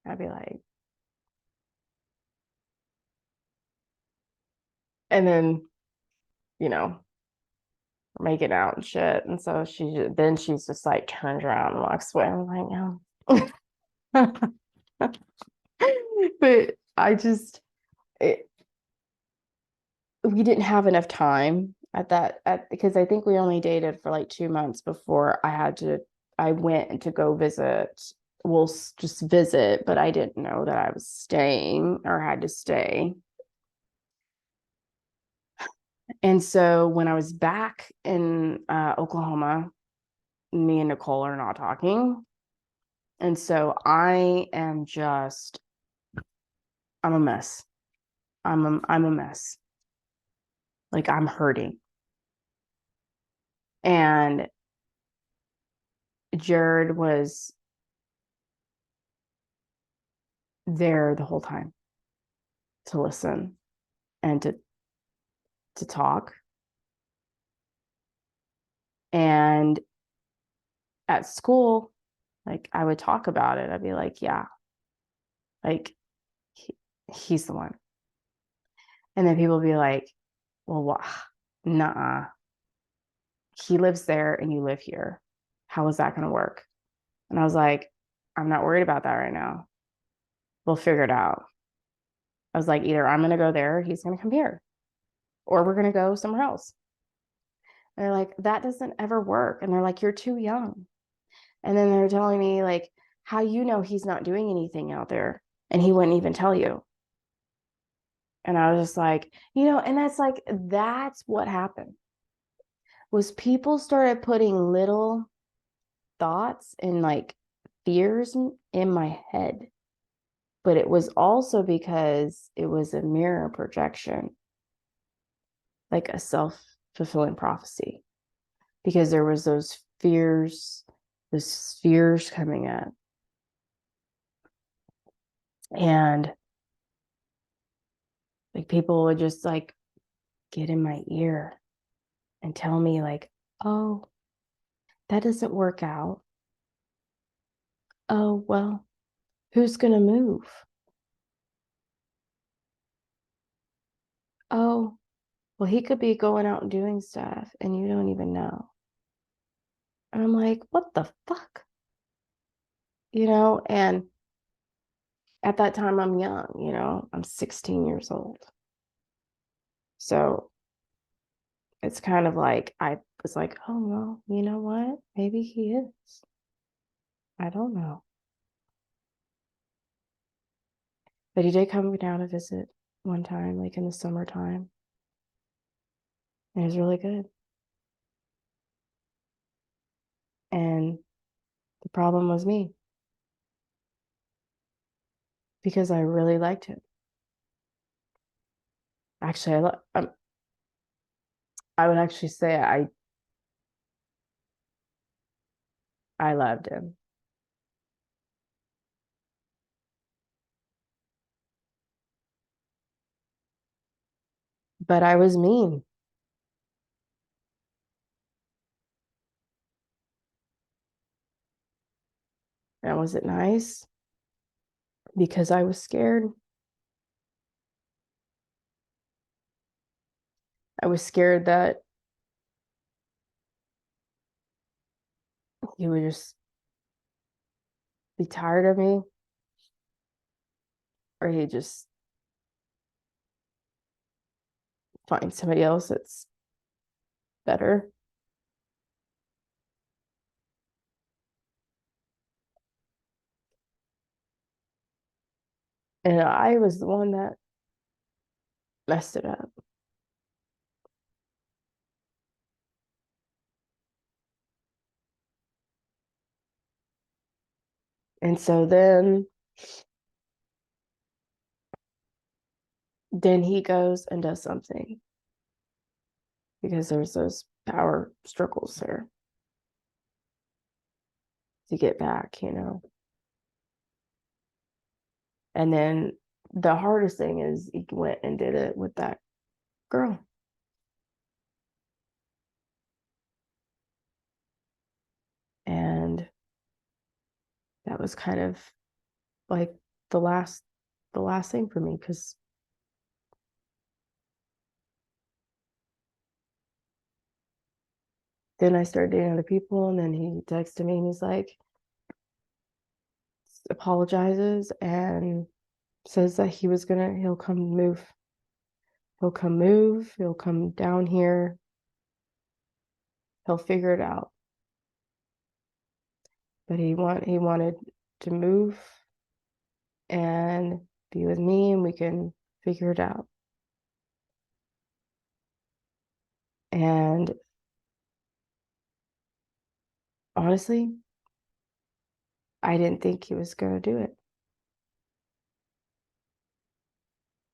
I'd be like, and then, you know, making out and shit. And so then she's just like turns around and walks away. I'm like, no. But it, we didn't have enough time because I think we only dated for like 2 months before I went to go visit. We'll just visit, but I didn't know that I was staying or had to stay. And so when I was back in Oklahoma, me and Nicole are not talking. And so I'm a mess. I'm a mess. Like I'm hurting. And Jared was there the whole time to listen and to talk. And at school, like I would talk about it. I'd be like, yeah, like he's the one. And then people would be like, well, what? Nah, he lives there and you live here. How is that going to work? And I was like, I'm not worried about that right now. We'll figure it out. I was like, either I'm going to go there, or he's going to come here, or we're going to go somewhere else. And they're like, that doesn't ever work. And they're like, you're too young. And then they're telling me, like, how you know he's not doing anything out there and he wouldn't even tell you. And I was just like, and that's what happened was people started putting little thoughts and like fears in my head. But it was also because it was a mirror projection, like a self-fulfilling prophecy, because there was those fears coming up. And like people would just like get in my ear and tell me like, oh, that doesn't work out. Oh, well, who's going to move? Oh, well, he could be going out and doing stuff and you don't even know. And I'm like, what the fuck? And at that time I'm young, I'm 16 years old. So it's kind of like I was like, oh well, you know what? Maybe he is. I don't know. But he did come down to visit one time, like in the summertime. And it was really good. And the problem was me because I really liked him. Actually, I would actually say I loved him, but I was mean. And was it nice? Because I was scared. I was scared that he would just be tired of me, or he'd just find somebody else that's better. And I was the one that messed it up. And so then he goes and does something because there's those power struggles there to get back, you know. And then the hardest thing is he went and did it with that girl. And that was kind of like the last thing for me, because then I started dating other people, and then he texted me and he's like, apologizes and says that he'll come move. He'll come down here, he'll figure it out. But he wanted to move and be with me, and we can figure it out. And honestly, I didn't think he was going to do it.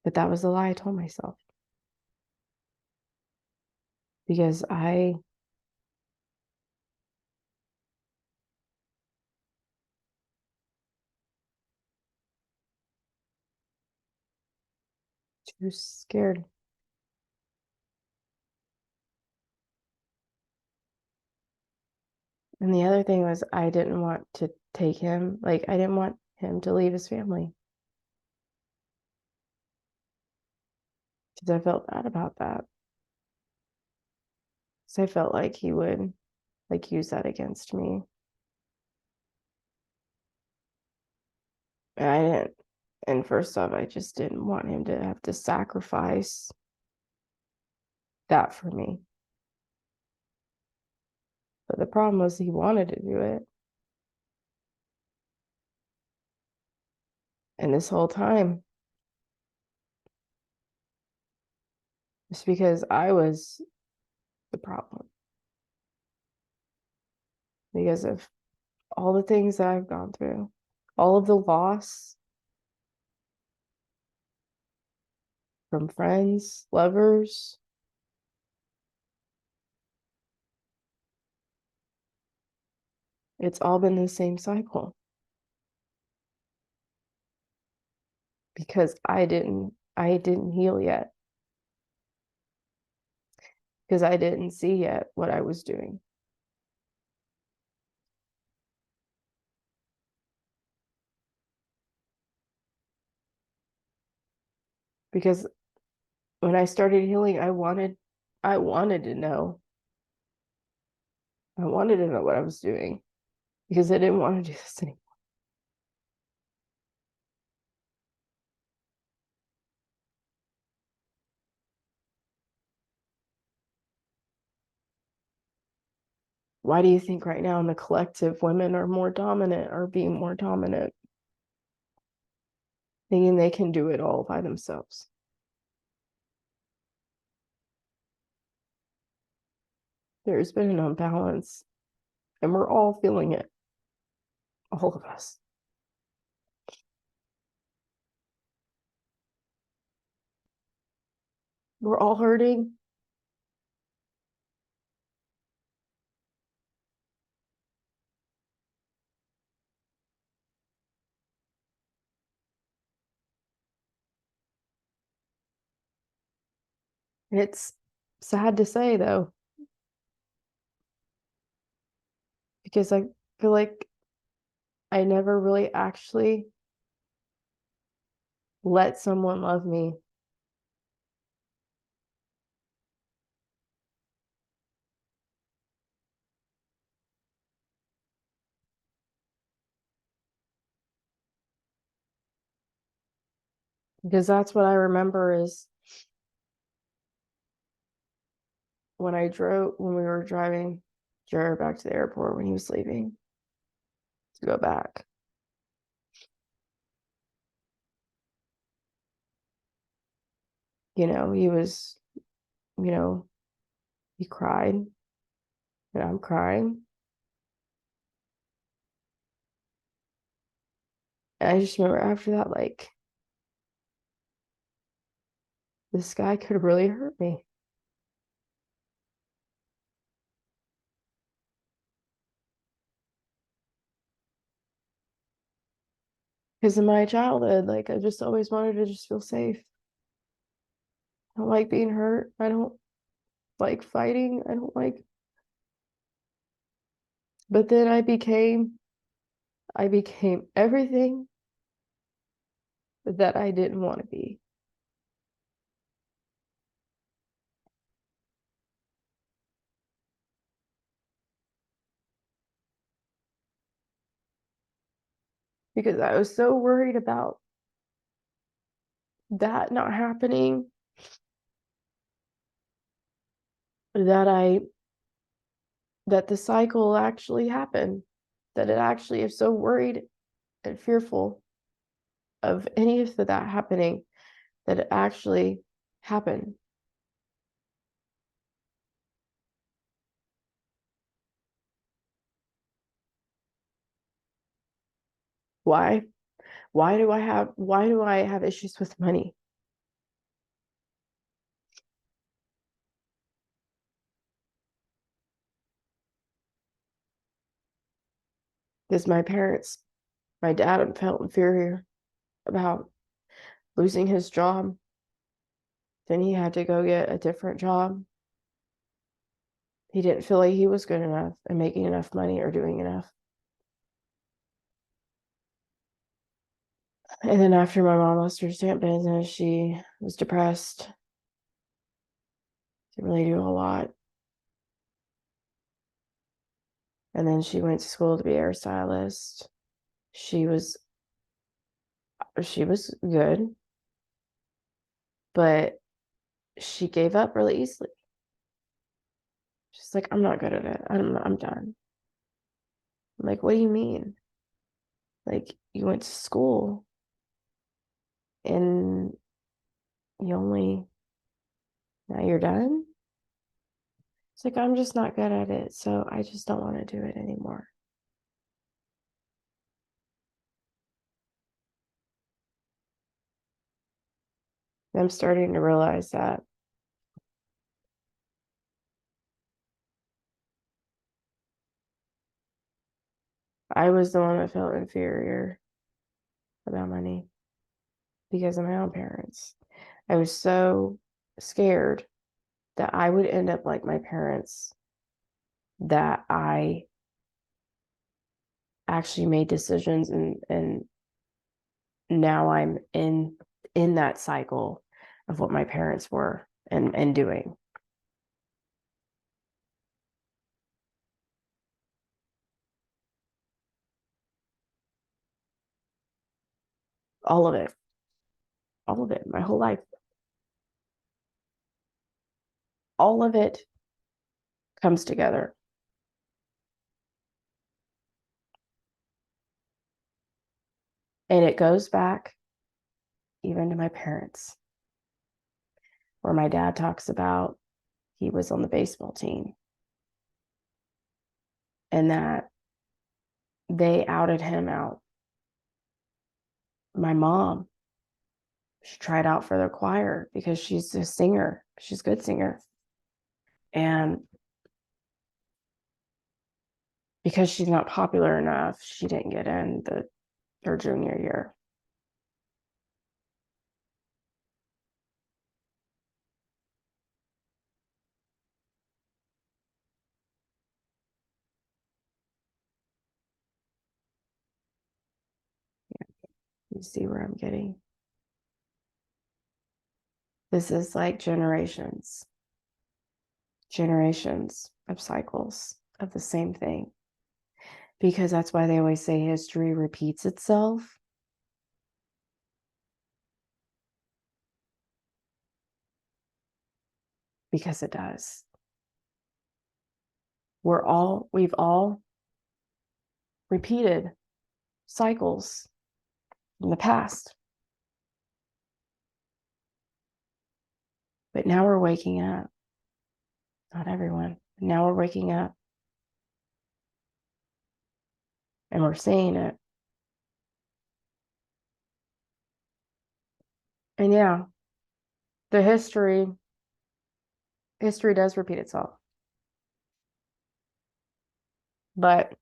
But that was the lie I told myself. Because I was too scared. And the other thing was, I didn't want to take him, like, I didn't want him to leave his family. Because I felt bad about that. So I felt like he would, like, use that against me. And I didn't. And first off, I just didn't want him to have to sacrifice that for me. But the problem was, he wanted to do it. And this whole time, it's because I was the problem. Because of all the things that I've gone through, all of the loss from friends, lovers. It's all been the same cycle. Because I didn't heal yet. Because I didn't see yet what I was doing. Because when I started healing, I wanted to know. I wanted to know what I was doing, because I didn't want to do this anymore. Why do you think right now in the collective, women are being more dominant, thinking they can do it all by themselves? There's been an imbalance, and we're all feeling it. All of us. We're all hurting. And it's sad to say, though, because I feel like I never really actually let someone love me Because that's what I remember is when we were driving Jared back to the airport when he was leaving to go back. He was, you know, he cried and I'm crying. And I just remember after that, like, this guy could really hurt me. Because in my childhood, like, I just always wanted to just feel safe. I don't like being hurt. I don't like fighting. I don't like, but then I became everything that I didn't want to be. Because I was so worried about that not happening that the cycle actually happened. That it actually is so worried and fearful of any of that happening that it actually happened. Why? Why do I have issues with money? Because my dad felt inferior about losing his job. Then he had to go get a different job. He didn't feel like he was good enough and making enough money or doing enough. And then after my mom lost her stamp business, she was depressed. Didn't really do a lot. And then she went to school to be a hairstylist. She was good, but she gave up really easily. She's like, I'm not good at it. I'm done. I'm like, what do you mean? Like, you went to school and now you're done? It's like, I'm just not good at it, so I just don't want to do it anymore. I'm starting to realize that I was the one that felt inferior about money because of my own parents. I was so scared that I would end up like my parents, that I actually made decisions and now I'm in that cycle of what my parents were and doing. All of it. All of it. My whole life. All of it comes together. And it goes back even to my parents, where my dad talks about he was on the baseball team and that they outed him out. My mom, she tried out for the choir because she's a singer. She's a good singer. And because she's not popular enough, she didn't get in her junior year. You see where I'm getting? This is like generations of cycles of the same thing. Because that's why they always say history repeats itself. because it does. We've all repeated cycles in the past. But now we're waking up. Not everyone. Now we're waking up. And we're seeing it. And yeah, the history does repeat itself. But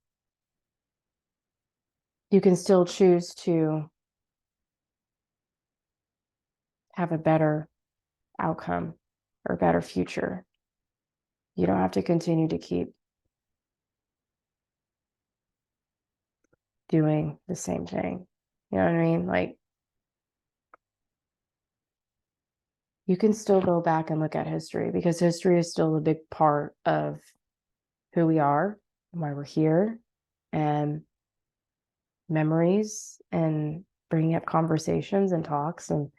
you can still choose to have a better outcome or a better future. You don't have to continue to keep doing the same thing. You know what I mean? Like, you can still go back and look at history, because history is still a big part of who we are and why we're here, and memories, and bringing up conversations and talks, and,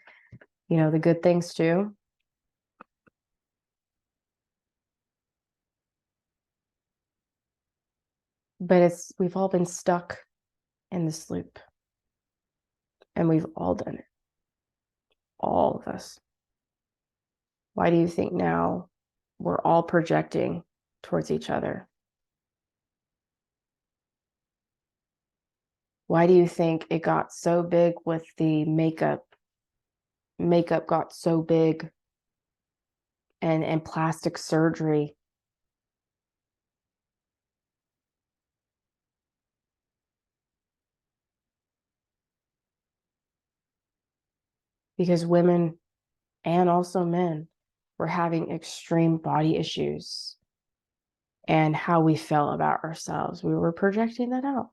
you know, the good things too. But we've all been stuck in this loop, and we've all done it. All of us. Why do you think now we're all projecting towards each other? Why do you think it got so big with the makeup? Makeup got so big, and plastic surgery. Because women and also men were having extreme body issues, and how we felt about ourselves. We were projecting that out.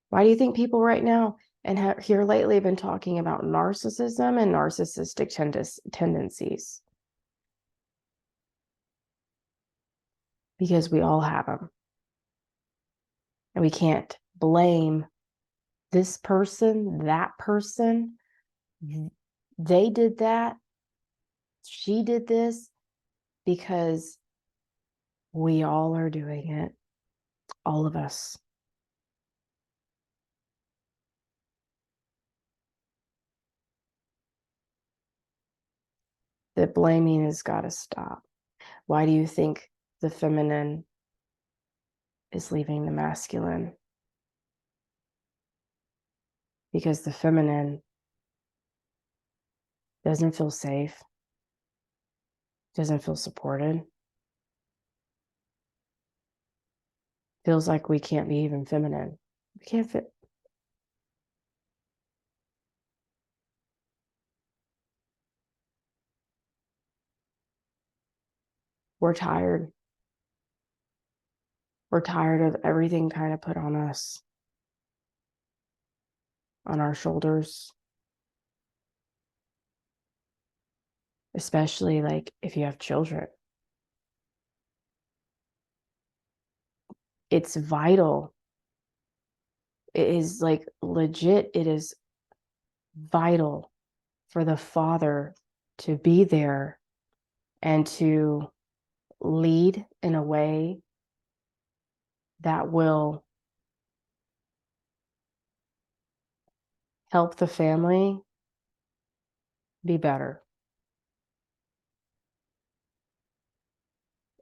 Why do you think people right now and here lately have been talking about narcissism and narcissistic tendencies? Because we all have them. And we can't blame this person, that person. They did that. She did this, because we all are doing it. All of us. The blaming has got to stop. Why do you think the feminine is leaving the masculine? Because the feminine doesn't feel safe, doesn't feel supported, feels like we can't be even feminine. We can't fit. We're tired. We're tired of everything kind of put on us, on our shoulders. Especially like if you have children. It's vital. It is like legit. It is vital for the father to be there and to lead in a way that will help the family be better.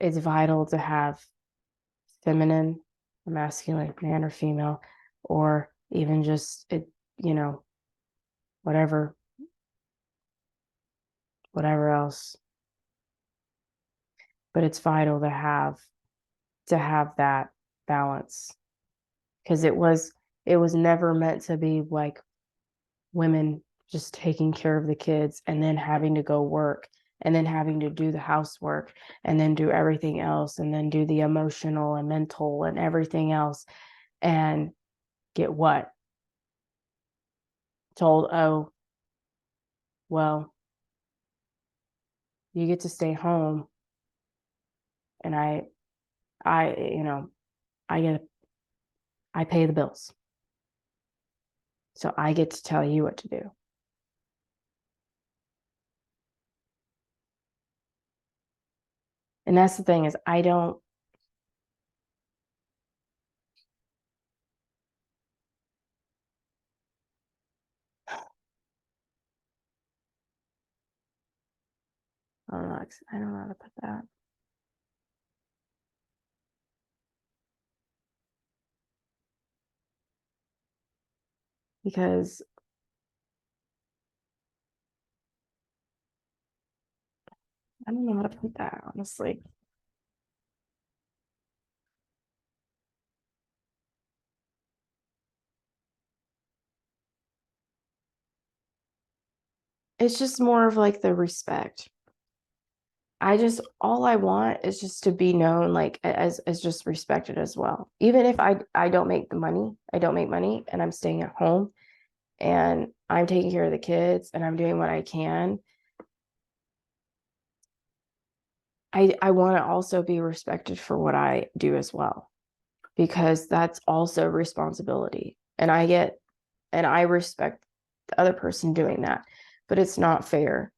It's vital to have feminine, masculine, man or female, or even just it, you know, whatever else. But it's vital to have that balance, because it was never meant to be like women just taking care of the kids and then having to go work and then having to do the housework and then do everything else and then do the emotional and mental and everything else, and get what? Told, oh, well, you get to stay home, and you know, I pay the bills. So I get to tell you what to do. And that's the thing is I don't I don't know how to put that. Because I don't know how to put that, honestly. It's just more of like the respect. All I want is just to be known like as just respected as well. Even if I don't make the money, I don't make money and I'm staying at home and I'm taking care of the kids and I'm doing what I can. I want to also be respected for what I do as well, because that's also responsibility. And I respect the other person doing that, but it's not fair.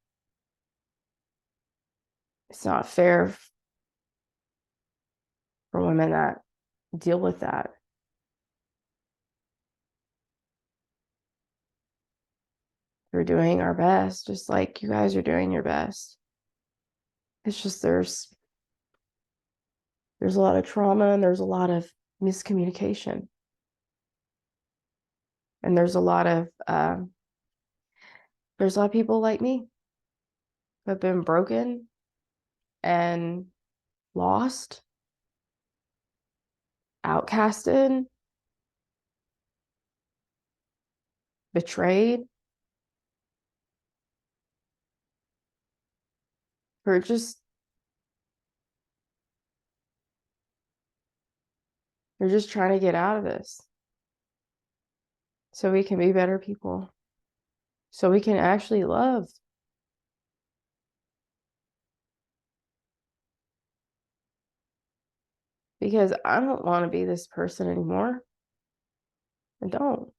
It's not fair for women that deal with that. We're doing our best, just like you guys are doing your best. It's just there's a lot of trauma and there's a lot of miscommunication. And there's a lot of people like me who have been broken and lost, outcasted, betrayed, who are just they're just trying to get out of this so we can be better people, so we can actually love. Because I don't want to be this person anymore. I don't.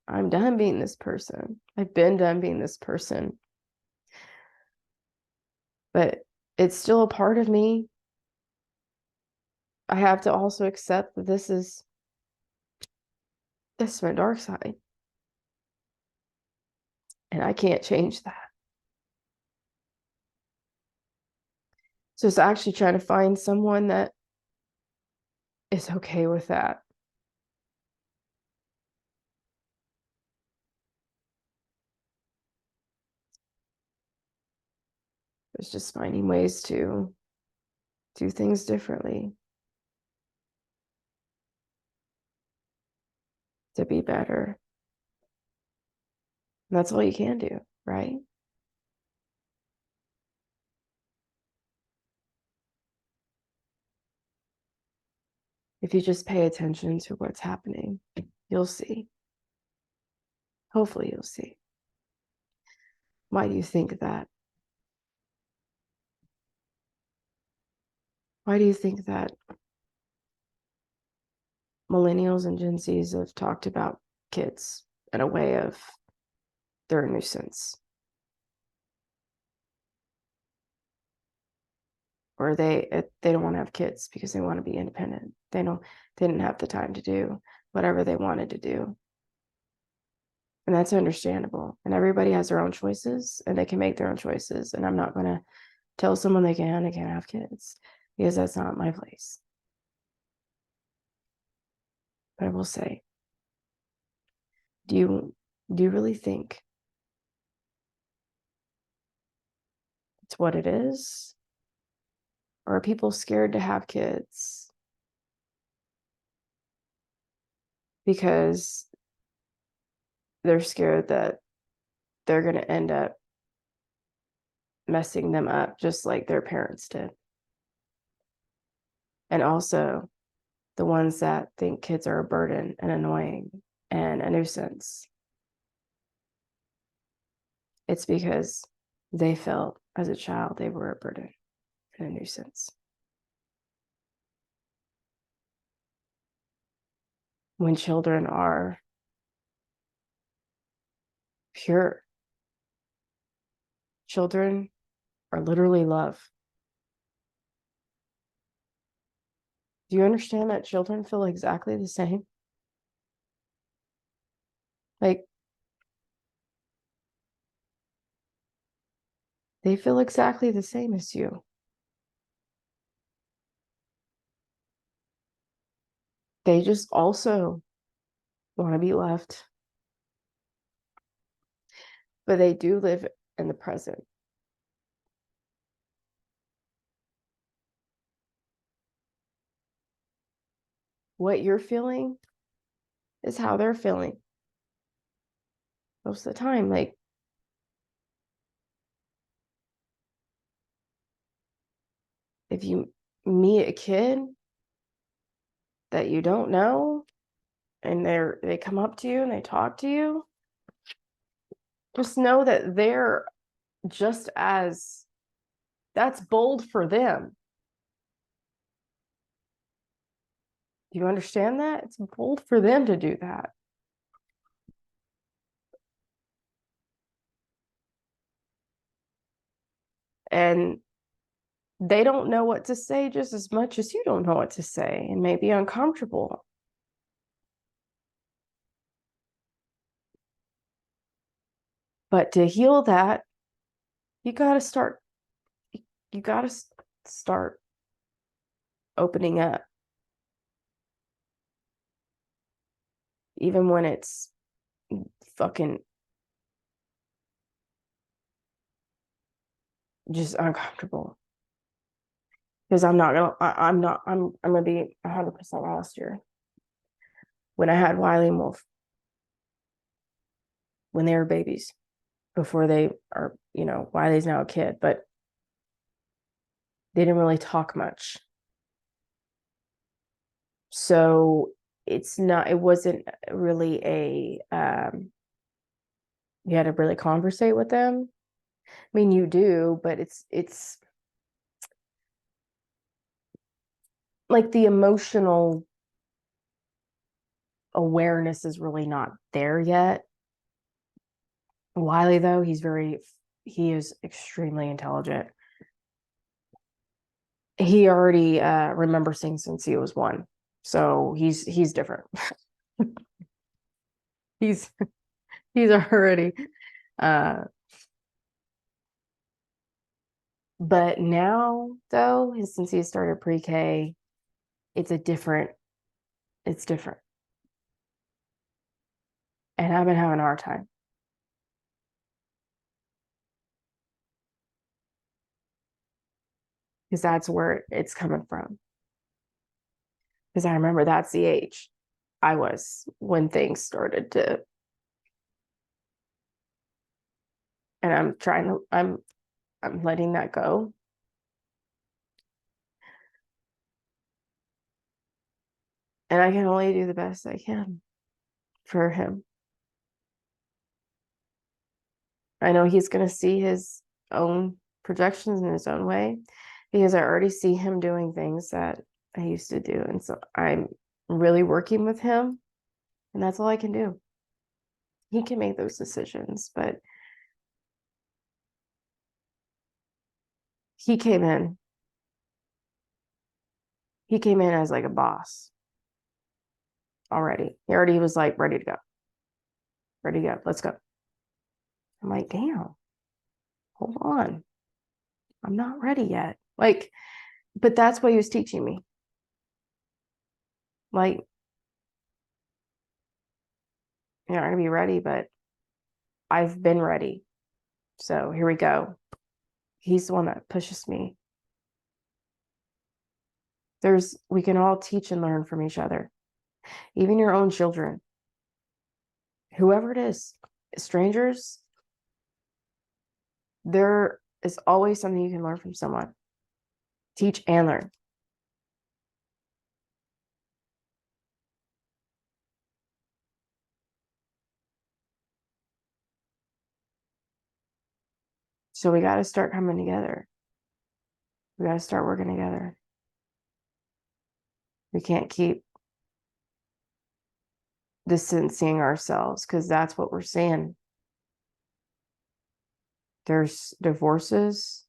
I'm done being this person. I've been done being this person. But it's still a part of me. I have to also accept that this is my dark side. And I can't change that. So it's actually trying to find someone that is okay with that. It's just finding ways to do things differently, to be better. And that's all you can do, right? If you just pay attention to what's happening, you'll see. Hopefully, you'll see. Why do you think that? Why do you think that millennials and Gen Zs have talked about kids in a way of they're a nuisance? Or they don't want to have kids because they want to be independent. They didn't have the time to do whatever they wanted to do. And that's understandable. And everybody has their own choices and they can make their own choices. And I'm not going to tell someone they can't have kids because that's not my place. But I will say, do you really think it's what it is? Or are people scared to have kids because they're scared that they're going to end up messing them up just like their parents did? And also the ones that think kids are a burden and annoying and a nuisance. It's because they felt as a child they were a burden and a nuisance. When children are pure, children are literally love. Do you understand that children feel exactly the same? Like, they feel exactly the same as you. They just also want to be loved, but they do live in the present. What you're feeling is how they're feeling most of the time. Like, if you meet a kid that you don't know and they come up to you and they talk to you, just know that they're just as, that's bold for them. Do you understand that? It's bold for them to do that. And they don't know what to say just as much as you don't know what to say, and may be uncomfortable. But to heal that, you got to start, you got to start opening up, even when it's fucking just uncomfortable. Because I'm gonna be 100% honest here. When I had Wiley and Wolf, when they were babies, before they are, Wiley's now a kid, but they didn't really talk much. So it wasn't really you had to really conversate with them. I mean, you do, but it's like the emotional awareness is really not there yet. Wiley, though, he is extremely intelligent. He already remembers things since he was 1. So he's different. he's he's already but now, though, since he started pre-K, it's different. And I've been having a hard time. Because that's where it's coming from. Because I remember that's the age I was when things started to, and I'm letting that go. And I can only do the best I can for him. I know he's going to see his own projections in his own way, because I already see him doing things that I used to do. And so I'm really working with him, and that's all I can do. He can make those decisions, but he came in. He came in as like a boss already. He already was like ready to go. Ready to go. Let's go. I'm like, damn, hold on. I'm not ready yet. Like, but that's what he was teaching me. Like, you're not gonna be ready, but I've been ready. So here we go. He's the one that pushes me. We can all teach and learn from each other, even your own children, whoever it is, strangers. There is always something you can learn from someone. Teach and learn. So we got to start coming together. We got to start working together. We can't keep distancing ourselves, because that's what we're seeing. There's divorces,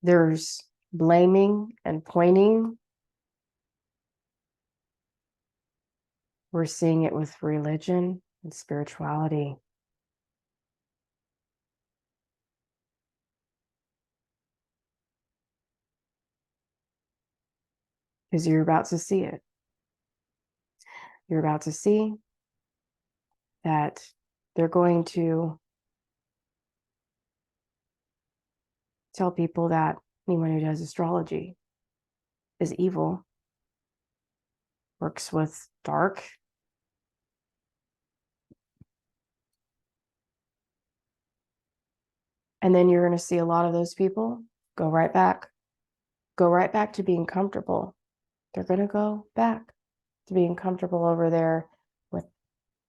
There's blaming and pointing. We're seeing it with religion and spirituality. Because you're about to see it. You're about to see that they're going to tell people that anyone who does astrology is evil, works with dark. And then you're going to see a lot of those people go right back to being comfortable. They're going to go back to being comfortable over there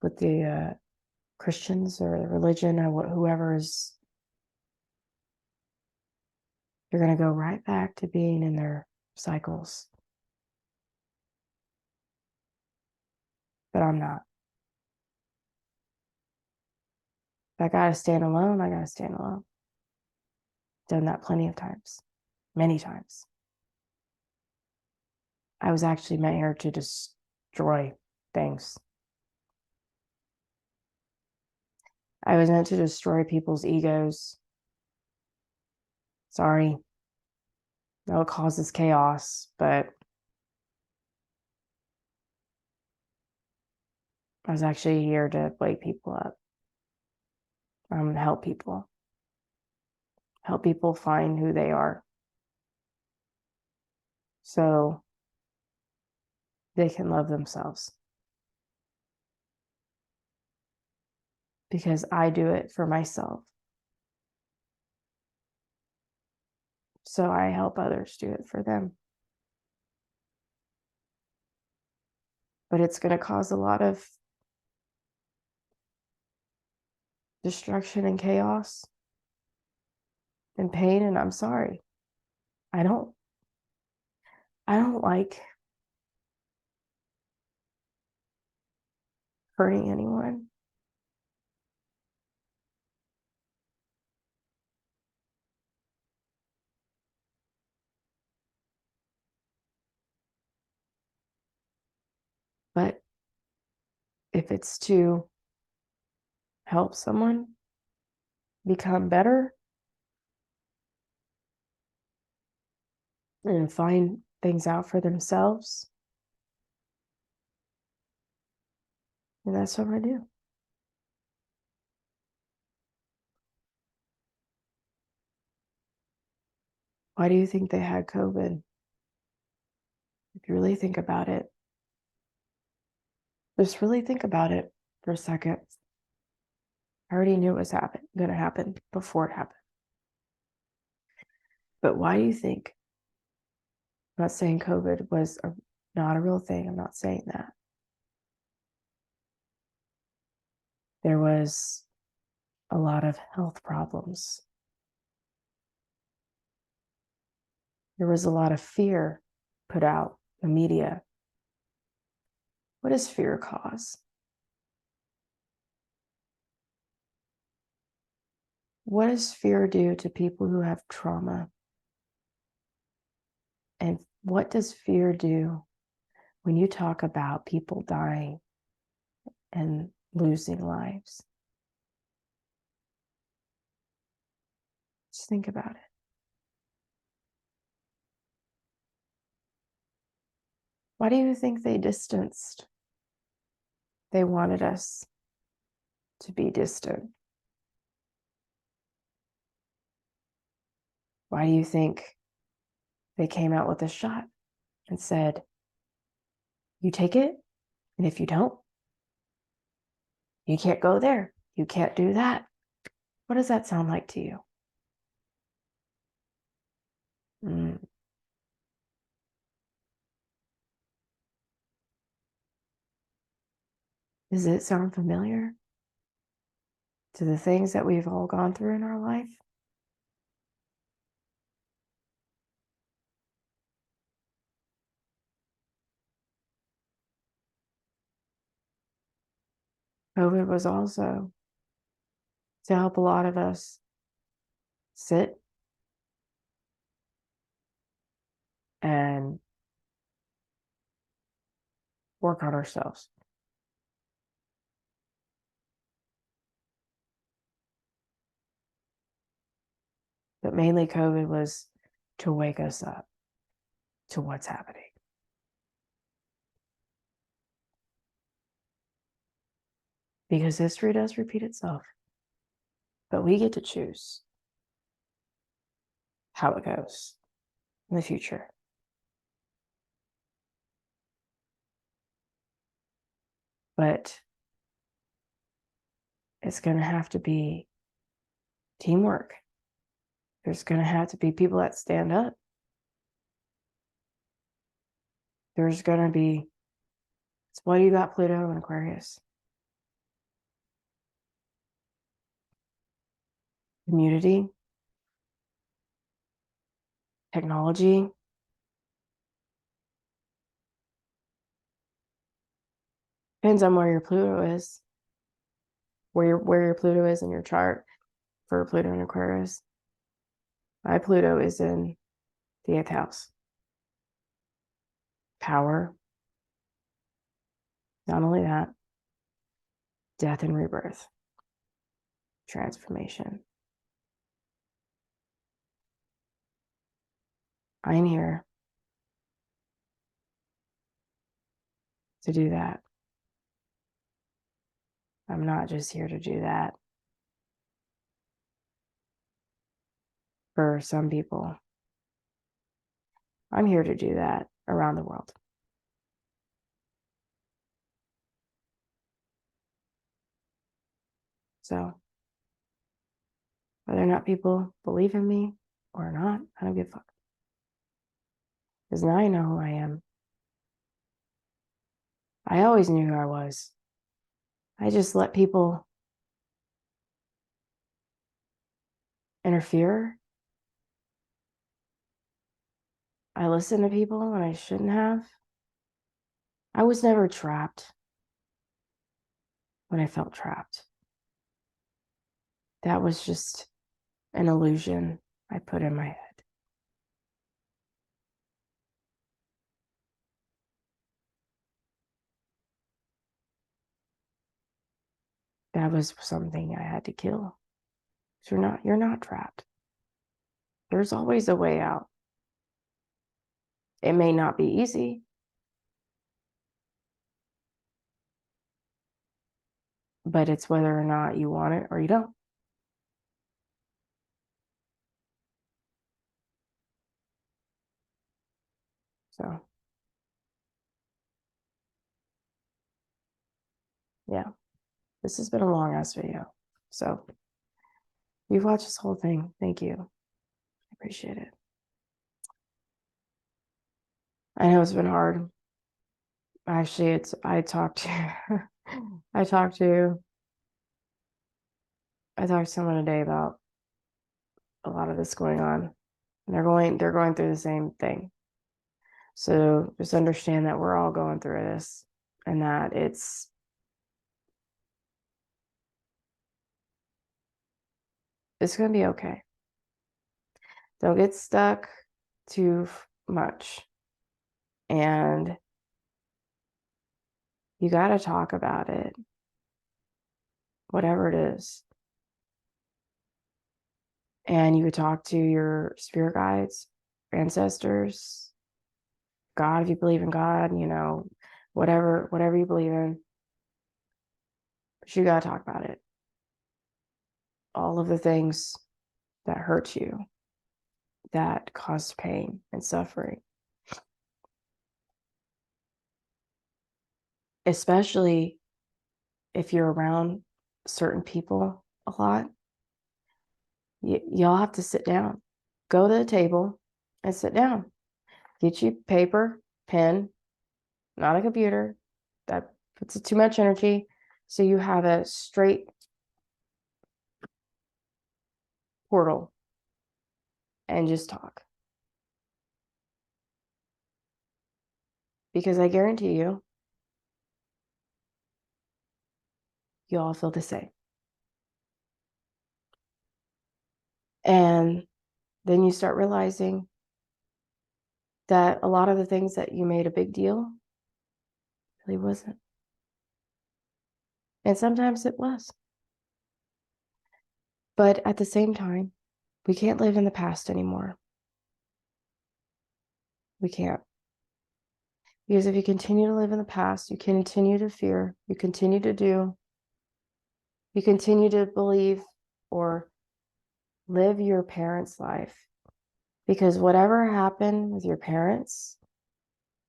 with the Christians or the religion or whoever is. They're going to go right back to being in their cycles. But I'm not. If I got to stand alone, I got to stand alone. Done that plenty of times, many times. I was actually meant here to destroy things. I was meant to destroy people's egos. Sorry. No, it causes chaos, but I was actually here to wake people up. Help people find who they are. So they can love themselves. Because I do it for myself. So I help others do it for them. But it's going to cause a lot of destruction and chaos and pain, and I'm sorry. I don't like hurting anyone. But if it's to help someone become better and find things out for themselves, and that's what I do. Why do you think they had COVID? If you really think about it, just really think about it for a second. I already knew it was going to happen before it happened. But why do you think? I'm not saying COVID was not a real thing. I'm not saying that. There was a lot of health problems. There was a lot of fear put out in the media. What does fear cause? What does fear do to people who have trauma? And what does fear do when you talk about people dying and losing lives? Just think about it. Why do you think they distanced? They wanted us to be distant. Why do you think they came out with a shot and said, you take it, and if you don't, you can't go there. You can't do that. What does that sound like to you? Does it sound familiar to the things that we've all gone through in our life? COVID was also to help a lot of us sit and work on ourselves. But mainly COVID was to wake us up to what's happening. Because history does repeat itself, but we get to choose how it goes in the future. But it's going to have to be teamwork. There's going to have to be people that stand up. There's going to be, it's why you got Pluto and Aquarius. Community, technology, depends on where your Pluto is, where your Pluto is in your chart for Pluto and Aquarius. My Pluto is in the 8th house. Power. Not only that, death and rebirth, transformation. I'm here to do that. I'm not just here to do that for some people. I'm here to do that around the world. So whether or not people believe in me or not, I don't give a fuck. Because now I know who I am. I always knew who I was. I just let people interfere. I listened to people when I shouldn't have. I was never trapped when I felt trapped. That was just an illusion I put in my head. That was something I had to kill. So you're not trapped. There's always a way out. It may not be easy, but it's whether or not you want it or you don't. So, yeah, this has been a long ass video. So, you've watched this whole thing. Thank you. I appreciate it. I know it's been hard. Actually, I talked to I talked to someone today about a lot of this going on. And they're going through the same thing. So just understand that we're all going through this and that it's going to be okay. Don't get stuck too much. And you got to talk about it, whatever it is. And you could talk to your spirit guides, ancestors, God, if you believe in God, you know, whatever you believe in. But you got to talk about it. All of the things that hurt you, that cause pain and suffering. Especially if you're around certain people a lot, y'all have to sit down. Go to the table and sit down. Get you paper, pen, not a computer. That puts too much energy. So you have a straight portal and just talk. Because I guarantee you, you all feel the same. And then you start realizing that a lot of the things that you made a big deal really wasn't. And sometimes it was. But at the same time, we can't live in the past anymore. We can't. Because if you continue to live in the past, you continue to fear, you continue to do, you continue to believe or live your parents' life. Because whatever happened with your parents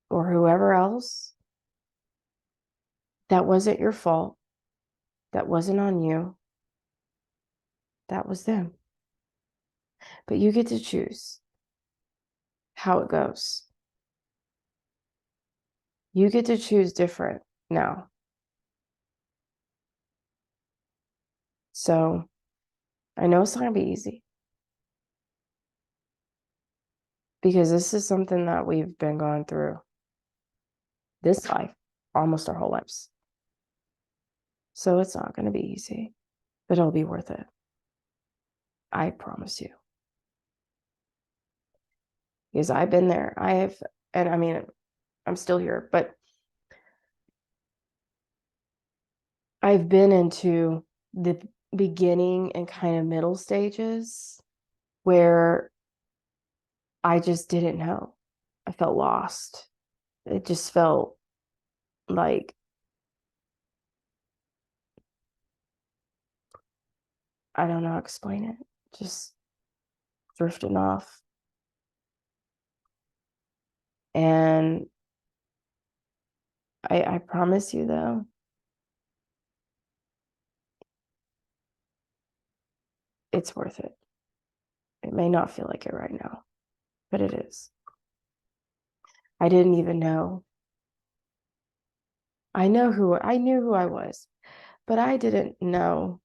or whoever else, that wasn't your fault. That wasn't on you. That was them. But you get to choose how it goes. You get to choose different now. So I know it's not going to be easy because this is something that we've been going through this life, almost our whole lives. So it's not going to be easy, but it'll be worth it. I promise you. Because I've been there. And I mean, I'm still here, but I've been into the beginning and kind of middle stages where I just didn't know. I felt lost. It just felt like I don't know how to explain it. Just drifting off. And I promise you though, it's worth it. It may not feel like it right now, but it is. I didn't even know. I knew who I was, but I didn't know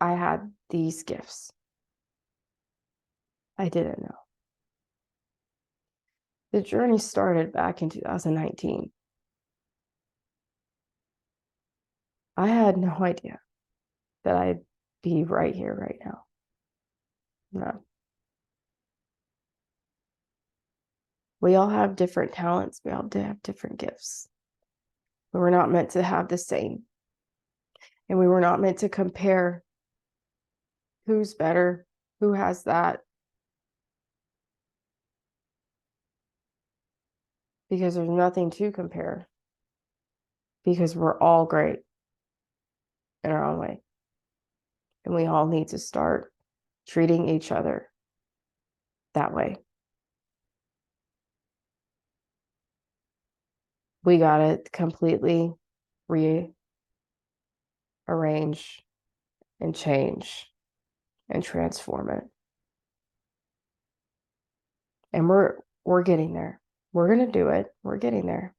I had these gifts. I didn't know. The journey started back in 2019. I had no idea that I'd be right here right now. No. We all have different talents. We all have different gifts. We were not meant to have the same. And we were not meant to compare who's better, who has that. Because there's nothing to compare. Because we're all great in our own way. And we all need to start treating each other that way. We got to completely rearrange and change and transform it. And we're getting there. We're going to do it. We're getting there.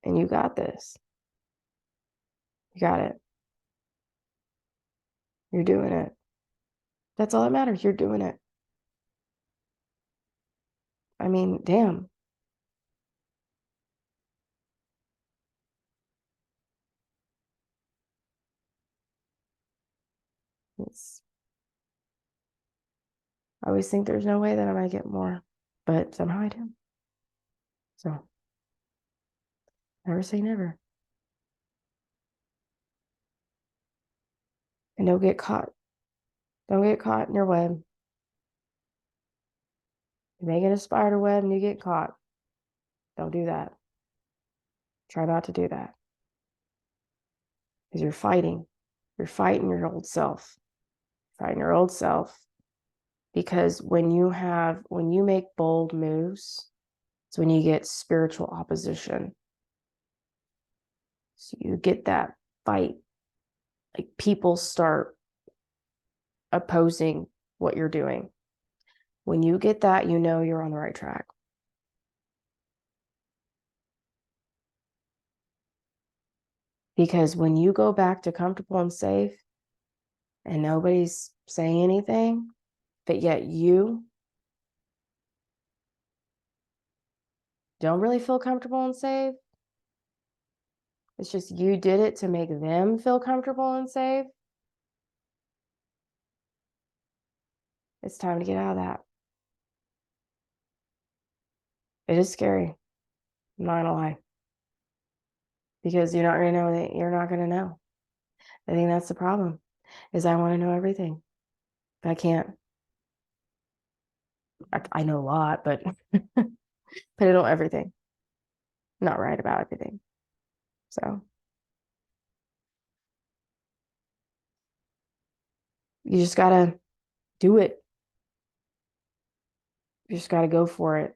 And you got this. You got it. You're doing it. That's all that matters. You're doing it. I mean, damn. I always think there's no way that I might get more, but somehow I do. So never say never. And don't get caught. Don't get caught in your web. You're making a spider web and you get caught. Don't do that. Try not to do that. Because you're fighting. You're fighting your old self. Fighting your old self. Because when you make bold moves, it's when you get spiritual opposition. So you get that fight. Like people start opposing what you're doing. When you get that, you know you're on the right track. Because when you go back to comfortable and safe and nobody's saying anything, but yet you don't really feel comfortable and safe, it's just you did it to make them feel comfortable and safe. It's time to get out of that. It is scary. I'm not gonna lie. Because you're not gonna know that you're not gonna know. I think that's the problem. Is I want to know everything. But I can't. I know a lot, but but I know everything. I'm not right about everything. So you just gotta do it. You just gotta go for it.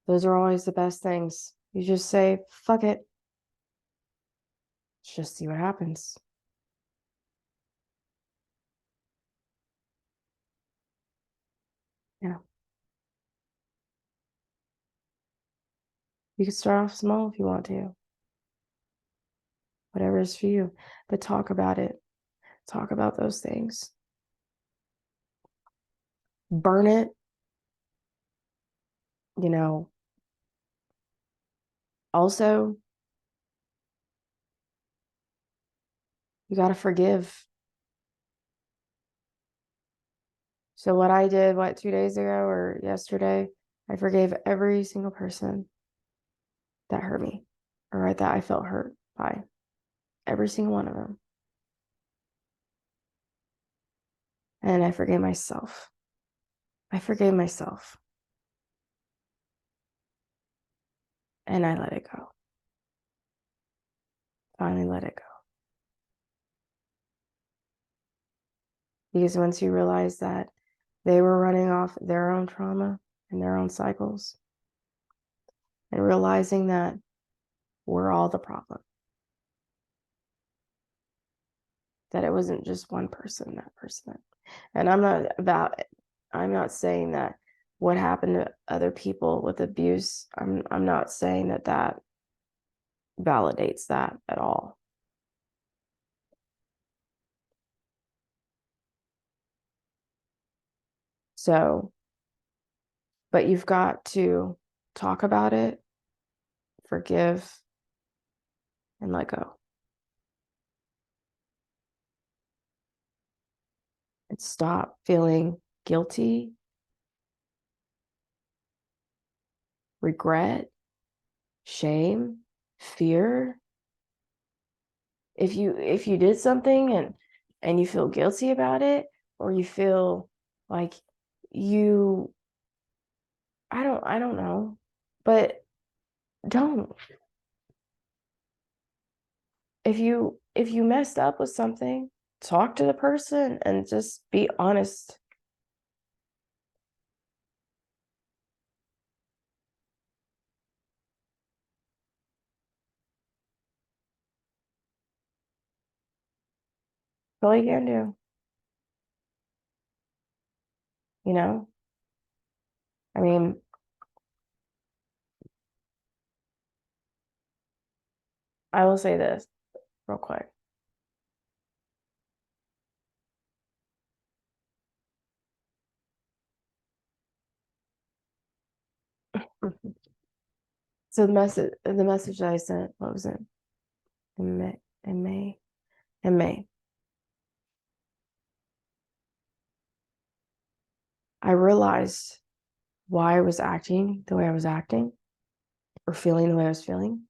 Those are always the best things. You just say, fuck it. Let's just see what happens. Yeah. You can start off small if you want to. Whatever is for you. But talk about it. Talk about those things. Burn it. You know, also, you got to forgive. So what I did, 2 days ago or yesterday, I forgave every single person that hurt me or that I felt hurt by. Every single one of them. And I forgave myself. I forgave myself. And I let it go. Finally let it go. Because once you realize that they were running off their own trauma and their own cycles, and realizing that we're all the problem, that it wasn't just one person, that person. And I'm not saying that what happened to other people with abuse, I'm not saying that validates that at all. So, but you've got to talk about it, forgive, and let go. And stop feeling guilty, regret, shame, fear. If you did something and you feel guilty about it, or you feel like you I don't know, but don't. If you messed up with something, talk to the person and just be honest. That's all you can do, you know? I mean, I will say this real quick. So the message that I sent, what was it? In May, in May, in May. I realized why I was acting the way I was acting or feeling the way I was feeling.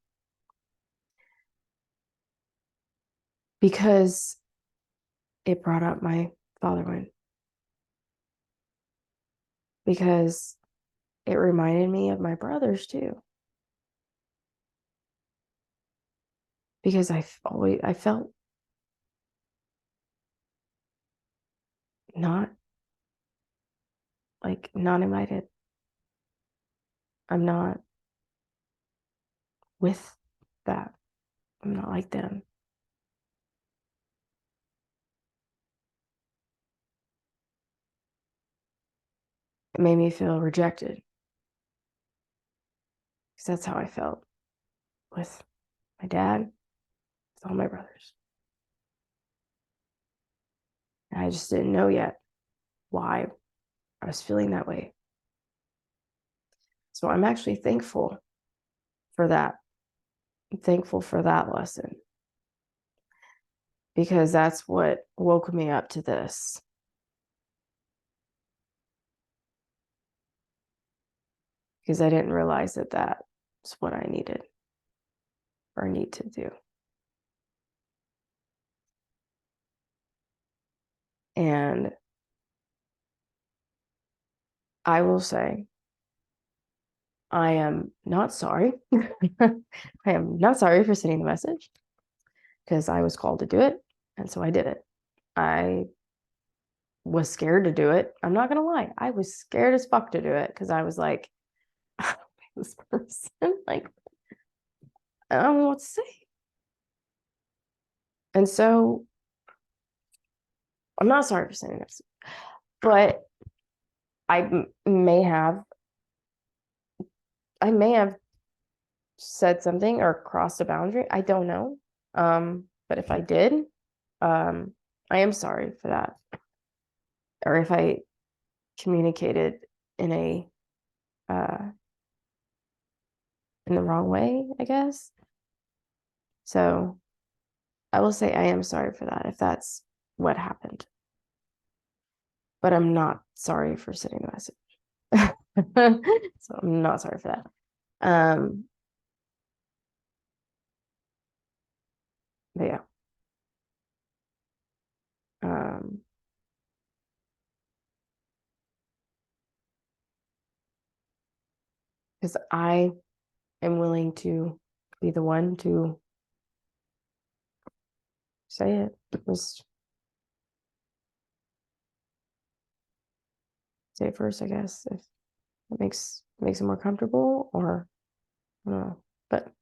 Because it brought up my father wound. Because it reminded me of my brothers too. Because I felt not not invited. I'm not with that. I'm not like them. It made me feel rejected. Because that's how I felt with my dad, with all my brothers. And I just didn't know yet why I was feeling that way. So I'm actually thankful for that. I'm thankful for that lesson. Because that's what woke me up to this. because I didn't realize that that's what I needed or need to do. And I will say, I am not sorry. I am not sorry for sending the message because I was called to do it. And so I did it. I was scared to do it. I'm not going to lie. I was scared as fuck to do it because I was like, this person, like, I don't know what to say. And so I'm not sorry for sending this, but may have, I may have said something or crossed a boundary. I don't know. But if I did, I am sorry for that. Or if I communicated in a in the wrong way, I guess. So I will say I am sorry for that if that's what happened. But I'm not sorry for sending the message. So I'm not sorry for that. But yeah. Because I am willing to be the one to say it. Just say it first, I guess, if it makes it more comfortable, or I don't know. But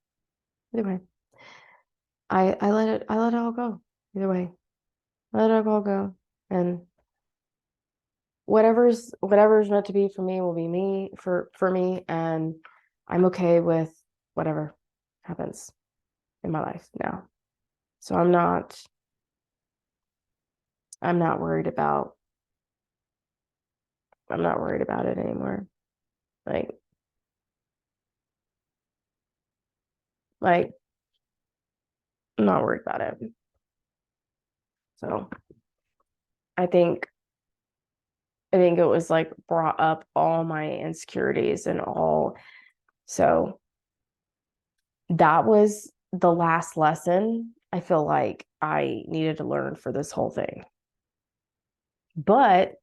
either way, I let it all go. Either way, let it all go, and whatever's meant to be for me will be me for me, and I'm okay with whatever happens in my life now. So I'm not worried about it anymore. Like like I'm not worried about it. So I think it was like brought up all my insecurities and all. So that was the last lesson I feel like I needed to learn for this whole thing. But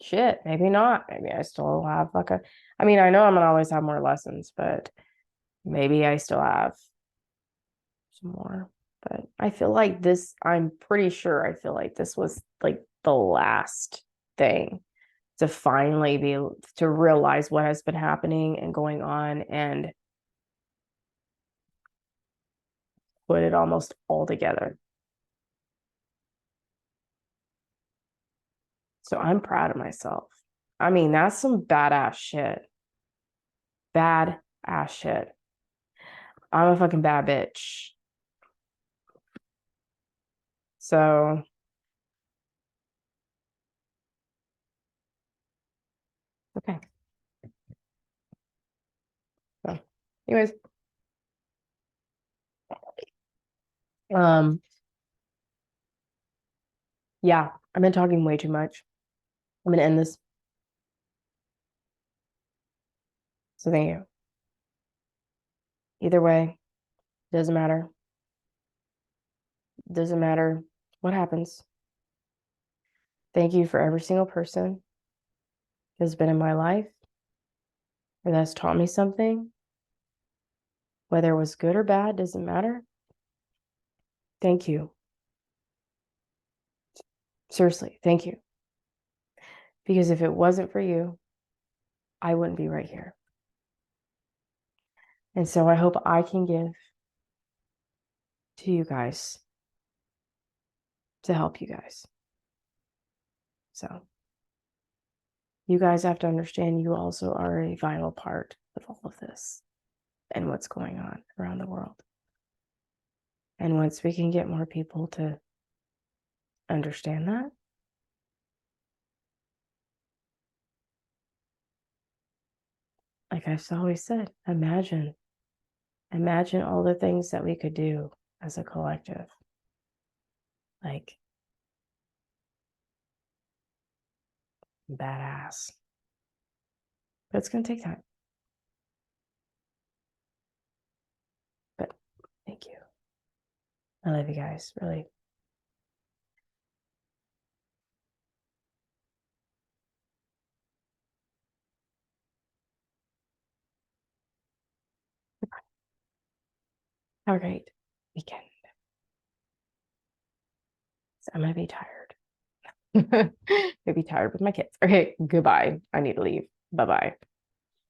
shit, maybe not. Maybe I still have I mean, I know I'm gonna always have more lessons, but maybe I still have some more. But I feel like I'm pretty sure I feel like this was like the last thing to finally be to realize what has been happening and going on and put it almost all together. So I'm proud of myself. I mean, that's some badass shit. Bad ass shit. I'm a fucking bad bitch. So, okay. So, anyways, um, yeah, I've been talking way too much. I'm gonna end this. So thank you. Either way, doesn't matter. Doesn't matter what happens. Thank you for every single person that's been in my life or that's taught me something. Whether it was good or bad, doesn't matter. Thank you. Seriously, thank you. Because if it wasn't for you, I wouldn't be right here. And so I hope I can give to you guys to help you guys. So you guys have to understand you also are a vital part of all of this and what's going on around the world. And once we can get more people to understand that, like I've always said, imagine all the things that we could do as a collective. Like, badass. But it's going to take time. I love you guys, really. Have a great weekend. I'm gonna be tired. Maybe tired with my kids. Okay, goodbye. I need to leave. Bye bye.